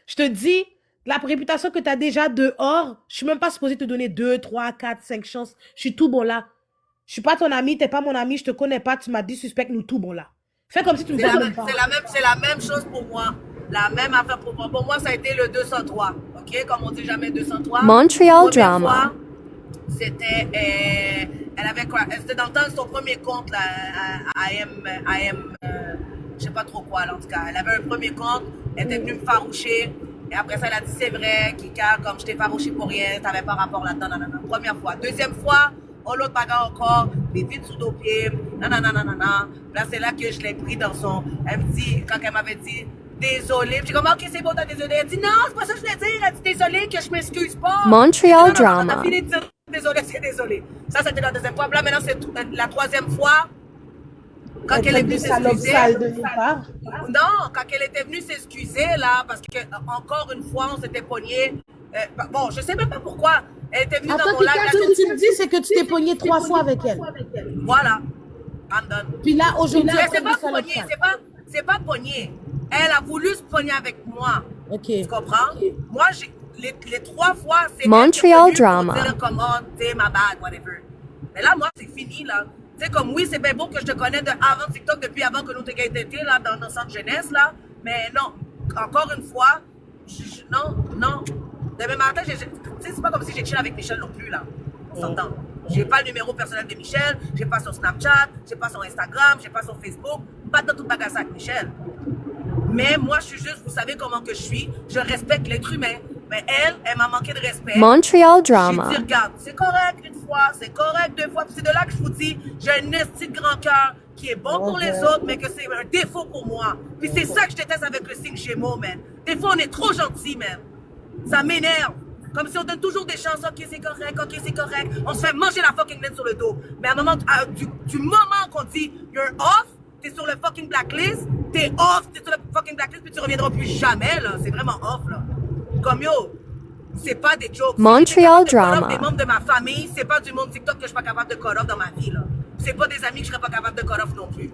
Je te dis, la réputation que t'as déjà dehors, je suis même pas supposée te donner 2, 3, 4, 5 chances. Je suis tout bon là. Je suis pas ton ami, t'es pas mon ami, je te connais pas, tu m'as dissuspect, nous tout bon là. Fais comme si tu me connais même pas. C'est la même chose pour moi. La même affaire pour moi. Pour moi, ça a été le 203. OK? Comme on dit jamais 203. Montreal drama. C'était, elle avait quoi? C'était dans le temps de son premier compte, là, je sais pas trop quoi, là, en tout cas. Elle avait un premier compte, elle était venue me faroucher, et après ça, elle a dit, c'est vrai, Kika, comme je t'ai farouché pour rien, t'avais pas rapport là-dedans, nanana. Première fois. Deuxième fois, oh, l'autre bagarre encore, les vides sous nos pieds, nanana. Là, c'est là que je l'ai pris dans son, elle me dit, quand elle m'avait dit, désolé. J'ai comme, ok, c'est bon, t'as désolé. Elle dit, non, c'est pas ça que je voulais dire. Elle dit, désolé, que je m'excuse pas. Montreal non, drama. T'as fini de dire, désolé, c'est désolé. Ça, c'était la deuxième fois. Là, maintenant, c'est la troisième fois. Quand elle est venue s'excuser. Non, quand elle était venue s'excuser, là, parce que, encore une fois, on s'était pogné. Bon, je sais même pas pourquoi. Elle était venue dans mon live. Ce que tu me dis, c'est que tu t'es pogné 3 fois avec elle. Voilà. I'm done. Puis là, aujourd'hui, c'est pas pogné, c'est pas pogné. Elle a voulu se pogner avec moi. Ok. Tu comprends? Moi, les 3 fois, c'est Montreal drama. pour dire comment, t'es ma bad, whatever. Mais là, moi, c'est fini, là. Tu sais, comme oui, c'est bien beau que je te connais avant TikTok, depuis avant que nous t'ayons été là, dans notre centre jeunesse, là. Mais non, encore une fois, non. Demain matin, tu sais, c'est pas comme si j'ai chill avec Michel non plus, là. On s'entend. J'ai pas le numéro personnel de Michel, j'ai pas son Snapchat, j'ai pas son Instagram, j'ai pas son Facebook, pas dans toute bagasse avec Michel. Mais moi, je suis juste, vous savez comment que je suis, je respecte l'être humain. Mais elle m'a manqué de respect. Montreal drama. J'ai dit, regarde, c'est correct une fois, c'est correct 2 fois. Puis c'est de là que je vous dis, j'ai un esti de grand cœur qui est bon pour les autres, mais que c'est un défaut pour moi. Puis c'est ça que je déteste avec le signe Gémeaux, man. Des fois, on est trop gentil, man. Ça m'énerve. Comme si on donne toujours des chances, ok, c'est correct. On se fait manger la fucking laine sur le dos. Mais à un moment, du moment qu'on dit, you're off, t'es sur le fucking blacklist, t'es sur le fucking blacklist, puis tu reviendras plus jamais, là. C'est vraiment off, là. Comme yo, c'est pas des jokes. Montreal Si drama. des membres de ma famille, c'est pas du monde TikTok que je suis pas capable de cut off dans ma vie, là. C'est pas des amis que je serais pas capable de cut off non plus.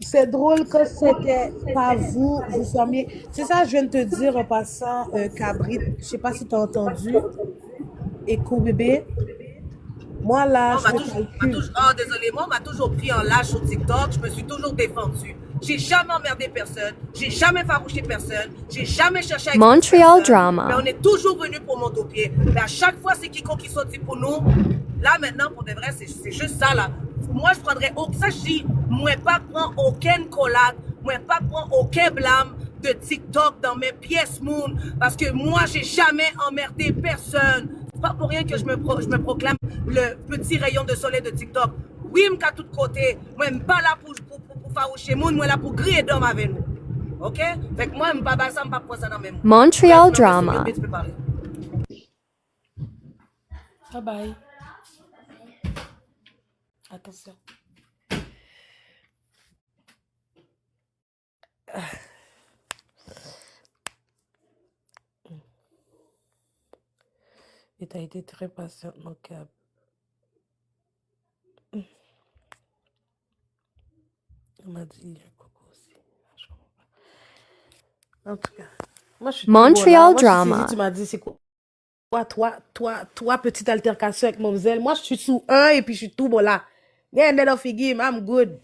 C'est drôle que c'était pas vous formiez. C'est ça, je viens de te dire en passant, Cabrit. Je sais pas si t'as entendu. Écho bébé. Moi là, désolé, moi on m'a toujours pris en lâche sur TikTok. Je me suis toujours défendue. J'ai jamais emmerdé personne. J'ai jamais farouché personne. J'ai jamais cherché à Montreal personne. drama. Mais on est toujours venu pour monter au pied. Mais à chaque fois, c'est quiconque qui sortit pour nous. Là maintenant, pour de vrai, c'est juste ça là. Moi, je prendrais ça, je dis, moi pas prendre aucune collab, moi pas prendre aucun blâme de TikTok dans mes pièces moon, parce que moi, j'ai jamais emmerdé personne. C'est pas pour rien que je me proclame le petit rayon de soleil de TikTok. Oui, je suis à tous côtés. Moi, je ne suis pas là pour faroucher moun, moi là pour griller d'homme avec nous. OK? Fait que moi, je ne suis pas ça, je ne suis pas ça dans mes mots. Montreal drama. Bye bye. Attention. Et t'as été très patiente, mon cap. On m'a dit Coco aussi. Je comprends pas. En tout cas, moi je suis tout bon là. Montreal Moi je suis saisie, drama. tu m'as dit c'est quoi? Toi, petite altercation avec Momzelle. Moi je suis sous un et puis je suis tout bon là. Yeah, net of game, I'm good.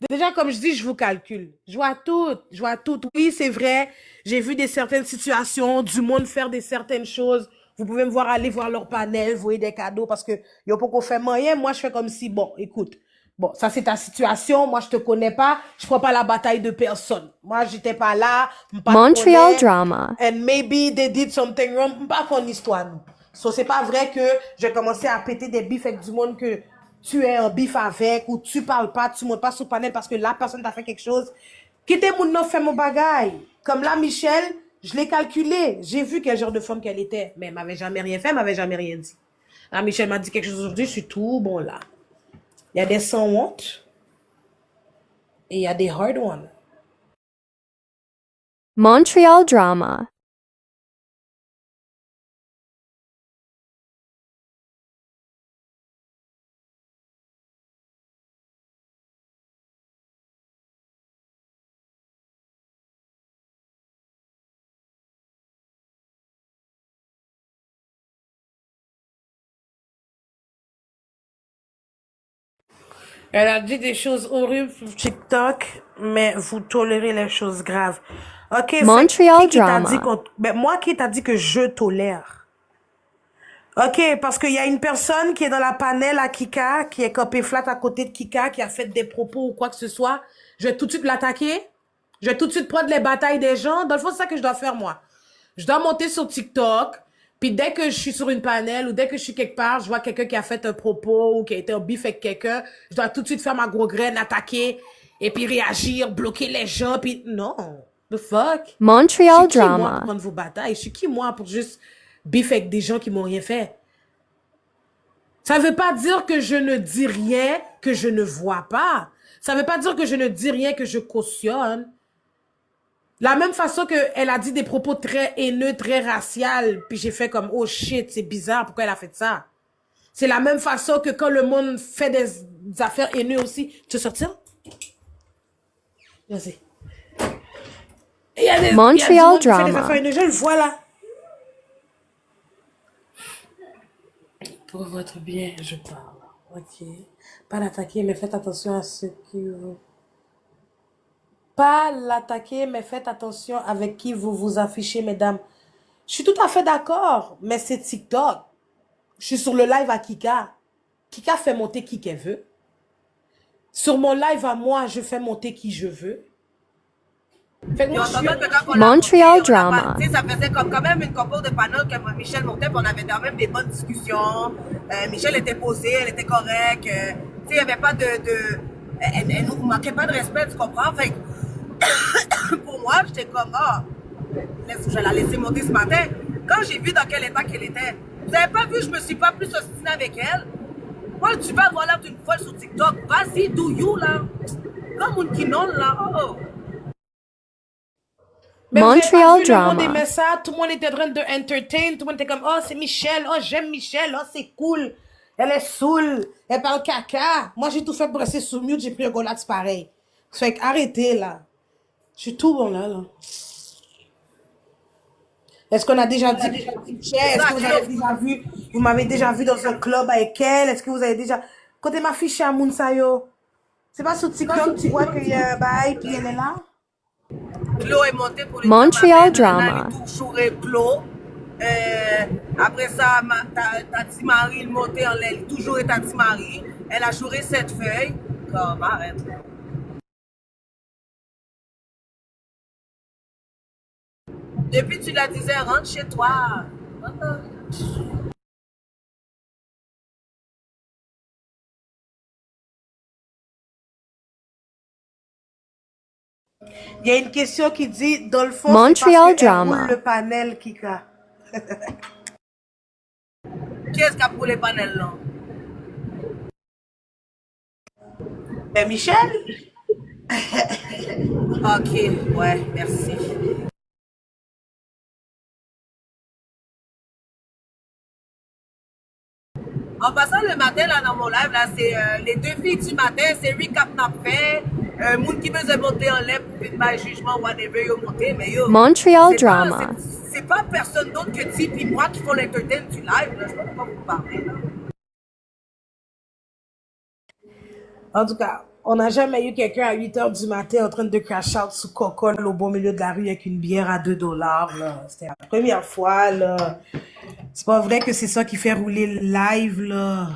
Déjà, comme je dis, je vous calcule. Je vois tout, je vois tout. Oui, c'est vrai, j'ai vu des certaines situations, du monde faire des certaines choses. Vous pouvez me voir aller voir leur panel, voyer des cadeaux parce que yo pas qu'on fait moyen. Moi, je fais comme si, bon, écoute, bon, ça c'est ta situation. Moi, je te connais pas. Je prends pas la bataille de personne. Moi, j'étais pas là. M'pas te Montreal connais. drama. And maybe they did something wrong. M'pas qu'on histoire, nous. So, c'est pas vrai que j'ai commencé à péter des bifs avec du monde que tu es en bif avec ou tu parles pas, tu montes pas sur le panel parce que la personne t'a fait quelque chose. Quittez mon nom, fait mon bagaille. Comme là, Michel, je l'ai calculé. J'ai vu quel genre de femme qu'elle était. Mais elle m'avait jamais rien fait, elle m'avait jamais rien dit. Là, Michel m'a dit quelque chose aujourd'hui, je suis tout bon là. Il y a des sans honte et il y a des hard ones. Montreal drama. Elle a dit des choses horribles sur TikTok, mais vous tolérez les choses graves. Ok, fait Montreal qui t'a dit drama. qu'on... Ben, moi, qui t'a dit que je tolère? Ok, parce qu'il y a une personne qui est dans la panel à Kika, qui est copé flat à côté de Kika, qui a fait des propos ou quoi que ce soit. Je vais tout de suite l'attaquer. Je vais tout de suite prendre les batailles des gens. Dans le fond, c'est ça que je dois faire, moi. Je dois monter sur TikTok. Puis dès que je suis sur une panel ou dès que je suis quelque part, je vois quelqu'un qui a fait un propos ou qui a été en bif avec quelqu'un, je dois tout de suite faire ma gros graine, attaquer, et puis réagir, bloquer les gens, puis non. The fuck? Je Montreal suis qui, moi, pour drama. prendre vos batailles? Je suis qui, moi, pour juste bif avec des gens qui m'ont rien fait? Ça veut pas dire que je ne dis rien que je ne vois pas. Ça veut pas dire que je ne dis rien que je cautionne. La même façon qu'elle a dit des propos très haineux, très raciales, puis j'ai fait comme, oh shit, c'est bizarre, pourquoi elle a fait ça? C'est la même façon que quand le monde fait des affaires haineuses aussi. Tu veux sortir? Vas-y. Il y a des, il y a du Montreal monde qui fait des drama. affaires haineuses, je le vois là. Pour votre bien, je parle. Ok. Pas l'attaquer, mais faites attention à ce qui vous... Pas l'attaquer, mais faites attention avec qui vous vous affichez, mesdames. Je suis tout à fait d'accord, mais c'est TikTok. Je suis sur le live à Kika. Kika fait monter qui qu'elle veut. Sur mon live à moi, je fais monter qui je veux. Fait que moi, je suis... Montreal drama. Ça faisait comme quand même une compo de panel que moi, Michel montait, puis on avait quand même des bonnes discussions. Michel était posée, elle était correcte. Tu sais, il n'y avait pas elle nous manquait pas de respect, tu comprends? Fait que pour moi, j'étais comme, je vais la laisser monter ce matin. Quand j'ai vu dans quel état qu'elle était, vous avez pas vu, je me suis pas plus ostinée avec elle. Moi, tu vas avoir l'air d'une folle sur TikTok. Vas-y, do you, là. Comme une quinone, là. Oh. Mais vous avez pas Montreal vu, le monde drama. aimait ça, tout le monde était en train de entertain, tout le monde était comme, oh, c'est Michel, oh, j'aime Michel, oh, c'est cool, elle est saoule, elle parle caca. Moi, j'ai tout fait pour rester sous mute, j'ai pris un golax pareil. Fait que arrêtez, là. Je suis tout bon, là. Est-ce qu'on a déjà dit Michel? Est-ce que vous avez déjà vu, vous m'avez déjà vu dans un club avec elle? Est-ce que vous avez déjà... Côté ma fiche à Mounsayo, c'est pas sur TikTok, tu vois qu'il y a un bail, puis elle est là? Clo est monté pour les Montreal drama. toujours Clo. Après ça, Tati Marie, il montait en l'aile, toujours est Tati Marie. Elle a joué cette feuille. Comme, arrête. Depuis, tu la disais, rentre chez toi. Il y a une question qui dit, dans le fond, c'est Montreal parce qu'elle drama. roule le panel, Kika. Qui est-ce qui a pour les panels là? Michel? Ok, ouais, merci. En passant le matin là dans mon live, là, c'est les deux filles du matin, c'est recap n'a fait. Moun qui veut se monter en l'air pour faire un jugement, whatever, yo monter, mais yo. Montreal c'est pas- drama. C'est pas personne d'autre que Tip et moi qui font l'entertain du live, là. Je sais pas pourquoi vous parlez, là. En tout cas, on n'a jamais eu quelqu'un à 8 heures du matin en train de crash out sous cocole au beau milieu de la rue avec une bière à 2 $, là. C'était la première fois, là. C'est pas vrai que c'est ça qui fait rouler le live, là.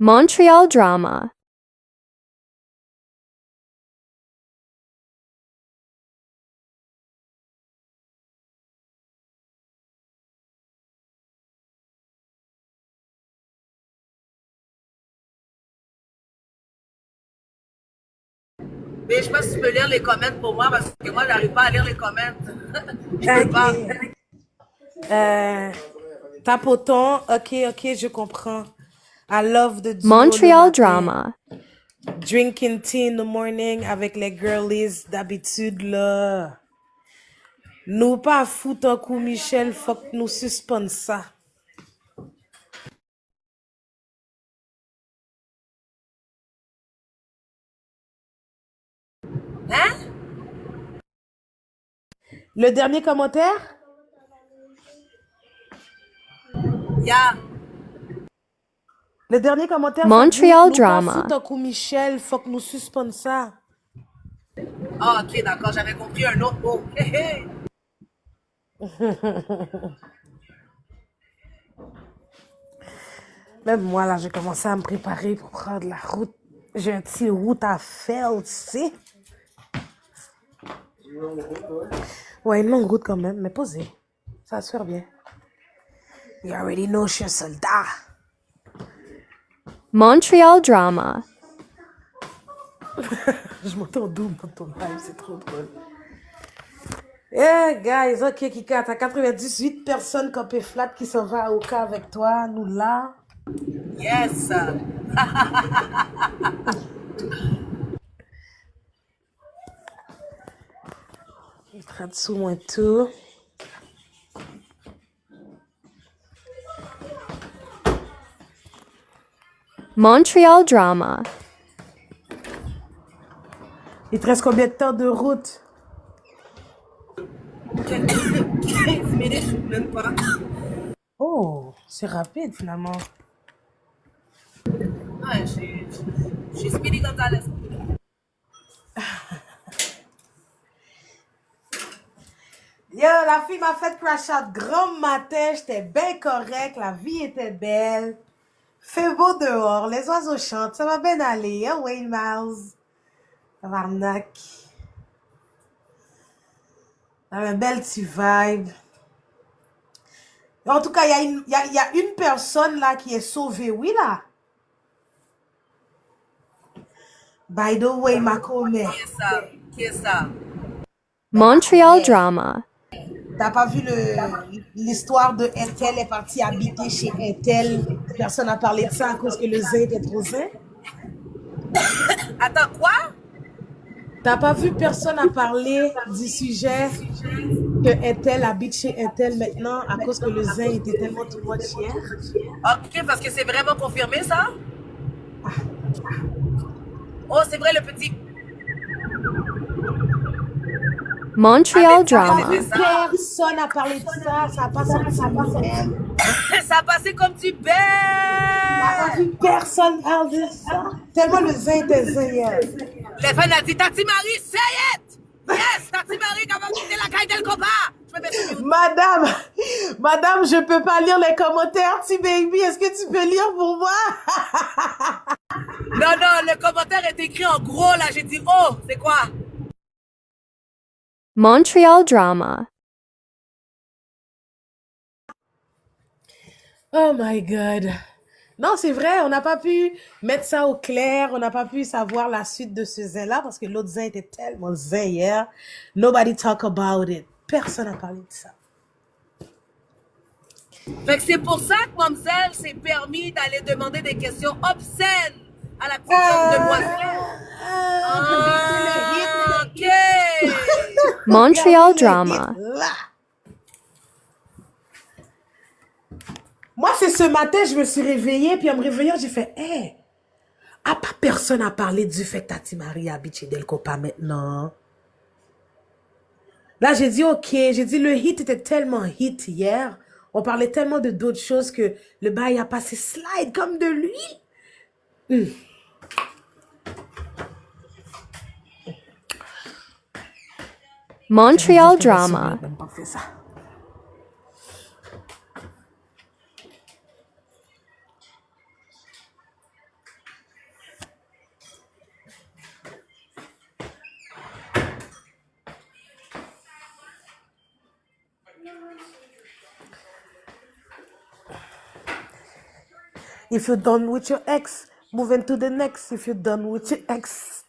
Montreal drama. Mais je sais pas si tu peux lire les comments pour moi parce que moi, j'arrive pas à lire les comments. Je peux pas. Tapoton, ok, je comprends. I love the duo Montreal le matin. drama. Drinking tea in the morning avec les girlies d'habitude, là. Nous pas foutre un coup, Michel, faut que nous suspendons ça. Hein? Le dernier commentaire? Yeah. Le dernier commentaire, Montreal nous drama. pas foutre un coup, Michel, faut que nous suspendons ça. Ah, ok, d'accord, j'avais compris un autre mot. Hé, hé. Même moi, là, j'ai commencé à me préparer pour prendre la route. J'ai un petit route à faire, tu sais. Ouais, une longue route quand même, mais posée. Ça va se faire bien. You already know, je suis un soldat. Montreal drama. Je m'entends double dans ton live, c'est trop drôle. Yeah, guys, ok, Kika, t'as 98 personnes copé flat qui s'en va à Oka avec toi, nous là. Yes. Je traite sous moi tout. Montreal drama. Il te reste combien de temps de route? 15 minutes, même pas. Oh, c'est rapide finalement. Ouais, je suis Speedy Gonzalez. Yo, la fille m'a fait crash out grand matin, j'étais bien correct, la vie était belle. Fait beau dehors, les oiseaux chantent, ça va bien aller, hein, Wayne Miles. Tabarnak. Un bel petit vibe. En tout cas, il y a une personne là qui est sauvée, oui là. By the way, ma commère. Qui est ça? Qui est ça? Montreal drama. T'as pas vu l'histoire de Intel est parti habiter chez Intel? Personne n'a parlé de ça à cause que le zin était trop zin? Attends, quoi? T'as pas vu personne a parlé du sujet que Intel habite chez Intel maintenant à cause que le zin était tellement tout mois hier? Ok, parce que c'est vraiment confirmé ça? Oh, c'est vrai le petit. Montreal Ah, drama. mais ça, Personne n'a parlé de ça, ça a pas sorti ça ça a passé comme du T'as pas belle. vu personne parle de ça? Tellement le zin était zin hier. Les fans a dit, Tati Marie, say it! Yes, Tati Marie, quand va quitter la caille del combat. Je me mets sur mute. Madame, je peux pas lire les commentaires, T-Baby, est-ce que tu peux lire pour moi? Non, le commentaire est écrit en gros, là. J'ai dit, oh, c'est quoi? Montreal drama. Oh my God. Non, c'est vrai, on n'a pas pu mettre ça au clair, on n'a pas pu savoir la suite de ce zin-là parce que l'autre zin était tellement zin hier. Nobody talk about it. Personne n'a parlé de ça. Fait que c'est pour ça que Mamzelle s'est permis d'aller demander des questions obscènes à la petite jeune demoiselle. OK. Montreal drama. Moi, c'est ce matin, je me suis réveillée, puis en me réveillant, j'ai fait, hé, pas personne à parler du fait que Tati Marie habite chez Del Copa maintenant. Là, j'ai dit, OK, j'ai dit, le hit était tellement hit hier, on parlait tellement de d'autres choses que le bail a passé slide comme de l'huile. Montreal drama. If you're done with your ex, move into the next. If you're done with your ex.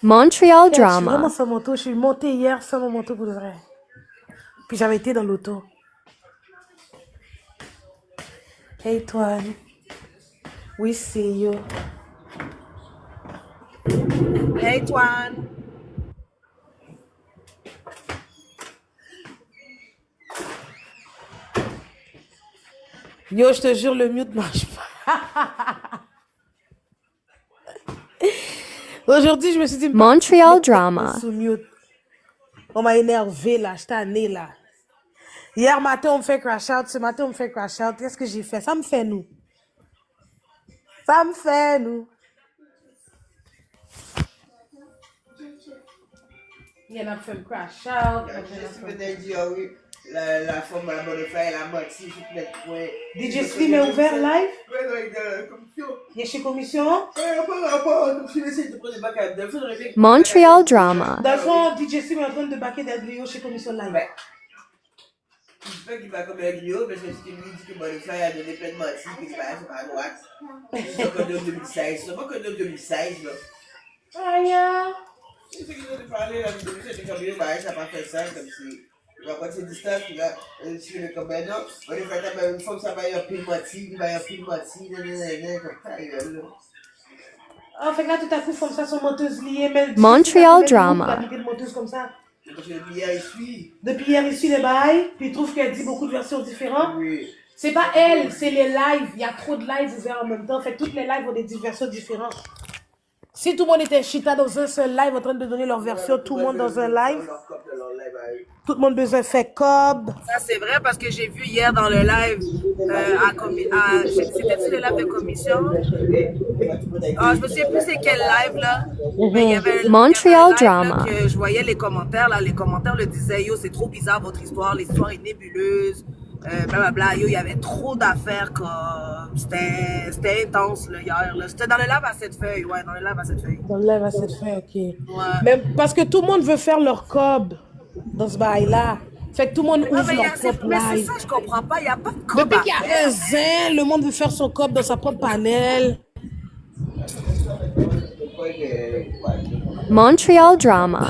Montreal Je suis vraiment drama. sans manteau. Je suis montée hier sans mon manteau pour de vrai. Puis j'avais été dans l'auto. Hey, Toine. We see you. Hey, Toine. Yo, je te jure, le mute marche pas. Aujourd'hui, je me suis dit... Montreal drama. Sous mute. On m'a énervé là, j'étais année là. Hier matin, on me fait crash out. Ce matin, on me fait crash out. Qu'est-ce que j'ai fait? Ça me fait nous. Ça me fait nous. Il y en a fait me crash out. La forme à la bonne fête, la moitié, je peux mettre point. DJ Slim est ouvert live? Oui, avec la commission. Il est chez commission? Montreal drama. Dans le fond, DJ Slim est en train de baquer des griots chez commission live. J'espère qu'il va comme un griot, parce que lui dit que bonne fête a donné plein de moitié, puis qu'il va aller à droite. C'est pas que 2016, c'est pas que 2016, là. Aïe! C'est ce qu'ils ont parlé, là, de 2016, c'est comme ça n'a pas fait ça, comme si. Il va prendre ses distances, il va suivre comme ben non. On est fait une fois que ça va y avoir pile moitié, il va y avoir pile moitié, comme ça, là. Ah, fait que là, tout à coup, comme ça, son monteuse liée, mais... Montreal drama. Il de monteuse comme ça. Parce que depuis hier, il suit. Depuis hier, il suit les bails, puis il trouve qu'elle dit beaucoup de versions différentes. Oui. C'est pas elle, c'est les lives. Il y a trop de lives ouverts en même temps. Fait que toutes les lives ont des versions différentes. Si tout le monde était chita dans un seul live en train de donner leur version, tout le monde dans un live, tout le monde besoin fait cob. Ça, c'est vrai parce que j'ai vu hier dans le live, c'était-tu le live de commission? Ah, je me souviens plus c'est quel live, là. Mais il y avait Montreal live, drama. là, que je voyais les commentaires, là. Les commentaires le disaient, yo, c'est trop bizarre votre histoire, l'histoire est nébuleuse. Blablabla, yo, il y avait trop d'affaires, comme c'était intense là, hier. Là. C'était dans le live à 7 feuilles, ouais, dans le live à 7 feuilles. Dans le live à 7 feuilles, ok. Ouais. Mais parce que tout le monde veut faire leur cob dans ce bail-là. Fait que tout le monde ouvre mais leur propre mais c'est live. ça, je comprends pas, il n'y a pas de cob. Depuis qu'il y a un zin, le monde veut faire son cob dans sa propre panel. Montreal drama.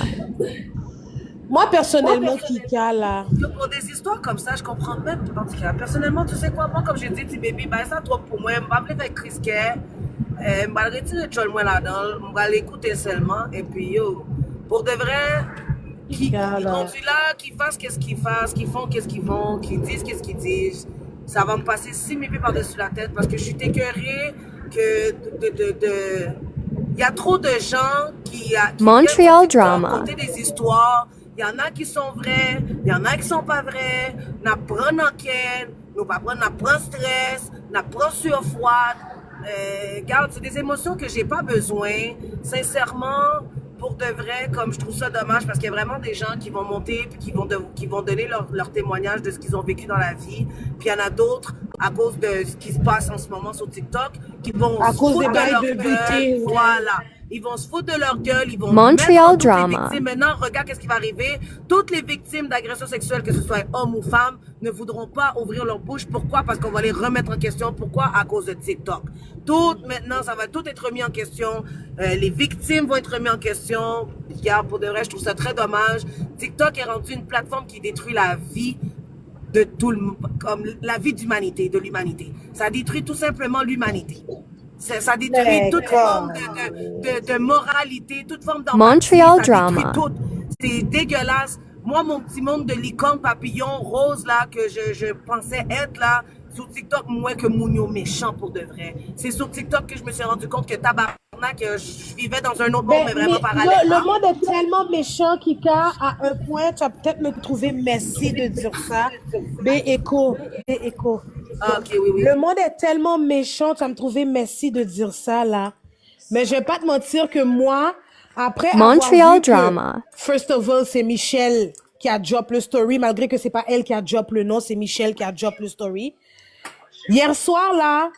Moi, personnellement, Kika, là... Pour des histoires comme ça, je comprends même pas. En tout cas, personnellement, tu sais quoi, moi, comme j'ai dit, petit baby, ben ça trop pour moi. Je vais appeler avec Chris Kerr. Je vais retirer le moi là-dedans. Je vais l'écouter seulement. Et puis, yo, pour de vrai, qui conduit là, qui fassent qu'est-ce qu'ils fassent, qui font qu'est-ce qu'ils font, qui disent qu'est-ce qu'ils disent. Ça va me passer 6 000 pieds par-dessus la tête parce que je suis écœurée que il y a trop de gens qui Montreal drama. raconter des histoires. Il y en a qui sont vraies, il y en a qui sont pas vraies. N'a prend enquête, nous pas prendre, n'a prend stress, n'a prend surfroide. Regarde, c'est des émotions que j'ai pas besoin. Sincèrement, pour de vrai, comme je trouve ça dommage parce qu'il y a vraiment des gens qui vont monter puis qui vont donner leur témoignage de ce qu'ils ont vécu dans la vie. Puis il y en a d'autres, à cause de ce qui se passe en ce moment sur TikTok, qui vont à se cause foutre des bails leur de gueule. beauté. Voilà. Ils vont se foutre de leur gueule, ils vont Montreal mettre en doute drama. les victimes. Maintenant, regarde qu'est-ce qui va arriver. Toutes les victimes d'agression sexuelle, que ce soit homme ou femme, ne voudront pas ouvrir leur bouche. Pourquoi? Parce qu'on va les remettre en question. Pourquoi? À cause de TikTok. Tout, maintenant, ça va tout être remis en question. Les victimes vont être remis en question. Regarde, pour de vrai, je trouve ça très dommage. TikTok est rendu une plateforme qui détruit la vie de tout le monde, comme la vie d'humanité, de l'humanité. Ça détruit tout simplement l'humanité. Ça détruit toute forme de moralité, toute forme d'empathie. Montreal Ça détruit drama. tout. C'est dégueulasse. Moi, mon petit monde de licorne, papillon, rose, là, que je pensais être, là, sur TikTok, moins que Mounio méchant pour de vrai. C'est sur TikTok que je me suis rendu compte que tabarnak, je vivais dans un autre monde, mais vraiment parallèle. Le monde est tellement méchant, Kika, à un point, tu vas peut-être me trouver merci de dire ça. Écho. Ah, ok, oui. Le monde est tellement méchant, tu vas me trouver merci de dire ça, là. Mais je vais pas te mentir que moi, après Montreal avoir vu drama. que, first of all, c'est Michelle qui a drop le story, malgré que c'est pas elle qui a drop le nom, c'est Michelle qui a drop le story. Hier soir, là,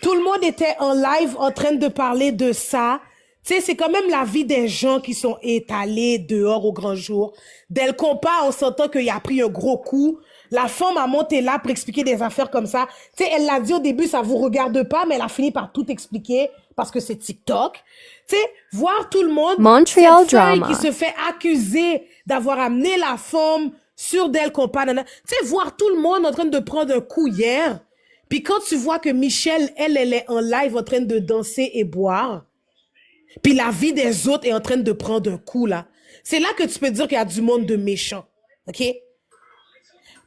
tout le monde était en live en train de parler de ça. Tu sais, c'est quand même la vie des gens qui sont étalés dehors au grand jour. Del compas, on s'entend qu'il a pris un gros coup. La femme a monté là pour expliquer des affaires comme ça. Tu sais, elle l'a dit au début, ça vous regarde pas, mais elle a fini par tout expliquer parce que c'est TikTok. Tu sais, voir tout le monde, Montreal cette fille drama. qui se fait accuser d'avoir amené la femme sur Del compas. Tu sais, voir tout le monde en train de prendre un coup hier. Puis quand tu vois que Michelle, elle est en live en train de danser et boire, puis la vie des autres est en train de prendre un coup, là. C'est là que tu peux dire qu'il y a du monde de méchants, OK?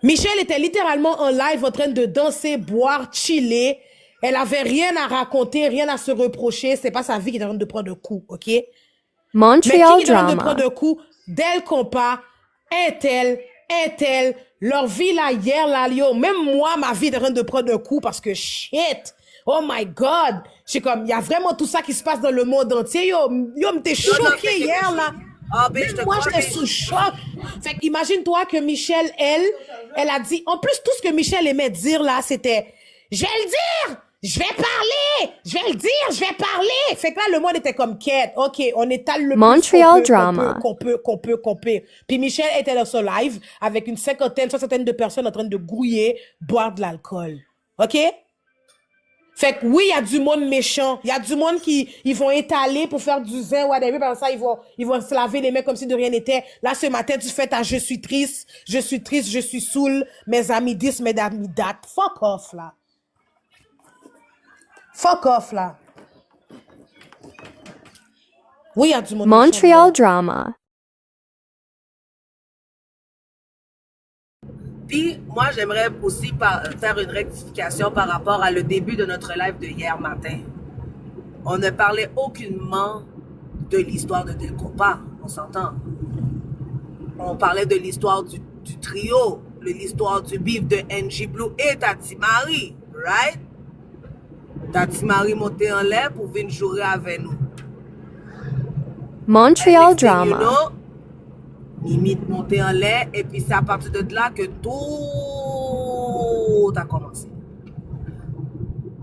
Michelle était littéralement en live en train de danser, boire, chiller. Elle avait rien à raconter, rien à se reprocher. C'est pas sa vie qui est en train de prendre un coup, OK? Mais Montreal qui est en train de drama. prendre un coup? Del compas, un tel, leur vie là, hier là, yo, même moi, ma vie est en train de prendre un coup parce que shit, oh my God, c'est comme, il y a vraiment tout ça qui se passe dans le monde entier, yo, m'étais choqué hier là. Ah, ben, Même moi, j'étais sous choc. Fait imagine-toi que Michelle, elle a dit, en plus, tout ce que Michelle aimait dire là, c'était, je vais le dire! Je vais parler! Je vais le dire! Je vais parler! Fait que là, le monde était comme quête. OK, on étale le Montreal plus drama. qu'on peut. Puis Michel était dans son live avec une soixantaine de personnes en train de grouiller, boire de l'alcool. OK? Fait que oui, il y a du monde méchant. Il y a du monde ils vont étaler pour faire du zin, whatever. Par ça, ils vont se laver les mains comme si de rien n'était. Là, ce matin, tu fais ta je suis triste, je suis saoul. Mes amis disent, mes amis datent. Fuck off, là. Fuck off, là. Oui, il y a du monde méchant. Montreal drama. Puis, moi, j'aimerais aussi faire une rectification par rapport à le début de notre live de hier matin. On ne parlait aucunement de l'histoire de Del compas, on s'entend. On parlait de l'histoire du trio, de l'histoire du beef de NG Blue et Tati Marie, right? Tati Marie montait en l'air pour venir jouer avec nous. Montreal drama. Mimi montait en l'air et puis c'est à partir de là que tout a commencé.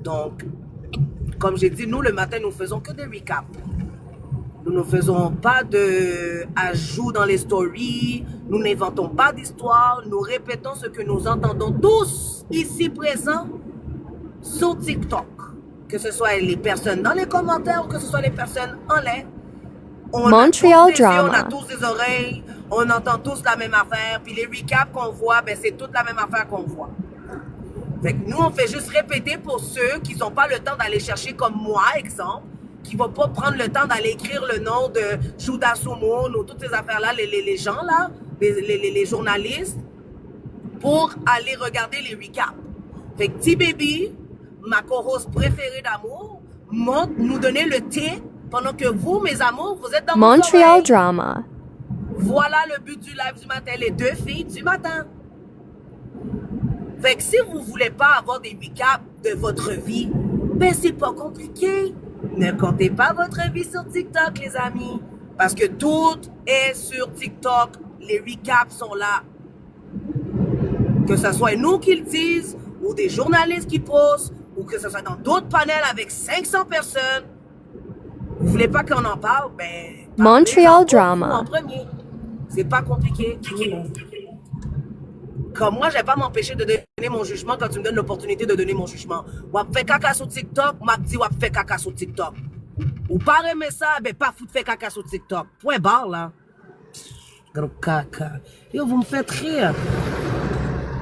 Donc, comme j'ai dit, nous le matin, nous faisons que des recaps. Nous ne faisons pas d'ajouts dans les stories, nous n'inventons pas d'histoire, nous répétons ce que nous entendons tous ici présents sur TikTok. Que ce soit les personnes dans les commentaires ou que ce soit les personnes en l'air. Montreal drama. On a tous des oreilles, on entend tous la même affaire, puis les recaps qu'on voit, ben c'est toute la même affaire qu'on voit. Fait que nous, on fait juste répéter pour ceux qui n'ont pas le temps d'aller chercher comme moi, exemple, qui ne vont pas prendre le temps d'aller écrire le nom de Judas Sumoun ou toutes ces affaires-là, les gens là, les journalistes, pour aller regarder les recaps. Fait que T-Baby, ma co-host préférée d'amour, monte nous donner le thé pendant que vous, mes amours, vous êtes dans Montreal drama. Voilà le but du live du matin, les deux filles du matin. Fait que si vous voulez pas avoir des recaps de votre vie, ben c'est pas compliqué. Ne comptez pas votre vie sur TikTok, les amis. Parce que tout est sur TikTok. Les recaps sont là. Que ce soit nous qui le disent, ou des journalistes qui postent, ou que ce soit dans d'autres panels avec 500 personnes. Vous voulez pas qu'on en parle? Ben, Montreal drama. en premier. C'est pas compliqué. Comme moi, je vais pas m'empêcher de donner mon jugement quand tu me donnes l'opportunité de donner mon jugement. Wap fait caca sur TikTok, m'a dit wap fait caca sur TikTok. Ou pas aimer ça, ben pas foutre fait caca sur TikTok. Point barre là. Gros caca. Yo, vous me faites rire.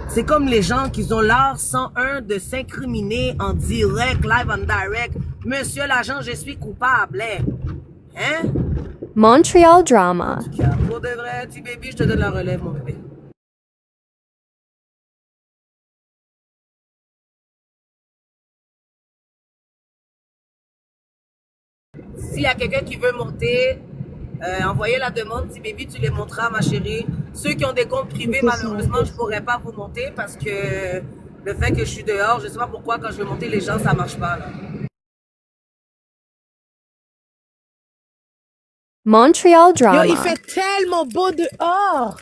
C'est comme les gens qui ont l'art 101 de s'incriminer en direct, live and direct. Monsieur l'agent, je suis coupable. Hein? Montreal Drama. Pour de vrai, petit baby, je te donne la relève, mon bébé. S'il y a quelqu'un qui veut monter, envoyez la demande. Si baby, tu les montreras, ma chérie. Ceux qui ont des comptes privés, malheureusement, je ne pourrais pas vous monter parce que le fait que je suis dehors, je ne sais pas pourquoi, quand je veux monter les gens, ça ne marche pas. Là. Montreal Drama. Yo, il fait tellement beau dehors.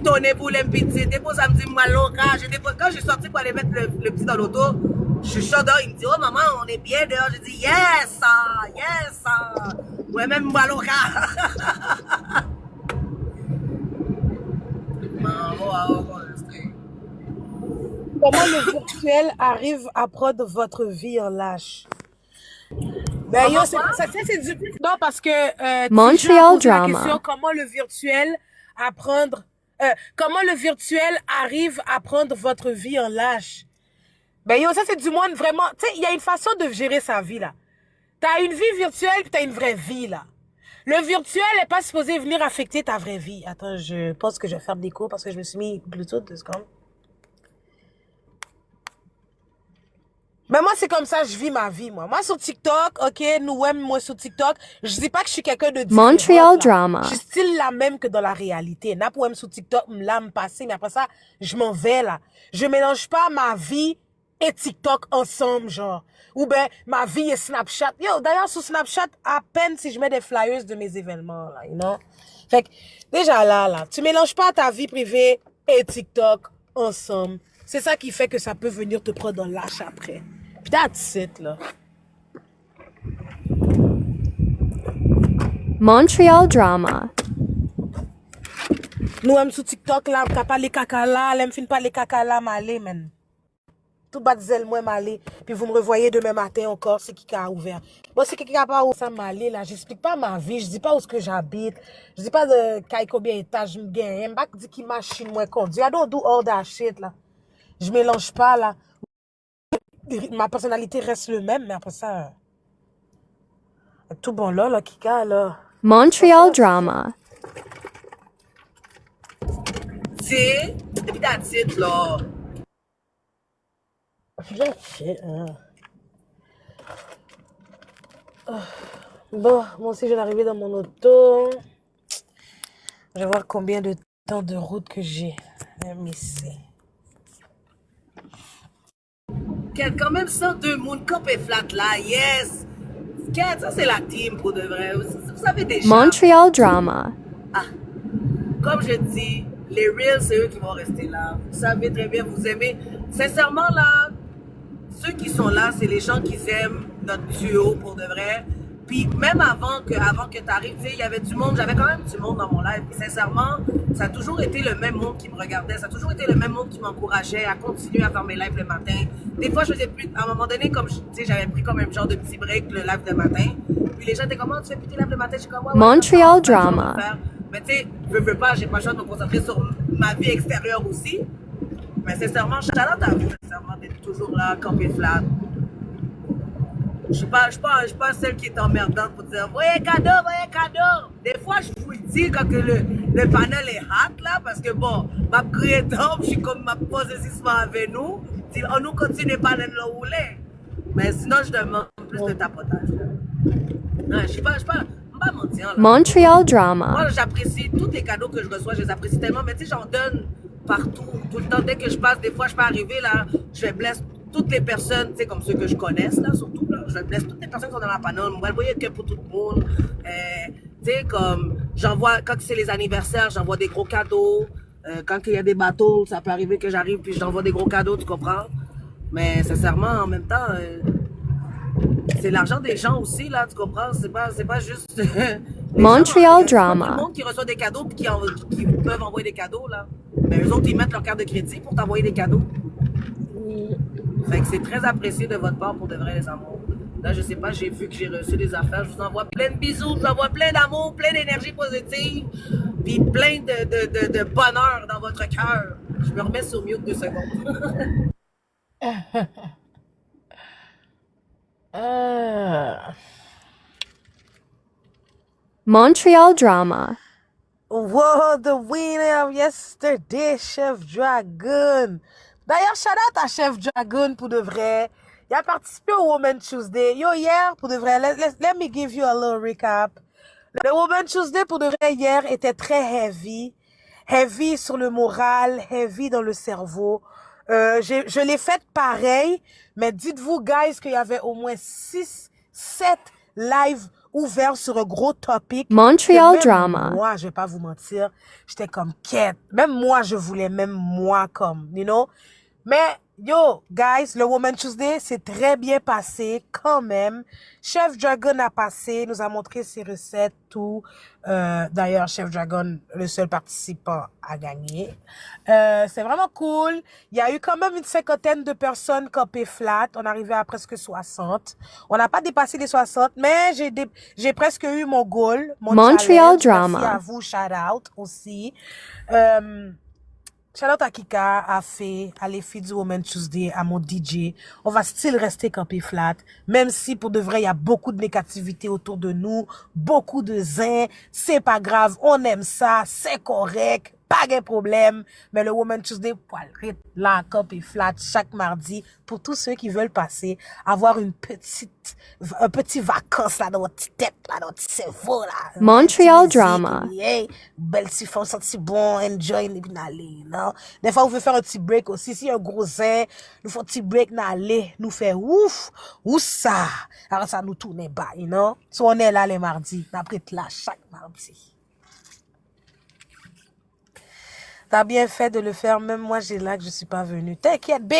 Donnez-vous l'impitié. Dépose à me dire, moi, l'orage. Quand je suis sortie pour aller mettre le petit dans l'auto, je suis chaud dehors. Il me dit, oh maman, on est bien dehors. Je dis, yes, yes. Moi-même, moi, l'orage. Comment le virtuel arrive à prendre votre vie en lâche? Ben yo, c'est du... Non, parce que... Montreal Drama. La question, comment le virtuel arrive à prendre votre vie en lâche? Ben yo, ça c'est du monde vraiment... Tu sais, il y a une façon de gérer sa vie, là. T'as une vie virtuelle puis t'as une vraie vie, là. Le virtuel n'est pas supposé venir affecter ta vraie vie. Attends, je pense que je vais faire des cours parce que je me suis mis Bluetooth 2 secondes. Mais moi, c'est comme ça, je vis ma vie, moi. Moi, sur TikTok, ok, moi, sur TikTok, je dis pas que je suis quelqu'un de différent. Montreal Drama. Je suis style la même que dans la réalité. N'a pas sur TikTok, là, me passer, mais après ça, je m'en vais, là. Je mélange pas ma vie et TikTok ensemble, genre. Ou ben, ma vie et Snapchat. Yo, d'ailleurs, sur Snapchat, à peine si je mets des flyers de mes événements, là, you know? Fait que, déjà là, tu mélanges pas ta vie privée et TikTok ensemble. C'est ça qui fait que ça peut venir te prendre dans l'âche après. Puis that's it, là. Montreal Drama. Nous, même sur TikTok, là, on pas les caca là, on fin pas les caca là, m'aller, man. Tout bat zel, moi, m'aller. Puis vous me revoyez demain matin encore, c'est qui a ouvert. Bon, c'est qui a pas ouvert ça, m'aller, là. J'explique pas ma vie, je dis pas où est-ce que j'habite. Je dis pas de combien d'étages je me gagne. Je dis qui machine moi conduit. I don't do all that shit, là. Je mélange pas, là. Ma personnalité reste le même, mais après ça... Tout bon là, Kika, là. Montreal Drama. C'est... Depuis ta titre, là. Bon, moi aussi, je viens d'arriver dans mon auto. Je vais voir combien de temps de route que j'ai. Let me see. Quand même 102 moun campé flat là, yes. Ça c'est la team pour de vrai. Vous savez déjà. Montreal Drama. Ah, comme je dis, les reals c'est eux qui vont rester là. Vous savez très bien, vous aimez. Sincèrement là, ceux qui sont là, c'est les gens qui aiment notre duo pour de vrai. Puis même avant que tu arrives, il y avait du monde, j'avais quand même du monde dans mon live. Puis sincèrement, ça a toujours été le même monde qui me regardait, ça a toujours été le même monde qui m'encourageait à continuer à faire mes lives le matin. Des fois, je faisais plus, à un moment donné, comme j'avais pris comme un genre de petit break le live le matin. Puis les gens étaient comme, tu fais plus tes lives le matin? Je suis comme, ouais, Montreal Drama. Mais tu sais, je veux pas, j'ai pas le choix de me concentrer sur ma vie extérieure aussi. Mais sincèrement, shout-out à vous, sincèrement, d'être toujours là, campé flat. Je suis pas celle qui est emmerdante pour dire voyez cadeau. Des fois, je vous le dis quand que le panel est hot là, parce que bon, ma criée tombe, je suis comme ma position avec nous. Si on nous continue pas de le rouler. Mais sinon, je demande plus de tapotage. Non, je suis pas mentir. Là. Montreal Drama. Moi, j'apprécie tous les cadeaux que je reçois, je les apprécie tellement, mais tu sais, j'en donne partout, tout le temps. Dès que je passe, des fois, je peux arriver là, je vais blesser toutes les personnes, tu sais, comme ceux que je connaisse là, surtout là, je blesse toutes les personnes qui sont dans la panel. Moi, vous voyez que pour tout le monde, tu sais, comme j'envoie, quand c'est les anniversaires, j'envoie des gros cadeaux. Quand il y a des bateaux, ça peut arriver que j'arrive puis j'envoie des gros cadeaux, tu comprends? Mais sincèrement, en même temps, c'est l'argent des gens aussi là, tu comprends? C'est pas juste. Montreal Drama. Drama. Tout le monde qui reçoit des cadeaux puis qui peuvent envoyer des cadeaux là. Mais eux autres, ils mettent leur carte de crédit pour t'envoyer des cadeaux. Fait que c'est très apprécié de votre part pour de vrai, les amours. Là, je sais pas, j'ai vu que j'ai reçu des affaires. Je vous envoie plein de bisous, je vous envoie plein d'amour, plein d'énergie positive, puis plein de bonheur dans votre cœur. Je me remets sur mute 2 secondes. Montreal Drama. Whoa, the winner of yesterday, Chef Dragon. D'ailleurs, shout out à Chef Dragon pour de vrai. Il a participé au Woman Tuesday. Yo, hier, pour de vrai, let me give you a little recap. Le Woman Tuesday, pour de vrai, hier, était très heavy. Heavy sur le moral, heavy dans le cerveau. Je l'ai fait pareil, mais dites-vous, guys, qu'il y avait au moins 6, 7 lives ouverts sur un gros topic. Montreal Drama. Moi, je vais pas vous mentir, j'étais comme quête. Même moi, je voulais, même moi, comme, you know. Mais, yo, guys, le Woman Tuesday s'est très bien passé quand même. Chef Dragon a passé, nous a montré ses recettes, tout. D'ailleurs, Chef Dragon, le seul participant, a gagné. C'est vraiment cool. Il y a eu quand même une 50aine de personnes campées flat. On arrivait à presque 60. On n'a pas dépassé les 60, mais j'ai presque eu mon goal, mon Montreal challenge. Drama. Merci à vous, shout out aussi. Shout out à Kika, à Faye, à les filles du Woman Tuesday, à mon DJ. On va still rester campé flat, même si pour de vrai, il y a beaucoup de négativité autour de nous, beaucoup de zin. C'est pas grave, on aime ça, c'est correct, pas de problème. Mais le Woman Tuesday, là, campé flat, chaque mardi, pour tous ceux qui veulent passer, avoir un petit vacances là dans votre tête, là dans votre cerveau là. Montreal Drama. Hey, belle si font sentir bon, enjoy, et puis n'aller, non? Des fois, vous pouvez faire un petit break aussi. Si y a un gros zin, nous faisons un petit break, n'aller, nous fait ouf, ou ça. Alors ça nous tourne bas, you know? So on est là les mardis, après là, chaque mardi. T'as bien fait de le faire, même moi j'ai là que je suis pas venue. T'inquiète, B.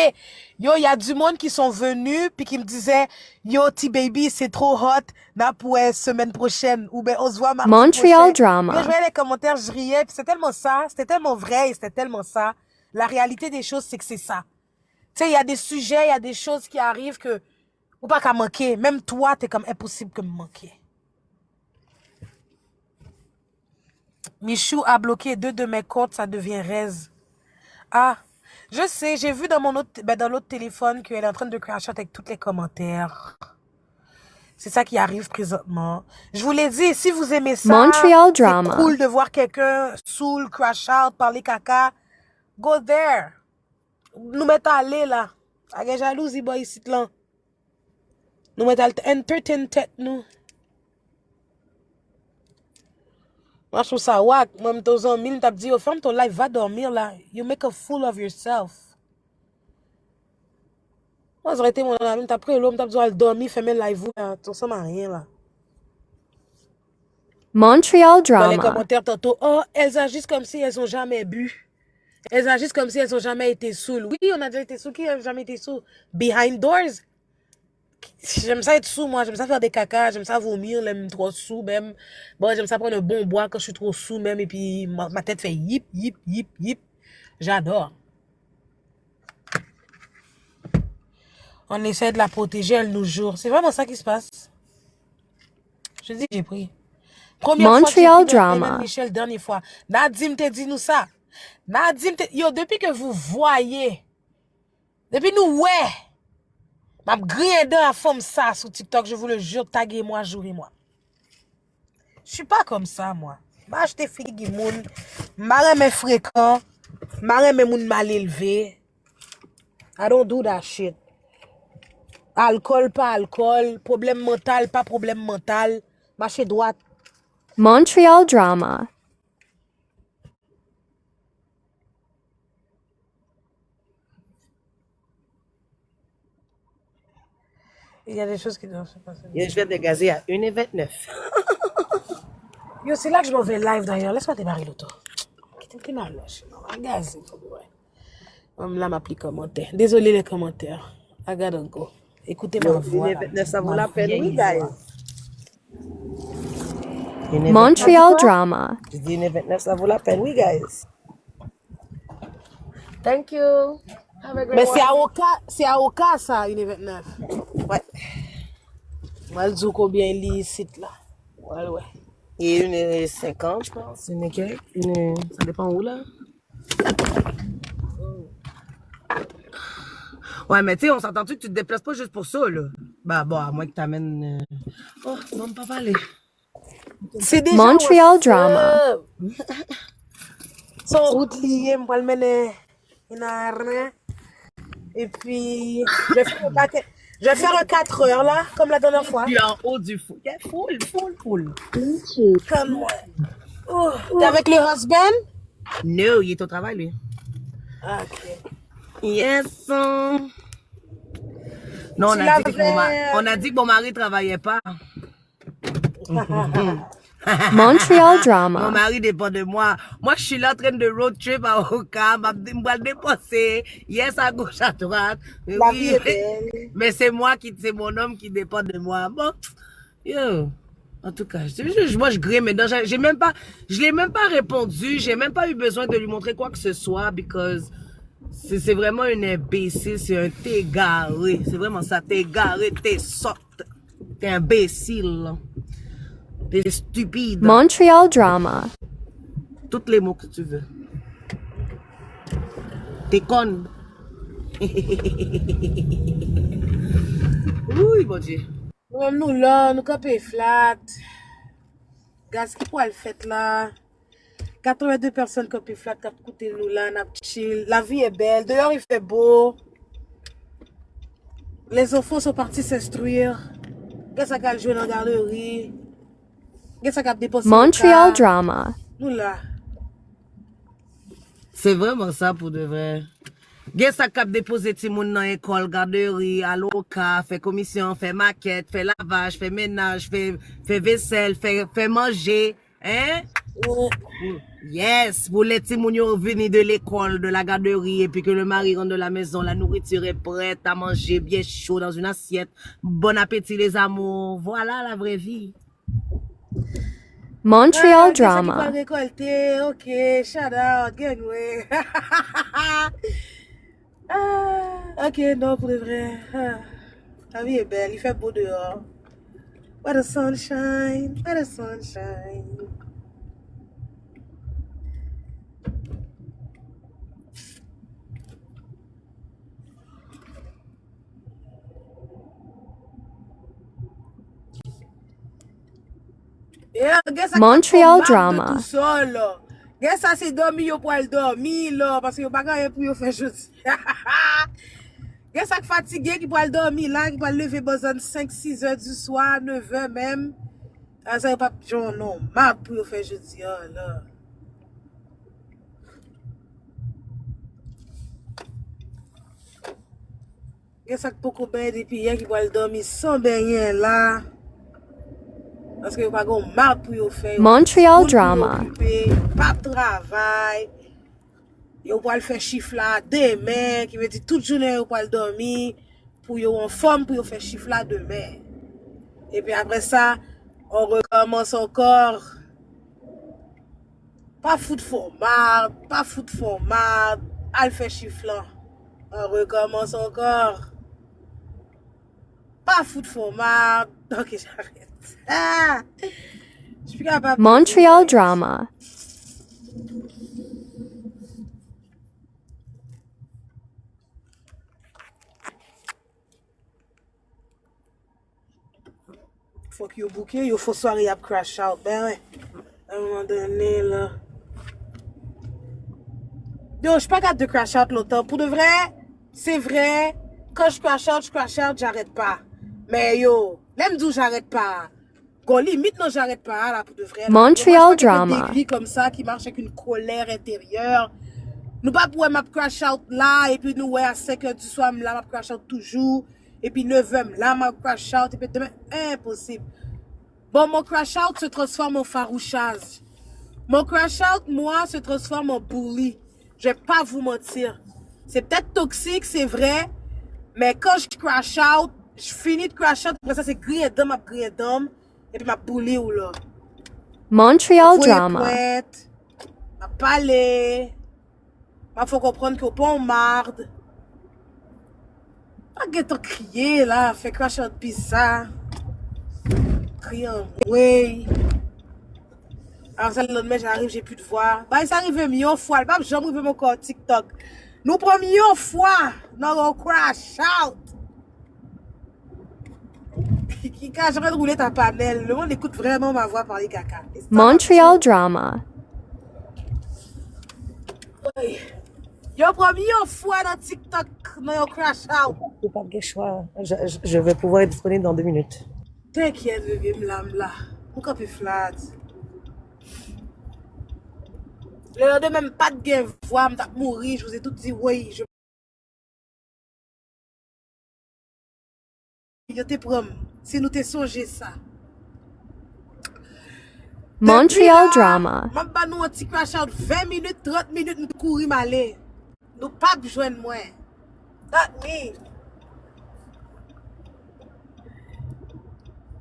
Yo, il y a du monde qui sont venus puis qui me disaient yo, T-Baby, c'est trop hot, n'a pour semaine prochaine ou ben on se voit mardi Montreal prochain. Drama. Yo, je voyais les commentaires, je riais, puis c'était tellement ça, c'était tellement vrai, et c'était tellement ça. La réalité des choses, c'est que c'est ça. Tu sais, il y a des sujets, il y a des choses qui arrivent que ou pas qu'à manquer. Même toi, t'es comme impossible que me manquer. Michou a bloqué 2 de mes comptes, ça devient raise. Ah, je sais, j'ai vu dans mon autre, dans l'autre téléphone qu'elle est en train de crash out avec tous les commentaires. C'est ça qui arrive présentement. Je vous l'ai dit, si vous aimez ça, Montreal c'est Drama. cool de voir quelqu'un saoul, crash out, parler caca. Go there. Nous mettons à aller là. Avec jalousie, boy, ici là. Nous mettons à entertain tête, nous. Moi, je trouve ça wack. Moi, je suis en mille, je dit, oh, ferme ton live, va dormir là. You make a fool of yourself. Moi, j'aurais été mon ami, t'as pris l'homme, t'as besoin de dormir, fermer le live, là. Tu ressembles à rien là. Montreal Dans les Drama. commentaires tantôt, oh, elles agissent comme si elles ont jamais bu. Elles agissent comme si elles ont jamais été saoules. Oui, on a déjà été saoules. Qui n'a jamais été saoul? Behind doors. J'aime ça être sous, moi. J'aime ça faire des caca. J'aime ça vomir, même trop sous, même. Bon, j'aime ça prendre un bon bois quand je suis trop sous, même. Et puis, ma tête fait yip, yip, yip, yip. J'adore. On essaie de la protéger, elle nous jure. C'est vraiment ça qui se passe. Je dis que j'ai pris. Première fois que j'ai Montreal pris de Hélène Drama. Michel, dernière fois. Nadim te dit nous ça. Nadim te... Yo, depuis que vous voyez, depuis nous, ouais, m'a grillé dans la forme ça sur TikTok, je vous le jure, taguez-moi, jouez-moi. Je suis pas comme ça, moi. Bah, je t'ai fait qui moun, marre mes fréquents, marre mes moun mal élevé. I don't do that shit. Alcool, pas alcool, problème mental, pas problème mental, marcher droite. Montreal Drama. Il y a des choses qui doivent se passer. Je vais dégazer à 1h29. Yo, c'est là que je m'en vais live d'ailleurs. Laisse-moi démarrer l'auto. Qu'est-ce mal lâche? Gazé, là, m'applique commentaire. Désolé les commentaires. I gotta go. Écoutez ma voix. 1h29, ça vaut la peine, oui, guys. Montreal Drama. Je dis 1h29, ça vaut la peine, oui, guys. Thank you. Have a great Mais one. c'est à Oka, ça, 1,29. Ouais. Moi, je dis combien il site là. Ouais. Il est 1,50, je pense. Ça dépend où là. Ouais, mais tu sais, on s'entend-tu que tu te déplaces pas juste pour ça, là? Bah, bon, à moins que t'amènes... Oh, non, pas parler. C'est déjà Montreal Drama. Son route liée, moi, le mener. Il n'a rien. Et puis, je vais faire un 4 heures là, comme la dernière fois. Puis en haut du fou. Full. Comme moi. Oh. T'es avec le husband? No, il est au travail, lui. Ah, ok. Yes. Non, on a dit que mon mari travaillait pas. Montreal Mon Drama. mari dépend de moi. Moi, je suis là en train de road trip à Oka. Je vais dépenser. Yes, à gauche, à droite. La vie est belle. Mais c'est mon homme qui dépend de moi. Bon, yo. En tout cas, moi, je grille maintenant. Je l'ai même pas répondu. J'ai même pas eu besoin de lui montrer quoi que ce soit, because c'est vraiment une imbécile. C'est un t'égaré. C'est vraiment ça. T'es égaré, t'es sotte. T'es imbécile. T'es stupide. Montreal Drama. Tous les mots que tu veux. T'es conne. Oui, bon Dieu. Nous là, nous campons flat. Gaz qui pour le fait là. 82 personnes campent flat, qui écoutent nous là, nous chill. La vie est belle. Dehors il fait beau. Les enfants sont partis s'instruire. Qu'est-ce qu'on a joué dans la garderie? Qu'est-ce qu'on a déposé? Montreal Drama. Nous là. C'est vraiment ça pour de vrai. Gen sa kap depose ti moun nan école, garderie, à l'oka, fait commission, fait maquette, fait lavage, fait ménage, fait vaisselle, fait manger, hein? Yes, pour les petits moun yo venir de l'école, de la garderie, et puis que le mari rentre de la maison, la nourriture est prête à manger, bien chaud dans une assiette. Bon appétit les amours, voilà la vraie vie. Montreal Qui va Drama. récolter, ok, shout out, gangway. Ok, non, pour de vrai. La vie est belle, il fait beau dehors. What a sunshine, what a sunshine. Yeah, Montreal Drama. Tout seul, là. Qu'est-ce que ça c'est dormi pour aller dormir là parce que yo pas rien pour yo faire chose. Qu'est-ce que fatigué qui pour aller dormir là qui pour lever besoin 5-6 heures du soir, 9 heures même. Ça y pas non, mal pour yo faire jeudi là. Qu'est-ce que beaucoup ben depuis hier qui pour aller dormir sans rien là. Parce que pas gon mal pour yo faire. Montreal Drama. Pas de travail. Yo pour faire chiffre là demain qui veut dire toute journée yo pour dormir pour yo en forme pour yo faire chiffre là demain. Et puis après ça, on recommence encore. Pas foutre format, al faire chiffre là. On recommence encore. Pas foutre format. Ok, j'arrête. Ah, je suis capable. Montreal Drama. Faut que vous bouquez, il faut soirée à crash out. Ben ouais. À un moment donné, là. Yo, je suis pas capable de crash out longtemps. Pour de vrai, c'est vrai. Quand je crash out, j'arrête pas. Mais yo, même d'où j'arrête pas. Gon limite, non, j'arrête pas, là, pour de vrai. Là. Montreal Drama. Des gris comme ça qui marche avec une colère intérieure. Nous pas pour m'a crash out là, et puis nous, ouais, à 5 heures du soir, là, m'a crash out toujours. Et puis 9 heures, là, m'a crash out, et puis demain, impossible. Bon, mon crash out se transforme en farouchage. Mon crash out, moi, se transforme en bully. Je vais pas vous mentir. C'est peut-être toxique, c'est vrai, mais quand je crash out, je finis de crash out, après ça, c'est griller d'homme, et puis ma bully ou là. Montreal Drama. Ma parler. Il faut comprendre qu'on pas en marde. Pas que t'as crié là, fait crash out pizza. Crier en oui. Alors ça, le lendemain, j'arrive, j'ai plus de voix. Bah, ça arrive mieux fois. Pas jamais arrivé mon corps TikTok. Nous première fois, nous on crash out. Quand j'aurais de rouler ta panel, le monde écoute vraiment ma voix parler caca. Montreal Drama. Oui. Yo première fois dans TikTok, nous on crash out. Je n'ai pas de choix. Je vais pouvoir être disponible dans 2 minutes. T'inquiète, bébé, m'la. Mon cap est flat. Le lendemain, même pas de gain voix, m't'a mourir, je vous ai tout dit, oui, je... Yo te prom, si nous te songé ça. Montreal Drama. M'a pas nous un petit crash out 20 minutes, 30 minutes, nous courir malé. Nous pas joindre moi. That me.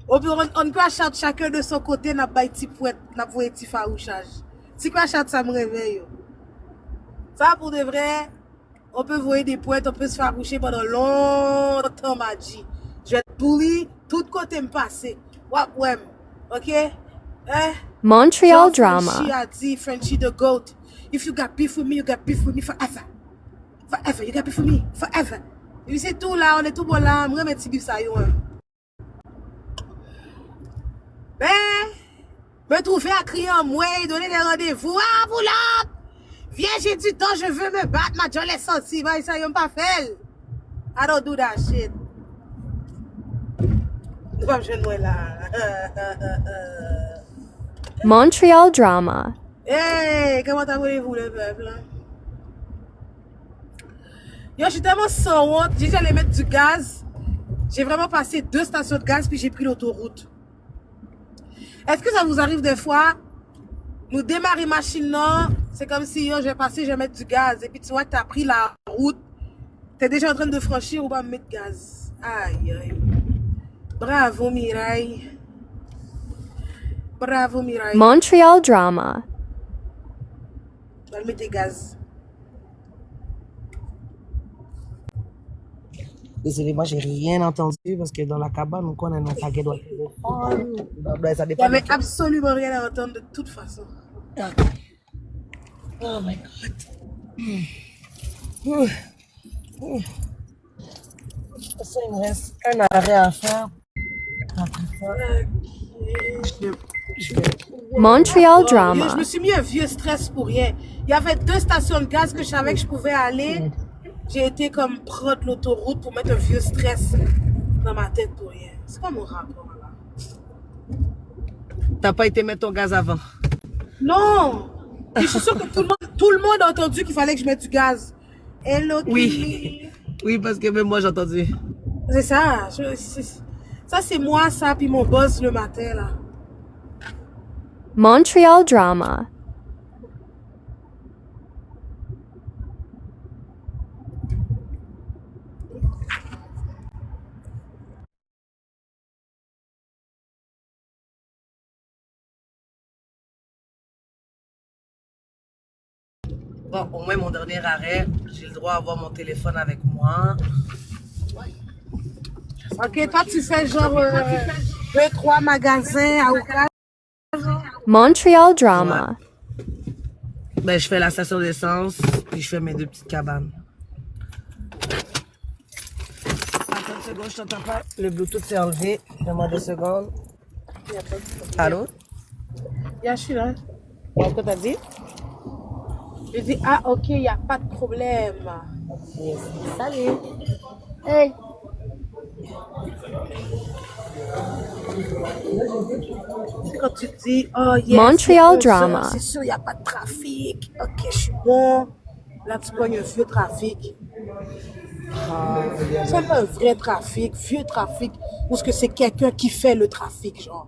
On crash out chacun de son côté, n'a pas petit poète, n'a pas petit farouchage. Si crash out ça me réveille. Ça pour de vrai, on peut voir des poètes, on peut se faroucher pendant longtemps, m'a dit. Je vais être bully, tout côté me passer. Ouais, ok? Montreal Frenchie Drama. a dit, Frenchie the goat. If you got beef with me, you got beef with me forever. Forever, you got beef with me, forever. Et c'est tout là, on est tout bon là, moi, je vais ça, yo. Me trouver à crier en moi, donner des rendez-vous. Ah, vous là! Viens, j'ai du temps, je veux me battre, ma jolie est sortie, bah, ça, y'en pas fait. I don't do that shit. Tu vas me jeune moi là. Montreal Drama. Hey, comment t'appelez-vous le peuple? Yo, je suis tellement sans honte. J'ai dit j'allais mettre du gaz. J'ai vraiment passé 2 stations de gaz puis j'ai pris l'autoroute. Est-ce que ça vous arrive des fois? Nous démarrer machine là, c'est comme si yo, je vais passer, je vais mettre du gaz. Et puis tu vois, tu as pris la route. Tu es déjà en train de franchir ou pas mettre gaz. Aïe, aïe. Bravo, Mireille. Bravo, Mireille. Montreal Drama. Tu vas mettre gaz. Désolé, moi, j'ai rien entendu parce que dans la cabane, on connaît un paquet de téléphone. Ça Il n'y dépend. avait absolument rien à entendre de toute façon. Oh my God. Ça, il me reste un arrêt à faire. Montreal Yo, je Drama. me suis mis un vieux stress pour rien. Il y avait 2 stations de gaz que je savais que je pouvais aller. J'ai été comme prendre l'autoroute pour mettre un vieux stress dans ma tête pour rien. C'est pas mon rapport là. T'as pas été mettre ton gaz avant? Non! Et je suis sûre que tout le monde a entendu qu'il fallait que je mette du gaz. Hello, Oui. Oui, parce que même moi, j'ai entendu. c'est ça. Ça, c'est moi, ça, puis mon boss le matin là. Montreal Drama. Bon, au moins, mon dernier arrêt, j'ai le droit d'avoir mon téléphone avec moi. Ok, toi, tu fais genre 2-3 magasins à Ouka. Montreal Drama. Ben, je fais la station d'essence, puis je fais mes 2 petites cabanes. Attends une seconde, je t'entends pas. Le Bluetooth s'est enlevé. Donne-moi 2 secondes. Allô? Yeah, je suis là. Qu'est-ce que t'as dit? Je dis, ah, ok, il n'y a pas de problème. Yes. Salut. Hey. C'est quand tu dis, oh yes, Montreal c'est bon, Drama. c'est sûr, il n'y a pas de trafic. Ok, je suis bon. Là, tu pognes un vieux trafic. C'est pas un vrai trafic, vieux trafic. Ou est-ce que c'est quelqu'un qui fait le trafic, genre?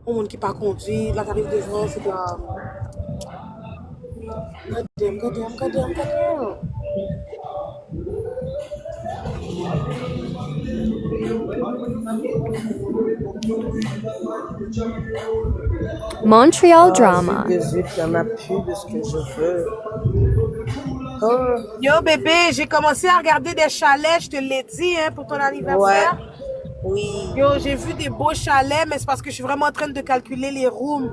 Un monde qui pas conduit, là, t'arrives devant, c'est comme... God damn. Montreal Drama. Il y en a plus de ce que je veux. Yo, bébé, j'ai commencé à regarder des chalets, je te l'ai dit, hein, pour ton anniversaire. Oui. Yo, j'ai vu des beaux chalets, mais c'est parce que je suis vraiment en train de calculer les rooms.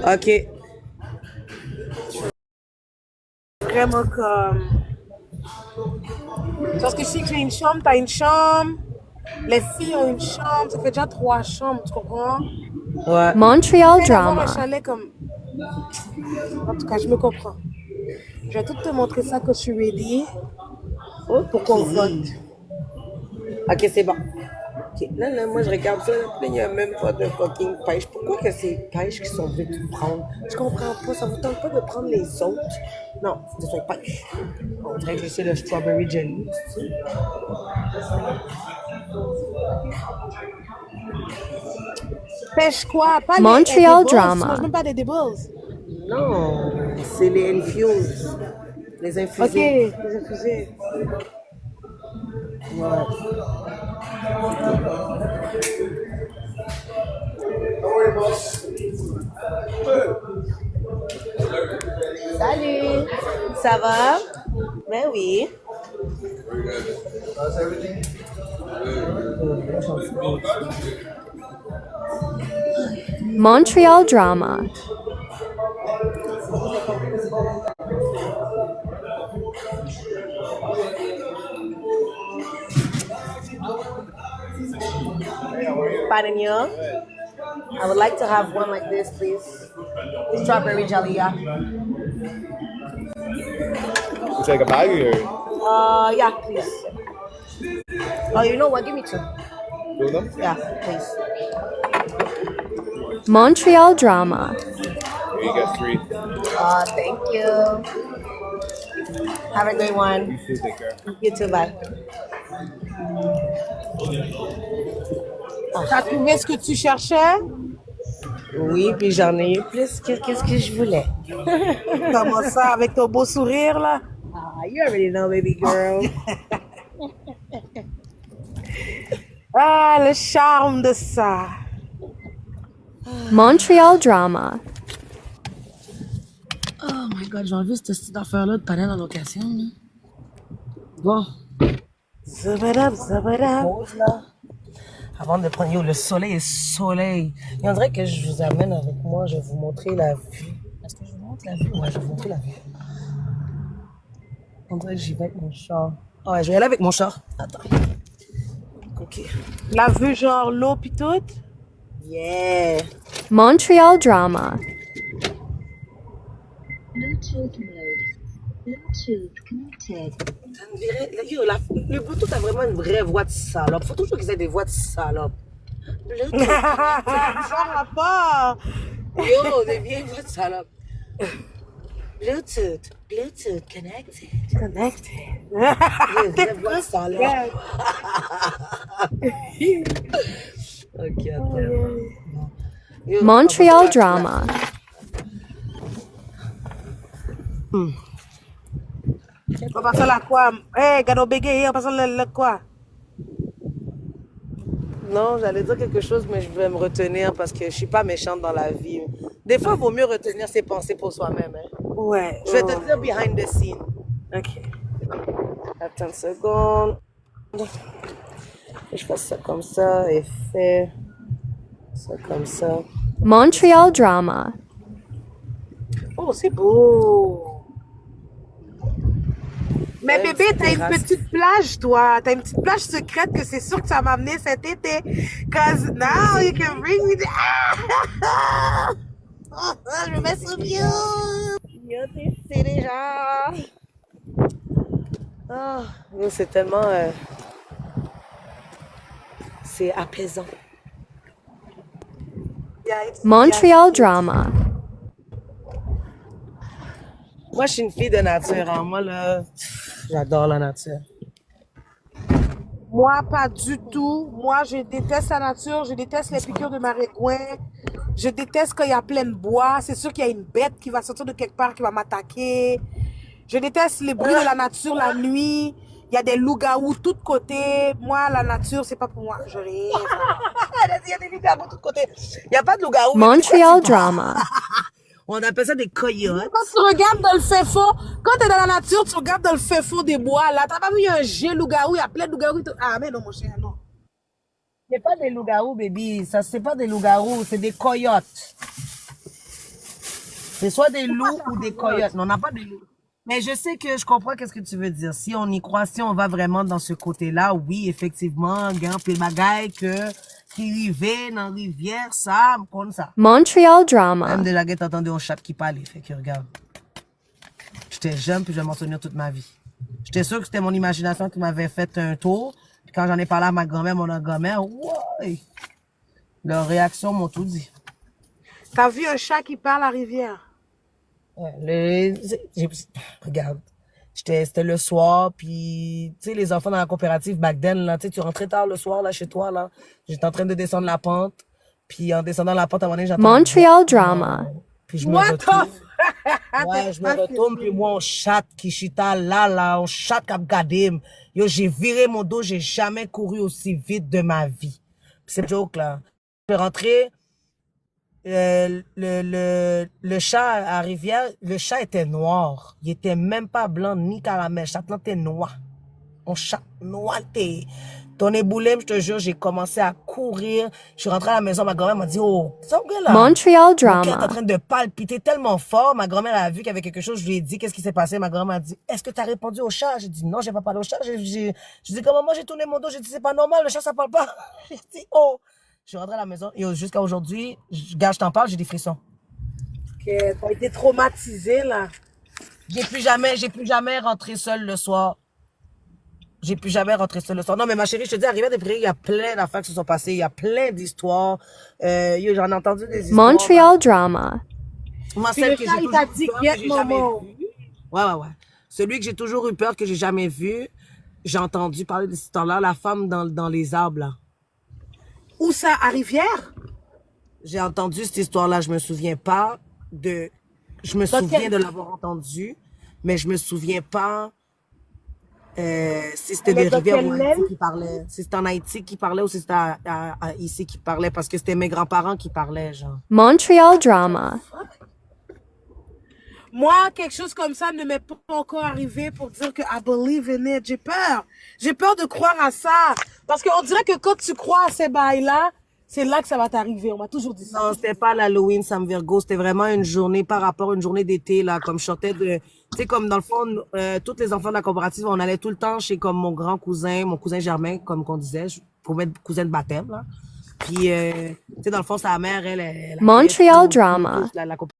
Ok. Vraiment comme... Parce que je sais que j'ai une chambre, t'as une chambre. Les filles ont une chambre, ça fait déjà 3 chambres, tu comprends? Ouais. Montreal J'essaie d'avoir un drama. chalet comme... En tout cas, je me comprends. Je vais tout te montrer ça quand je suis ready. Pour qu'on vote. Ok, c'est bon. Ok, là, moi, je regarde ça, là, puis là, il n'y a même pas de fucking pêche. Pourquoi que c'est pêche qui sont venus tout prendre? Je comprends pas, ça vous tente pas de prendre les autres? Non, c'est pas pêche. On dirait que c'est le strawberry jelly. Pêche quoi? Pas Montreal les edibles. Tu drama. manges même pas des edibles. Non, c'est les infused. Les Ok, infusés. les infusés. Ouais. Salut! Ça va? Ben oui. Montreal drama. Pardon you? I would like to have one like this, please. Strawberry jelly, yeah. You take a bag or Yeah, please. Oh, you know what? Give me 2. 2 of them? Yeah, please. Montreal drama. Here you get 3. Thank you. Have a great one. You too, take care. You too, bye. T'as trouvé ce que tu cherchais? Oui, puis j'en ai eu plus que qu'est-ce que je voulais. Comment ça, avec ton beau sourire, là? You already know, baby girl. Ah, le charme de ça. Montreal drama. Oh my god, j'ai envie de cette affaire-là de panel en location. Là. Bon. Zabadab, zabadab. Pause, là. Avant de prendre... Yo, le soleil est soleil. Et on dirait que je vous amène avec moi. Je vais vous montrer la vue. Est-ce que je vous montre la vue? Ouais, je vais vous montrer la vue. On dirait que j'y vais avec mon char. Ah ouais, je vais y aller avec mon char. Attends. Ok. La vue, genre l'eau pis tout? Yeah. Montreal drama. Bluetooth mode. Bluetooth connected. Yo, le Bluetooth a vraiment une vraie voix de salope. Faut toujours qu'ils aient des voix de salope. Bluetooth. Genre rapport. Yo, des vieilles voix de salope. Bluetooth. Bluetooth connected. Connected. Des vraies voix de salope. Ok, attends. Yo, Montreal drama. On passe à la quoi? Hey, gado bégaye, on passe à la quoi? Non, j'allais dire quelque chose, mais je vais me retenir parce que je suis pas méchante dans la vie. Des fois, il vaut mieux retenir ses pensées pour soi-même. Hein. Ouais. Je vais te dire behind the scene. Ok. Attends une seconde. Je fais ça comme ça et fais ça comme ça. Montreal drama. Oh, c'est beau. Mais Ouais, bébé, une t'as une terrasse. petite plage, toi. T'as une petite plage secrète que c'est sûr que ça m'a amené cet été. Cause now you can bring me je me mets sous mute. Yo, c'est déjà. Ah, yo, c'est tellement. C'est apaisant. Montreal drama. Moi, je suis une fille de nature. Hein. Moi, là, j'adore la nature. Moi, pas du tout. Moi, je déteste la nature. Je déteste les piqûres de maringouin. Je déteste quand il y a plein de bois. C'est sûr qu'il y a une bête qui va sortir de quelque part qui va m'attaquer. Je déteste les bruits de la nature la nuit. Il y a des loups-garous de tous côtés. Moi, la nature, c'est pas pour moi. Je rien. Il y a des loups-garous de tous côtés. Il n'y a pas de loups-garous. Montreal drama. On appelle ça des coyotes. Quand tu regardes dans le fait fond, quand t'es dans la nature, tu regardes dans le fait fond des bois, là. T'as pas vu un gilet loup-garou, il y a plein de loups-garous. Ah, mais non, mon cher, non. C'est pas des loups-garous, baby. Ça, c'est pas des loups-garous, c'est des coyotes. C'est soit des loups ou des coyotes. Mais on n'a pas des loups. Mais je sais que je comprends qu'est-ce que tu veux dire. Si on y croit, si on va vraiment dans ce côté-là, oui, effectivement, gain pile bagaille que qui rivait dans la rivière, ça, comme ça. Montreal Drama. Même déjà, j'ai entendu un chat qui parlait. Fait que regarde. J'étais jeune puis je vais m'en souvenir toute ma vie. J'étais sûr que c'était mon imagination qui m'avait fait un tour. Puis quand j'en ai parlé à ma grand-mère, mon grand-mère, ouais. Leurs réactions m'ont tout dit. T'as vu un chat qui parle à la rivière? Ouais, regarde, c'était le soir, puis tu sais, les enfants dans la coopérative back then, là, tu sais, tu rentrais tard le soir, là, chez toi, là, j'étais en train de descendre la pente, puis en descendant la pente, à un moment donné, j'entends... Montreal Drama. Puis je me retourne. Ouais, je me retourne, puis moi, on chatte qui chita là, on chatte cap gadem. Yo, j'ai viré mon dos, j'ai jamais couru aussi vite de ma vie. Puis c'est joke, là. Je suis rentré... le chat à Rivière, le chat était noir. Il était même pas blanc ni caramel. Le chat là était noir. Mon chat noir t'es. Ton éboulem, je te jure, j'ai commencé à courir. Je suis rentrée à la maison, ma grand-mère m'a dit, oh, ça là. Montreal Mon cœur est en Drama. train de palpiter tellement fort. Ma grand-mère a vu qu'il y avait quelque chose. Je lui ai dit, qu'est-ce qui s'est passé? Ma grand-mère a dit, est-ce que tu as répondu au chat? J'ai dit, non, j'ai pas parlé au chat. Je dis, comment moi j'ai tourné mon dos? J'ai dit, c'est pas normal, le chat ça parle pas. J'ai dit, oh. Je suis rentrée à la maison et jusqu'à aujourd'hui, je t'en parle, j'ai des frissons. Ok, t'as été traumatisée, là. J'ai plus jamais rentré seule le soir. J'ai plus jamais rentré seule le soir. Non, mais ma chérie, je te dis, à Rivière-des-Prairies, il y a plein d'affaires qui se sont passées. Il y a plein d'histoires. J'en ai entendu des histoires. Montreal Drama. Moi, Puis celle le que chat, j'ai il toujours t'a eu dit, peur, que quiète, j'ai jamais maman. vu. Ouais. Celui que j'ai toujours eu peur, que j'ai jamais vu, j'ai entendu parler de cette histoire-là, la femme dans les arbres, là. Où ça, à Rivière? J'ai entendu cette histoire-là, je me souviens pas de... Je me souviens de l'avoir entendu, mais je me souviens pas si c'était des rivières ou Haïti qui parlaient. Si c'était en Haïti qui parlait ou si c'était ici qui parlait, parce que c'était mes grands-parents qui parlaient, genre. Montreal Drama. Moi, quelque chose comme ça ne m'est pas encore arrivé pour dire que I believe in it. J'ai peur. J'ai peur de croire à ça. Parce qu'on dirait que quand tu crois à ces bails-là, c'est là que ça va t'arriver. On m'a toujours dit ça. Non, c'était pas l'Halloween, Sam Virgo. C'était vraiment une journée par rapport à une journée d'été, là. Comme je sortais de... Tu sais, comme dans le fond, tous les enfants de la coopérative, on allait tout le temps chez comme mon grand cousin, mon cousin Germain, comme qu'on disait, pour mettre cousin de baptême, là. Puis, tu sais, dans le fond, sa mère, elle Montreal Drama. la